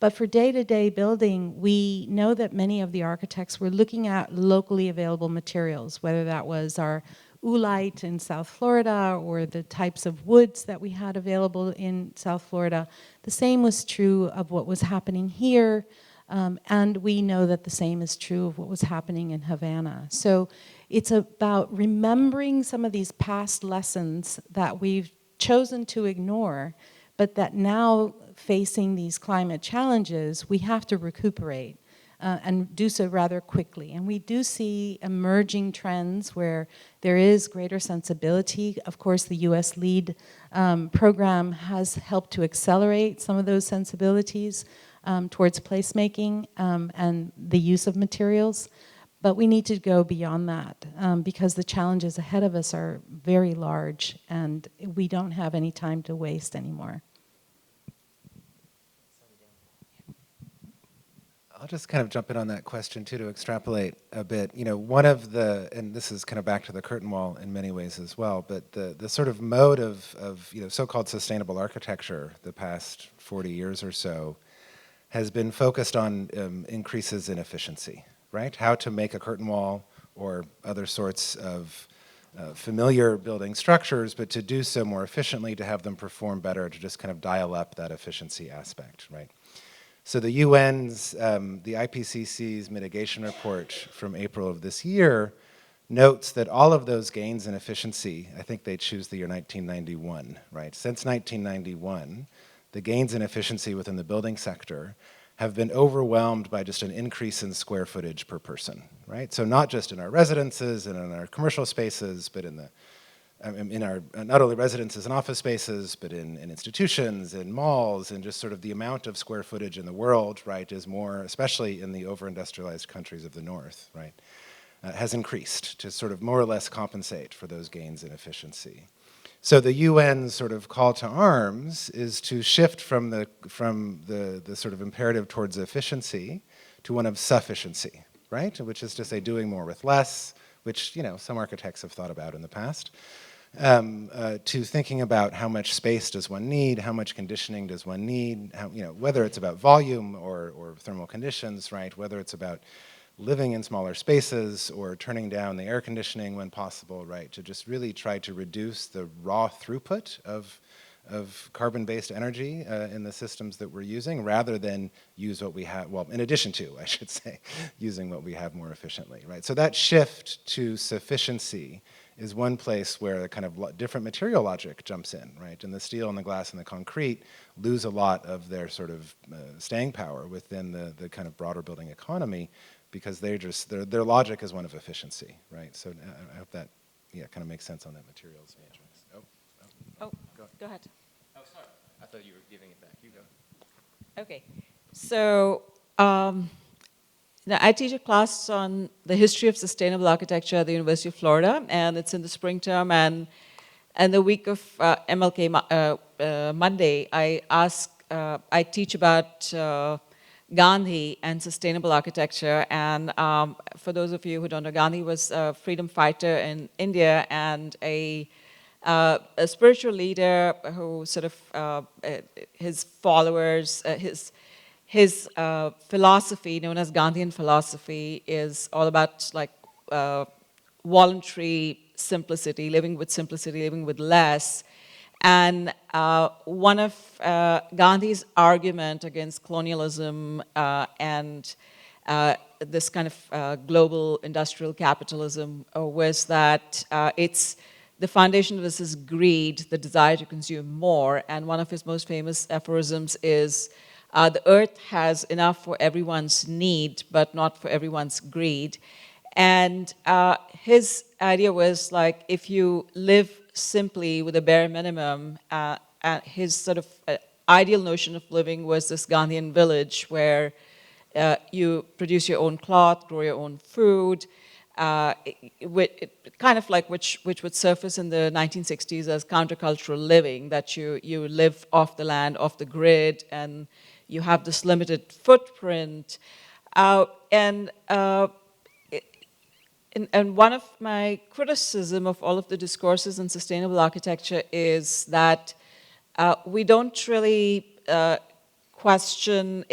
F: But for day-to-day building, we know that many of the architects were looking at locally available materials, whether that was our oolite in South Florida or the types of woods that we had available in South Florida. The same was true of what was happening here, and we know that the same is true of what was happening in Havana. So it's about remembering some of these past lessons that we've chosen to ignore, but that now facing these climate challenges, we have to recuperate. And do so rather quickly. And we do see emerging trends where there is greater sensibility. Of course, the US LEED program has helped to accelerate some of those sensibilities towards placemaking and the use of materials. But we need to go beyond that because the challenges ahead of us are very large and we don't have any time to waste anymore.
D: I'll just kind of jump in on that question too to extrapolate a bit. You know, one of the, and this is kind of back to the curtain wall in many ways as well, but the sort of mode of you know, so-called sustainable architecture the past 40 years or so has been focused on increases in efficiency, right? How to make a curtain wall or other sorts of familiar building structures, but to do so more efficiently, to have them perform better, to just kind of dial up that efficiency aspect, right? So the UN's, the IPCC's mitigation report from April of this year notes that all of those gains in efficiency, I think they choose the year 1991, right? Since 1991, the gains in efficiency within the building sector have been overwhelmed by just an increase in square footage per person, right? So not just in our residences and in our commercial spaces, but in our, not only residences and office spaces, but in institutions, in malls, and just sort of the amount of square footage in the world, right, is more, especially in the over-industrialized countries of the North, right, has increased to sort of more or less compensate for those gains in efficiency. So the UN's sort of call to arms is to shift from the sort of imperative towards efficiency to one of sufficiency, right, which is to say doing more with less, which, you know, some architects have thought about in the past. To thinking about how much space does one need, how much conditioning does one need, how, you know, whether it's about volume or thermal conditions, right, whether it's about living in smaller spaces or turning down the air conditioning when possible, right, to just really try to reduce the raw throughput of carbon-based energy in the systems that we're using, rather than use what we have, well, in addition to, I should say, using what we have more efficiently, right? So that shift to sufficiency is one place where a kind of different material logic jumps in, right? And the steel and the glass and the concrete lose a lot of their sort of staying power within the kind of broader building economy, because they're just, their logic is one of efficiency, right? So I hope that, yeah, kind of makes sense on that materials matrix.
E: Go ahead.
H: Oh, sorry. I thought you were giving it back. You go.
E: Okay. So I teach a class on the history of sustainable architecture at the University of Florida, and it's in the spring term. And the week of MLK Monday, I teach about Gandhi and sustainable architecture. And for those of you who don't know, Gandhi was a freedom fighter in India and a spiritual leader who sort of, his followers, his philosophy, known as Gandhian philosophy, is all about like voluntary simplicity, living with less. And one of Gandhi's argument against colonialism and this kind of global industrial capitalism was that it's the foundation of this is greed, the desire to consume more. And one of his most famous aphorisms is, the earth has enough for everyone's need, but not for everyone's greed. And his idea was like, if you live simply with a bare minimum, his sort of ideal notion of living was this Gandhian village where you produce your own cloth, grow your own food, kind of like which would surface in the 1960s as countercultural living, that you live off the land, off the grid, and you have this limited footprint. And one of my criticism of all of the discourses in sustainable architecture is that we don't really question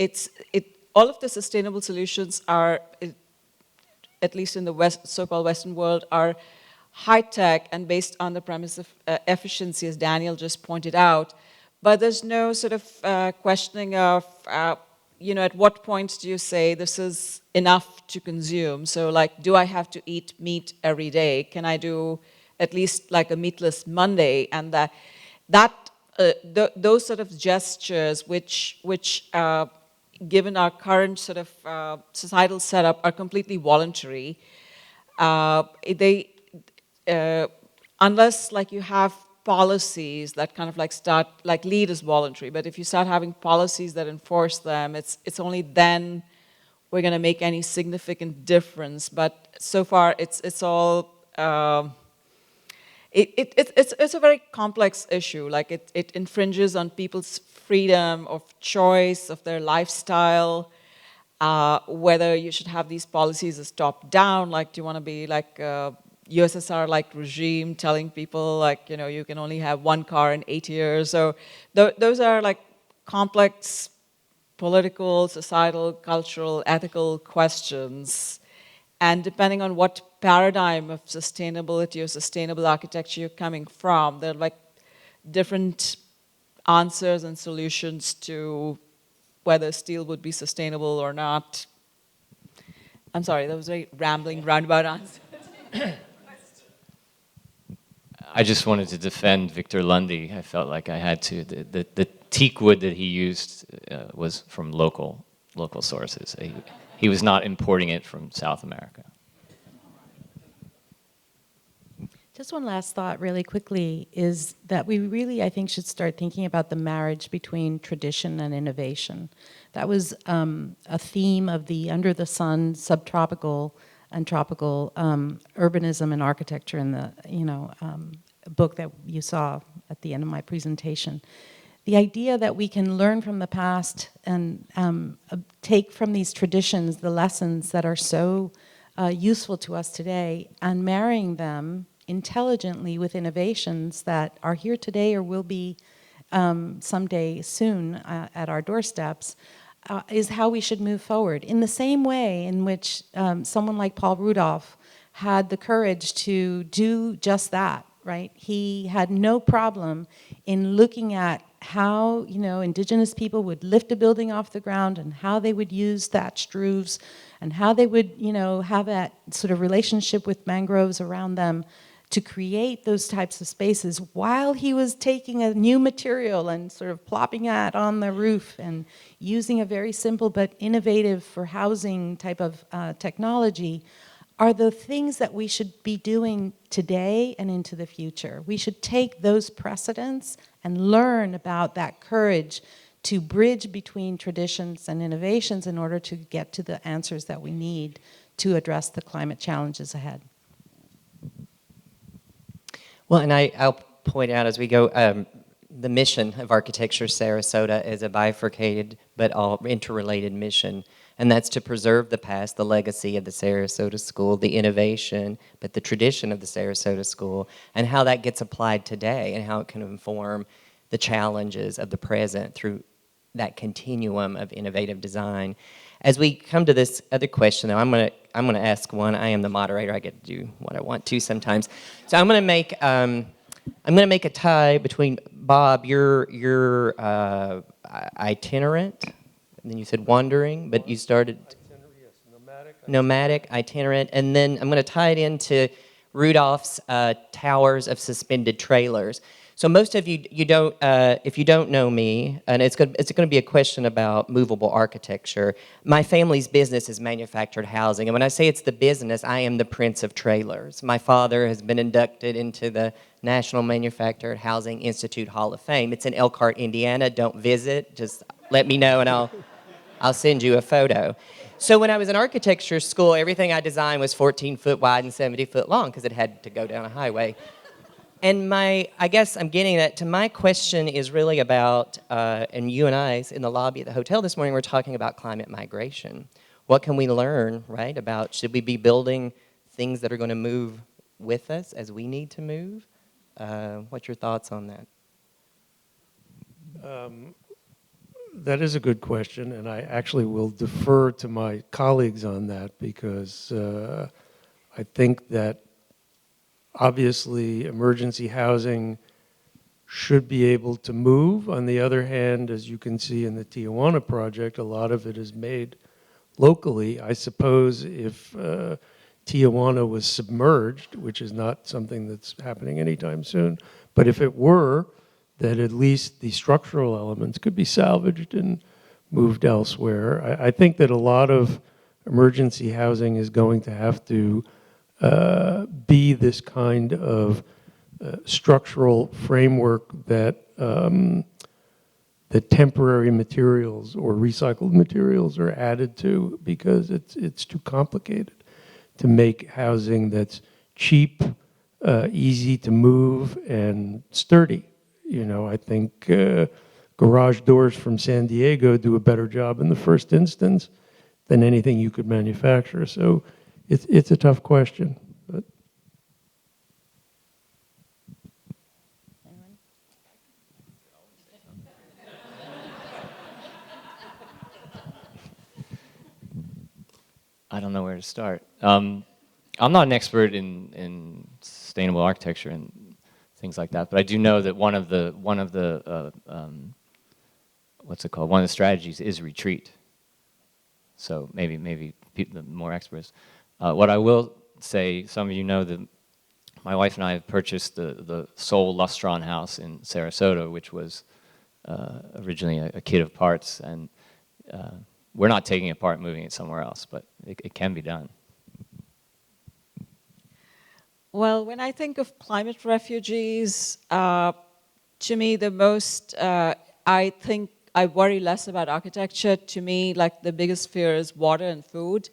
E: all of the sustainable solutions are, at least in the so-called Western world, are high-tech and based on the premise of efficiency, as Daniel just pointed out. But there's no sort of questioning of, you know, at what point do you say this is enough to consume? So, like, do I have to eat meat every day? Can I do at least like a meatless Monday? And those sort of gestures, which given our current sort of societal setup, are completely voluntary. Unless like you have policies that kind of like lead as voluntary, but if you start having policies that enforce them, it's only then we're going to make any significant difference. But so far, it's all it's a very complex issue. Like it infringes on people's freedom of choice, of their lifestyle. whether you should have these policies as top-down, like do you want to be like USSR-like regime telling people like, you can only have one car in 8 years. So those are like complex political, societal, cultural, ethical questions. And depending on what paradigm of sustainability or sustainable architecture you're coming from, there are like different answers and solutions to whether steel would be sustainable or not. I'm sorry, that was a very rambling, roundabout answer.
H: I just wanted to defend Victor Lundy. I felt like I had to. The teak wood that he used was from local sources. He was not importing it from South America.
F: Just one last thought really quickly is that we really, I think, should start thinking about the marriage between tradition and innovation. That was a theme of the Under the Sun subtropical and tropical urbanism and architecture in the book that you saw at the end of my presentation. The idea that we can learn from the past and take from these traditions the lessons that are so useful to us today and marrying them intelligently with innovations that are here today or will be someday soon at our doorsteps is how we should move forward. In the same way in which someone like Paul Rudolph had the courage to do just that, right? He had no problem in looking at how, indigenous people would lift a building off the ground and how they would use thatched roofs and how they would, have that sort of relationship with mangroves around them to create those types of spaces while he was taking a new material and sort of plopping it on the roof and using a very simple but innovative for housing type of technology are the things that we should be doing today and into the future. We should take those precedents and learn about that courage to bridge between traditions and innovations in order to get to the answers that we need to address the climate challenges ahead.
C: Well, and I'll point out as we go, the mission of Architecture Sarasota is a bifurcated but all interrelated mission, and that's to preserve the past, the legacy of the Sarasota School, the innovation, but the tradition of the Sarasota School, and how that gets applied today and how it can inform the challenges of the present through that continuum of innovative design. As we come to this other question, though, I'm going to ask one. I am the moderator. I get to do what I want to sometimes. So I'm going to make a tie between Bob. You're itinerant, and then you said wandering, but you started nomadic, itinerant, and then I'm going to tie it into Rudolph's towers of suspended trailers. So most of you don't, if you don't know me, and it's going to be a question about movable architecture. My family's business is manufactured housing, and when I say it's the business, I am the prince of trailers. My father has been inducted into the National Manufactured Housing Institute Hall of Fame. It's in Elkhart, Indiana. Don't visit. Just let me know, and I'll send you a photo. So when I was in architecture school, everything I designed was 14 foot wide and 70 foot long because it had to go down a highway. And I guess I'm getting at, to my question is really about, and you and I in the lobby at the hotel this morning were talking about climate migration. What can we learn, right, about should we be building things that are going to move with us as we need to move? What's your thoughts on that?
G: That is a good question, and I actually will defer to my colleagues on that because I think that obviously emergency housing should be able to move. On the other hand, as you can see in the Tijuana project, a lot of it is made locally. I suppose if Tijuana was submerged, which is not something that's happening anytime soon, but if it were, that at least the structural elements could be salvaged and moved elsewhere. I think that a lot of emergency housing is going to have to be this kind of structural framework that that temporary materials or recycled materials are added to, because it's too complicated to make housing that's cheap, easy to move, and sturdy. You know, I think garage doors from San Diego do a better job in the first instance than anything you could manufacture. So it's a tough question. But
H: I don't know where to start. I'm not an expert in sustainable architecture and things like that, but I do know that one of the what's it called? One of the strategies is retreat. So maybe people, the more experts. What I will say, some of you know that my wife and I have purchased the Sol Lustron house in Sarasota, which was originally a kit of parts, and we're not taking it apart, moving it somewhere else, but it can be done.
E: Well, when I think of climate refugees, to me, the most, I think I worry less about architecture. To me, like the biggest fear is water and food.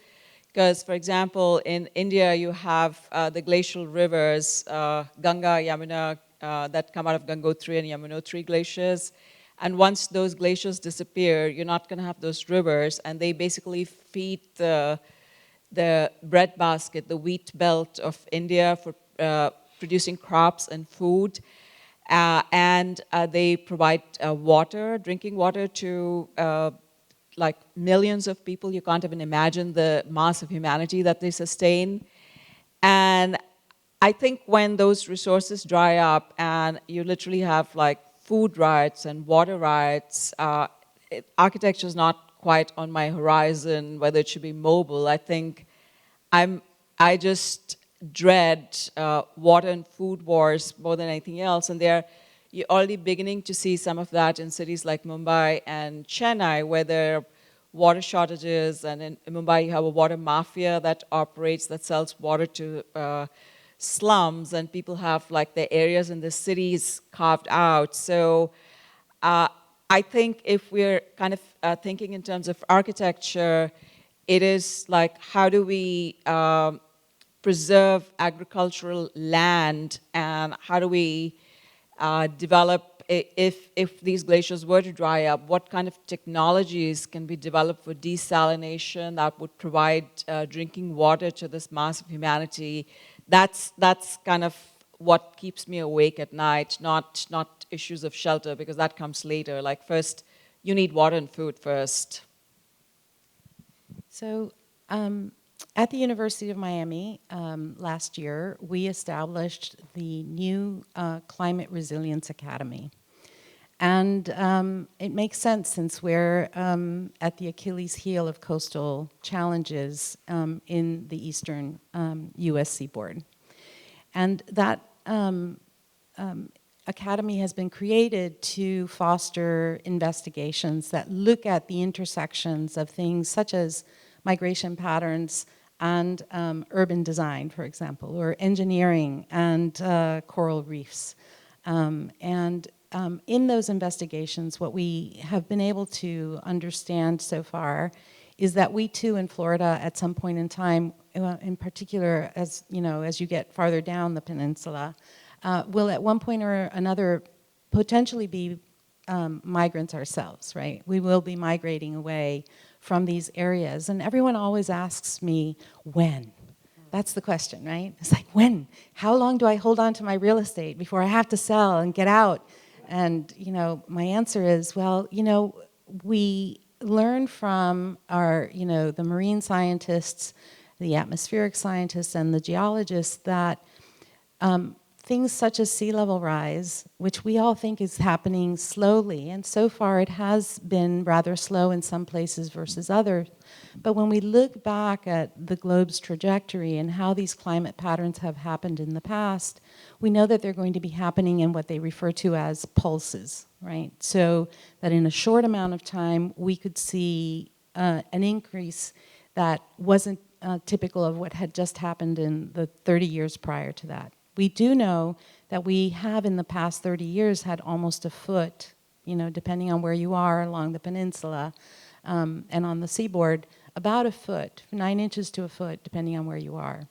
E: Because, for example, in India, you have the glacial rivers, Ganga, Yamuna, that come out of Gangotri and Yamunotri glaciers. And once those glaciers disappear, you're not going to have those rivers, and they basically feed the breadbasket, the wheat belt of India for producing crops and food. And they provide water, drinking water to like millions of people. You can't even imagine the mass of humanity that they sustain. And I think when those resources dry up and you literally have like food rights and water rights, architecture is not quite on my horizon, whether it should be mobile. I think I just dread water and food wars more than anything else. And you're already beginning to see some of that in cities like Mumbai and Chennai, where there are water shortages. And in Mumbai, you have a water mafia that operates, that sells water to slums, and people have like their areas in the cities carved out. So I think if we're kind of thinking in terms of architecture, it is like, how do we preserve agricultural land, and how do we develop, if these glaciers were to dry up, what kind of technologies can be developed for desalination that would provide drinking water to this mass of humanity? That's kind of what keeps me awake at night, not issues of shelter, because that comes later. Like first, you need water and food first.
F: So at the University of Miami last year, we established the new Climate Resilience Academy. And it makes sense, since we're at the Achilles heel of coastal challenges in the eastern US seaboard. And that academy has been created to foster investigations that look at the intersections of things such as migration patterns and urban design, for example, or engineering and coral reefs. In those investigations, what we have been able to understand so far is that we too in Florida at some point in time, in particular as you get farther down the peninsula, will at one point or another potentially be migrants ourselves, right? We will be migrating away from these areas. And everyone always asks me, when? That's the question, right? It's like, when? How long do I hold on to my real estate before I have to sell and get out? And, my answer is, well, we learn from our, the marine scientists, the atmospheric scientists, and the geologists that things such as sea level rise, which we all think is happening slowly, and so far it has been rather slow in some places versus others, but when we look back at the globe's trajectory and how these climate patterns have happened in the past, we know that they're going to be happening in what they refer to as pulses, right? So that in a short amount of time, we could see an increase that wasn't typical of what had just happened in the 30 years prior to that. We do know that we have in the past 30 years had almost a foot, depending on where you are along the peninsula and on the seaboard, about a foot, 9 inches to a foot, depending on where you are.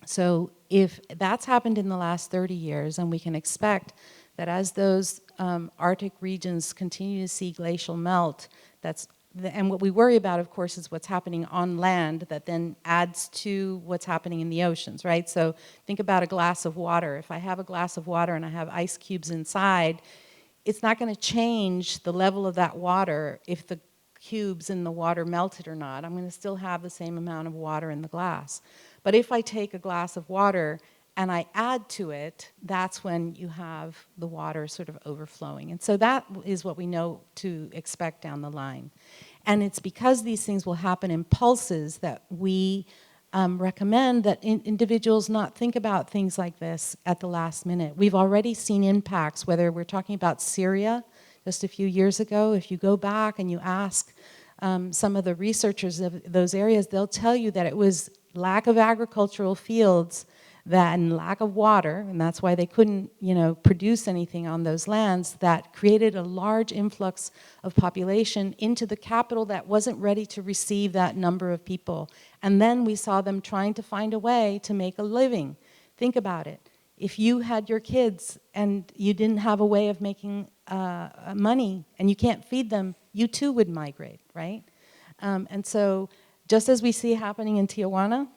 F: So if that's happened in the last 30 years, and we can expect that as those Arctic regions continue to see glacial melt, that's And what we worry about, of course, is what's happening on land that then adds to what's happening in the oceans, right? So think about a glass of water. If I have a glass of water and I have ice cubes inside, it's not going to change the level of that water if the cubes in the water melted or not. I'm going to still have the same amount of water in the glass. But if I take a glass of water and I add to it, that's when you have the water sort of overflowing. And so that is what we know to expect down the line. And it's because these things will happen in pulses that we recommend that individuals not think about things like this at the last minute. We've already seen impacts, whether we're talking about Syria just a few years ago. If you go back and you ask some of the researchers of those areas, they'll tell you that it was lack of agricultural fields and lack of water, and that's why they couldn't, produce anything on those lands, that created a large influx of population into the capital that wasn't ready to receive that number of people. And then we saw them trying to find a way to make a living. Think about it. If you had your kids and you didn't have a way of making money and you can't feed them, you too would migrate, right? And so just as we see happening in Tijuana,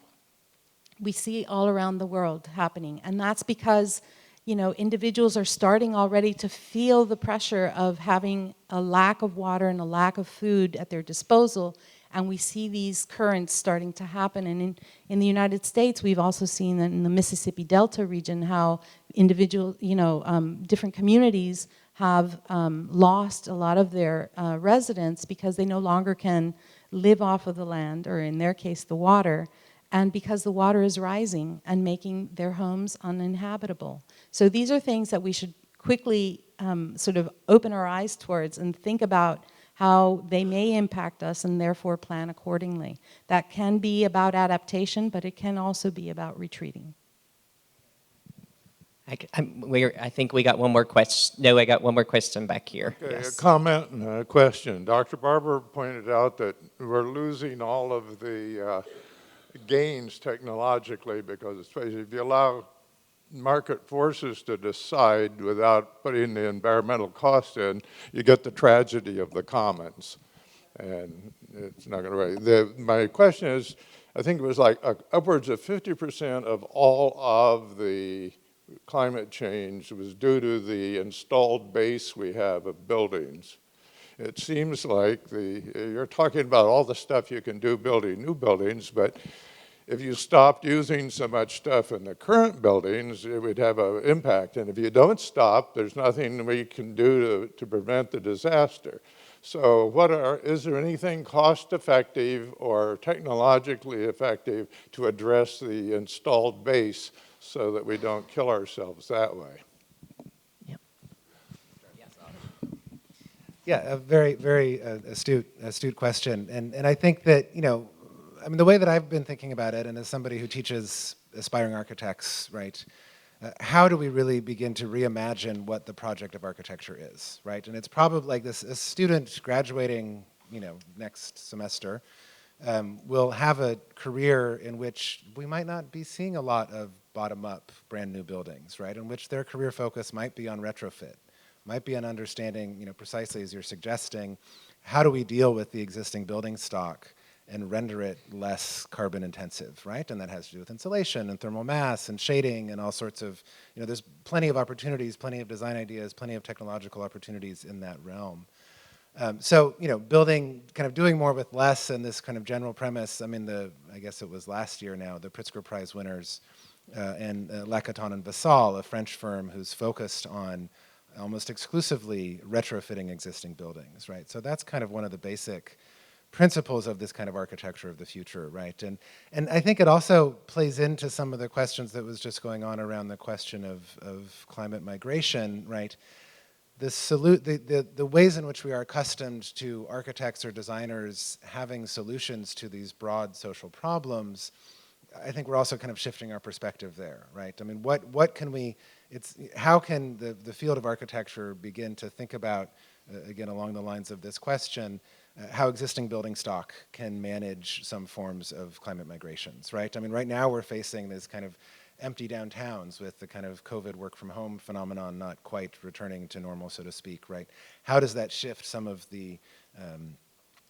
F: we see all around the world happening. And that's because, individuals are starting already to feel the pressure of having a lack of water and a lack of food at their disposal. And we see these currents starting to happen. And in the United States, we've also seen that in the Mississippi Delta region, how different communities have lost a lot of their residents because they no longer can live off of the land, or in their case, the water, and because the water is rising and making their homes uninhabitable. So these are things that we should quickly sort of open our eyes towards and think about how they may impact us and therefore plan accordingly. That can be about adaptation, but it can also be about retreating.
C: I think we got one more question. No, I got one more question back here.
K: Okay,
C: Yes.
K: a comment and a question. Dr. Barber pointed out that we're losing all of the gains technologically because if you allow market forces to decide without putting the environmental cost in, you get the tragedy of the commons. And it's not going to work. My question is, I think it was like upwards of 50% of all of the climate change was due to the installed base we have of buildings. It seems like you're talking about all the stuff you can do building new buildings, but if you stopped using so much stuff in the current buildings, it would have an impact. And if you don't stop, there's nothing we can do to prevent the disaster. So is there anything cost-effective or technologically effective to address the installed base so that we don't kill ourselves that way?
D: Yeah, a very, very astute question. And I think that, the way that I've been thinking about it, and as somebody who teaches aspiring architects, right, how do we really begin to reimagine what the project of architecture is, right? And it's probably like this: a student graduating, next semester will have a career in which we might not be seeing a lot of bottom-up brand new buildings, right? In which their career focus might be on retrofit, might be on understanding, precisely as you're suggesting, how do we deal with the existing building stock and render it less carbon intensive, right? And that has to do with insulation and thermal mass and shading and all sorts of, there's plenty of opportunities, plenty of design ideas, plenty of technological opportunities in that realm. So, doing more with less, and this kind of general premise, I guess it was last year now, the Pritzker Prize winners and Lacaton and Vassal, a French firm who's focused on almost exclusively retrofitting existing buildings, right? So that's kind of one of the basic principles of this kind of architecture of the future, right? And I think it also plays into some of the questions that was just going on around the question of climate migration, right? The ways in which we are accustomed to architects or designers having solutions to these broad social problems, I think we're also kind of shifting our perspective there, right? What can we, how can the field of architecture begin to think about, again, along the lines of this question, how existing building stock can manage some forms of climate migrations, right? Right now we're facing this kind of empty downtowns with the kind of COVID work from home phenomenon not quite returning to normal, so to speak, right? How does that shift some of the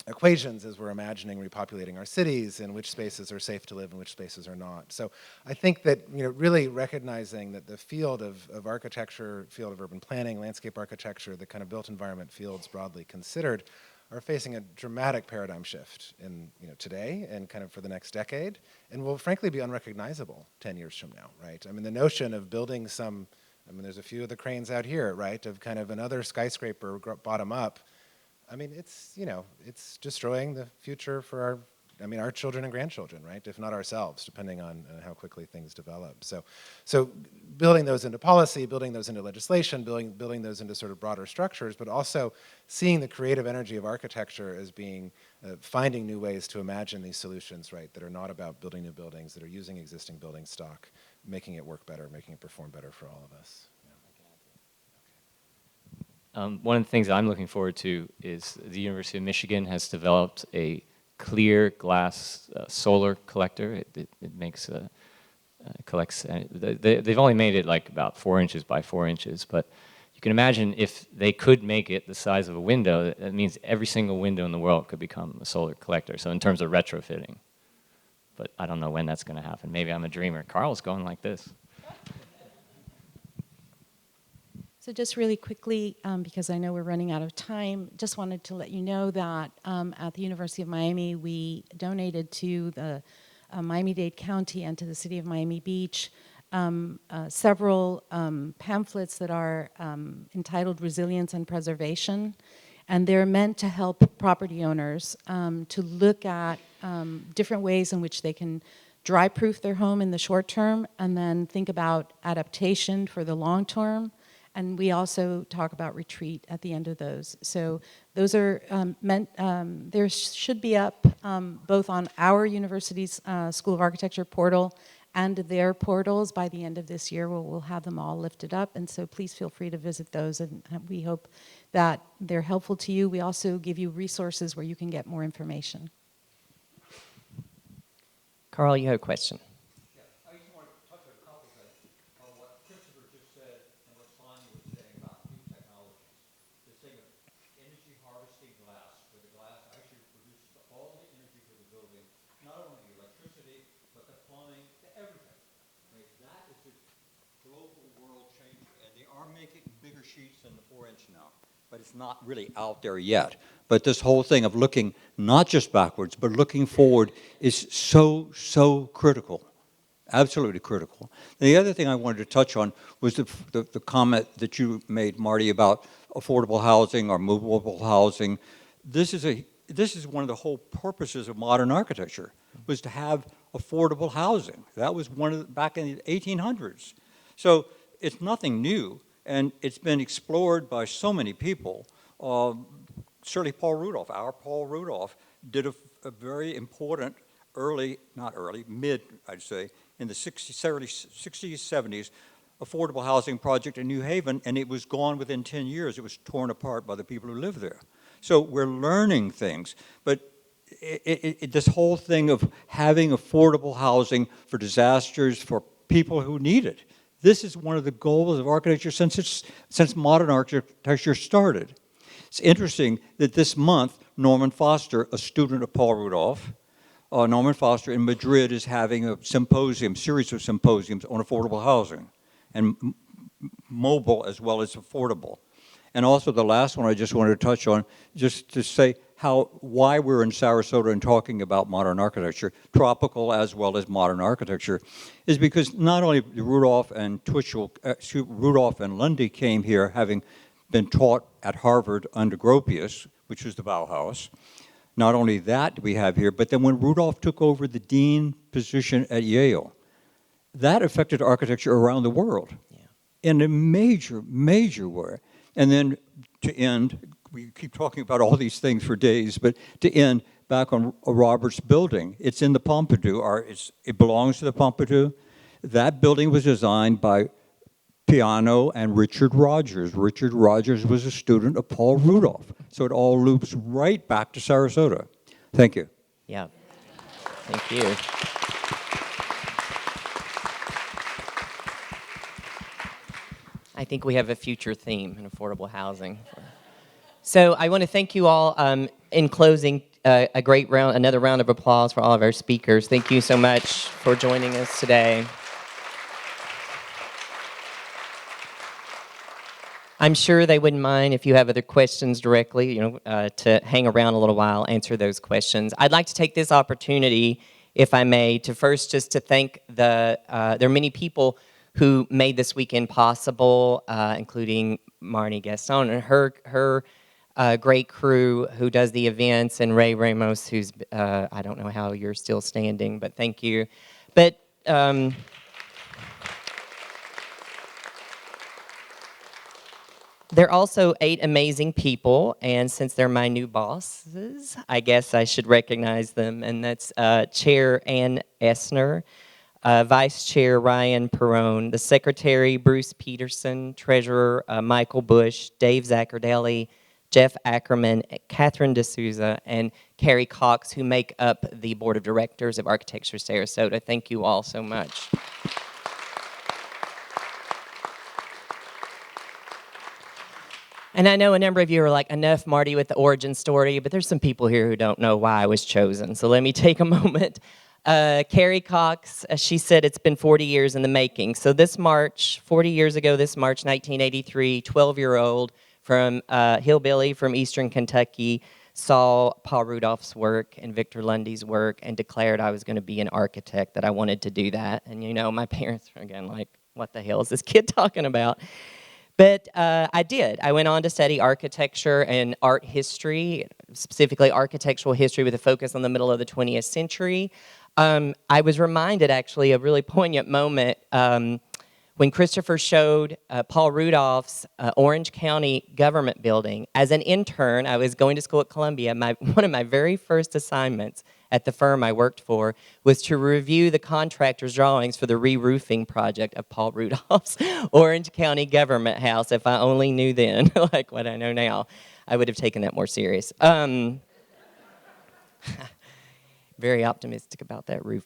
D: equations as we're imagining repopulating our cities and which spaces are safe to live and which spaces are not. So I think that, really recognizing that the field of architecture, field of urban planning, landscape architecture, the kind of built environment fields broadly considered are facing a dramatic paradigm shift in today and kind of for the next decade, and will frankly be unrecognizable 10 years from now, right? I mean, the notion of building there's a few of the cranes out here, right, of kind of another skyscraper bottom up. I mean, it's destroying the future for our children and grandchildren, right? If not ourselves, depending on how quickly things develop. So building those into policy, building those into legislation, building those into sort of broader structures, but also seeing the creative energy of architecture as being, finding new ways to imagine these solutions, right, that are not about building new buildings, that are using existing building stock, making it work better, making it perform better for all of us.
H: One of the things I'm looking forward to is the University of Michigan has developed a clear glass solar collector. It makes collects. They've only made it like about 4 inches by 4 inches, but you can imagine if they could make it the size of a window, that means every single window in the world could become a solar collector. So in terms of retrofitting, but I don't know when that's going to happen. Maybe I'm a dreamer. Carl's going like this.
F: So just really quickly, because I know we're running out of time, just wanted to let you know that at the University of Miami, we donated to the Miami-Dade County and to the city of Miami Beach several pamphlets that are entitled Resilience and Preservation, and they're meant to help property owners to look at different ways in which they can dry-proof their home in the short term and then think about adaptation for the long term. And we also talk about retreat at the end of those. So those are there should be up both on our university's School of Architecture portal and their portals by the end of this year. We'll have them all lifted up. And so please feel free to visit those. And we hope that they're helpful to you. We also give you resources where you can get more information.
C: Carl, you have a question.
L: But it's not really out there yet. But this whole thing of looking not just backwards, but looking forward is so critical, absolutely critical. The other thing I wanted to touch on was the comment that you made, Marty, about affordable housing or movable housing. This is one of the whole purposes of modern architecture, was to have affordable housing. That was one of back in the 1800s. So it's nothing new. And it's been explored by so many people. Certainly Paul Rudolph, our Paul Rudolph, did a very important mid, I'd say, in the 60s, 70s, affordable housing project in New Haven, and it was gone within 10 years. It was torn apart by the people who live there. So we're learning things, but this whole thing of having affordable housing for disasters, for people who need it, this is one of the goals of architecture since modern architecture started. It's interesting that this month, Norman Foster, a student of Paul Rudolph, Norman Foster in Madrid is having a series of symposiums on affordable housing, and mobile as well as affordable. And also the last one I just wanted to touch on, just to say why we're in Sarasota and talking about modern architecture, tropical as well as modern architecture, is because not only Rudolph and Rudolph and Lundy came here having been taught at Harvard under Gropius, which was the Bauhaus. Not only that do we have here, but then when Rudolph took over the dean position at Yale, that affected architecture around the world in a major way. And then to end, we keep talking about all these things for days, but to end back on Robert's building, it's in the Pompidou, it belongs to the Pompidou. That building was designed by Piano and Richard Rogers. Richard Rogers was a student of Paul Rudolph. So it all loops right back to Sarasota. Thank you.
C: Yeah, thank you. I think we have a future theme in affordable housing. So I want to thank you all in closing a great round, another round of applause for all of our speakers. Thank you so much for joining us today. I'm sure they wouldn't mind if you have other questions directly, to hang around a little while, answer those questions. I'd like to take this opportunity, if I may, to first just to thank there are many people who made this weekend possible, including Marnie Gaston and her great crew who does the events, and Ray Ramos, who's, I don't know how you're still standing, but thank you. But there are also 8 amazing people, and since they're my new bosses, I guess I should recognize them, and that's Chair Ann Essner, Vice Chair Ryan Perrone, the Secretary Bruce Peterson, Treasurer Michael Bush, Dave Zaccardelli, Jeff Ackerman, Catherine D'Souza, and Carrie Cox, who make up the Board of Directors of Architecture Sarasota. Thank you all so much. And I know a number of you are like, enough, Marty, with the origin story, but there's some people here who don't know why I was chosen, so let me take a moment. Carrie Cox, she said it's been 40 years in the making. So this March, 40 years ago, this March 1983, 12-year-old from hillbilly from eastern Kentucky saw Paul Rudolph's work and Victor Lundy's work and declared I was going to be an architect, that I wanted to do that. And my parents were again like, what the hell is this kid talking about? But I did. I went on to study architecture and art history, specifically architectural history with a focus on the middle of the 20th century. I was reminded, actually, of a really poignant moment when Christopher showed Paul Rudolph's Orange County government building. As an intern, I was going to school at Columbia. One of my very first assignments at the firm I worked for was to review the contractor's drawings for the re-roofing project of Paul Rudolph's Orange County government house. If I only knew then, like what I know now, I would have taken that more serious. Very optimistic about that roof.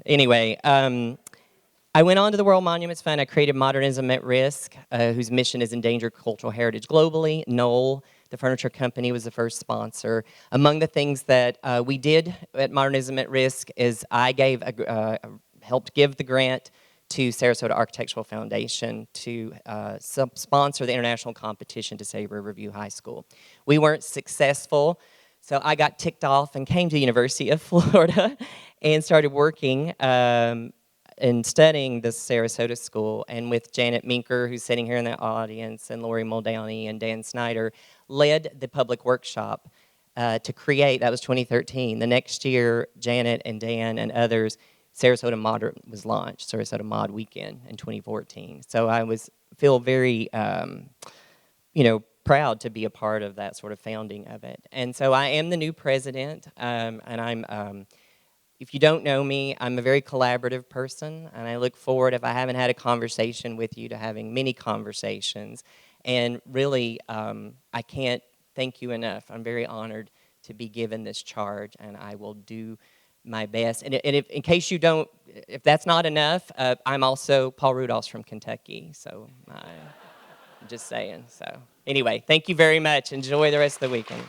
C: Anyway, I went on to the World Monuments Fund. I created Modernism at Risk, whose mission is endangered cultural heritage globally. Knoll, the furniture company, was the first sponsor. Among the things that we did at Modernism at Risk is I helped give the grant to Sarasota Architectural Foundation to sponsor the international competition to save Riverview High School. We weren't successful, so I got ticked off and came to the University of Florida and started working and studying the Sarasota School, and with Janet Minker, who's sitting here in the audience, and Lori Muldowney and Dan Snyder, led the public workshop to create, that was 2013. The next year, Janet and Dan and others, Sarasota Mod was launched, Sarasota Mod Weekend in 2014. So I feel very, proud to be a part of that sort of founding of it. And so I am the new president, and I'm, if you don't know me, I'm a very collaborative person, and I look forward, if I haven't had a conversation with you, to having many conversations. And really, I can't thank you enough. I'm very honored to be given this charge, and I will do my best. And if, in case you don't, if that's not enough, I'm also Paul Rudolph's from Kentucky, so I'm just saying. So anyway, thank you very much. Enjoy the rest of the weekend.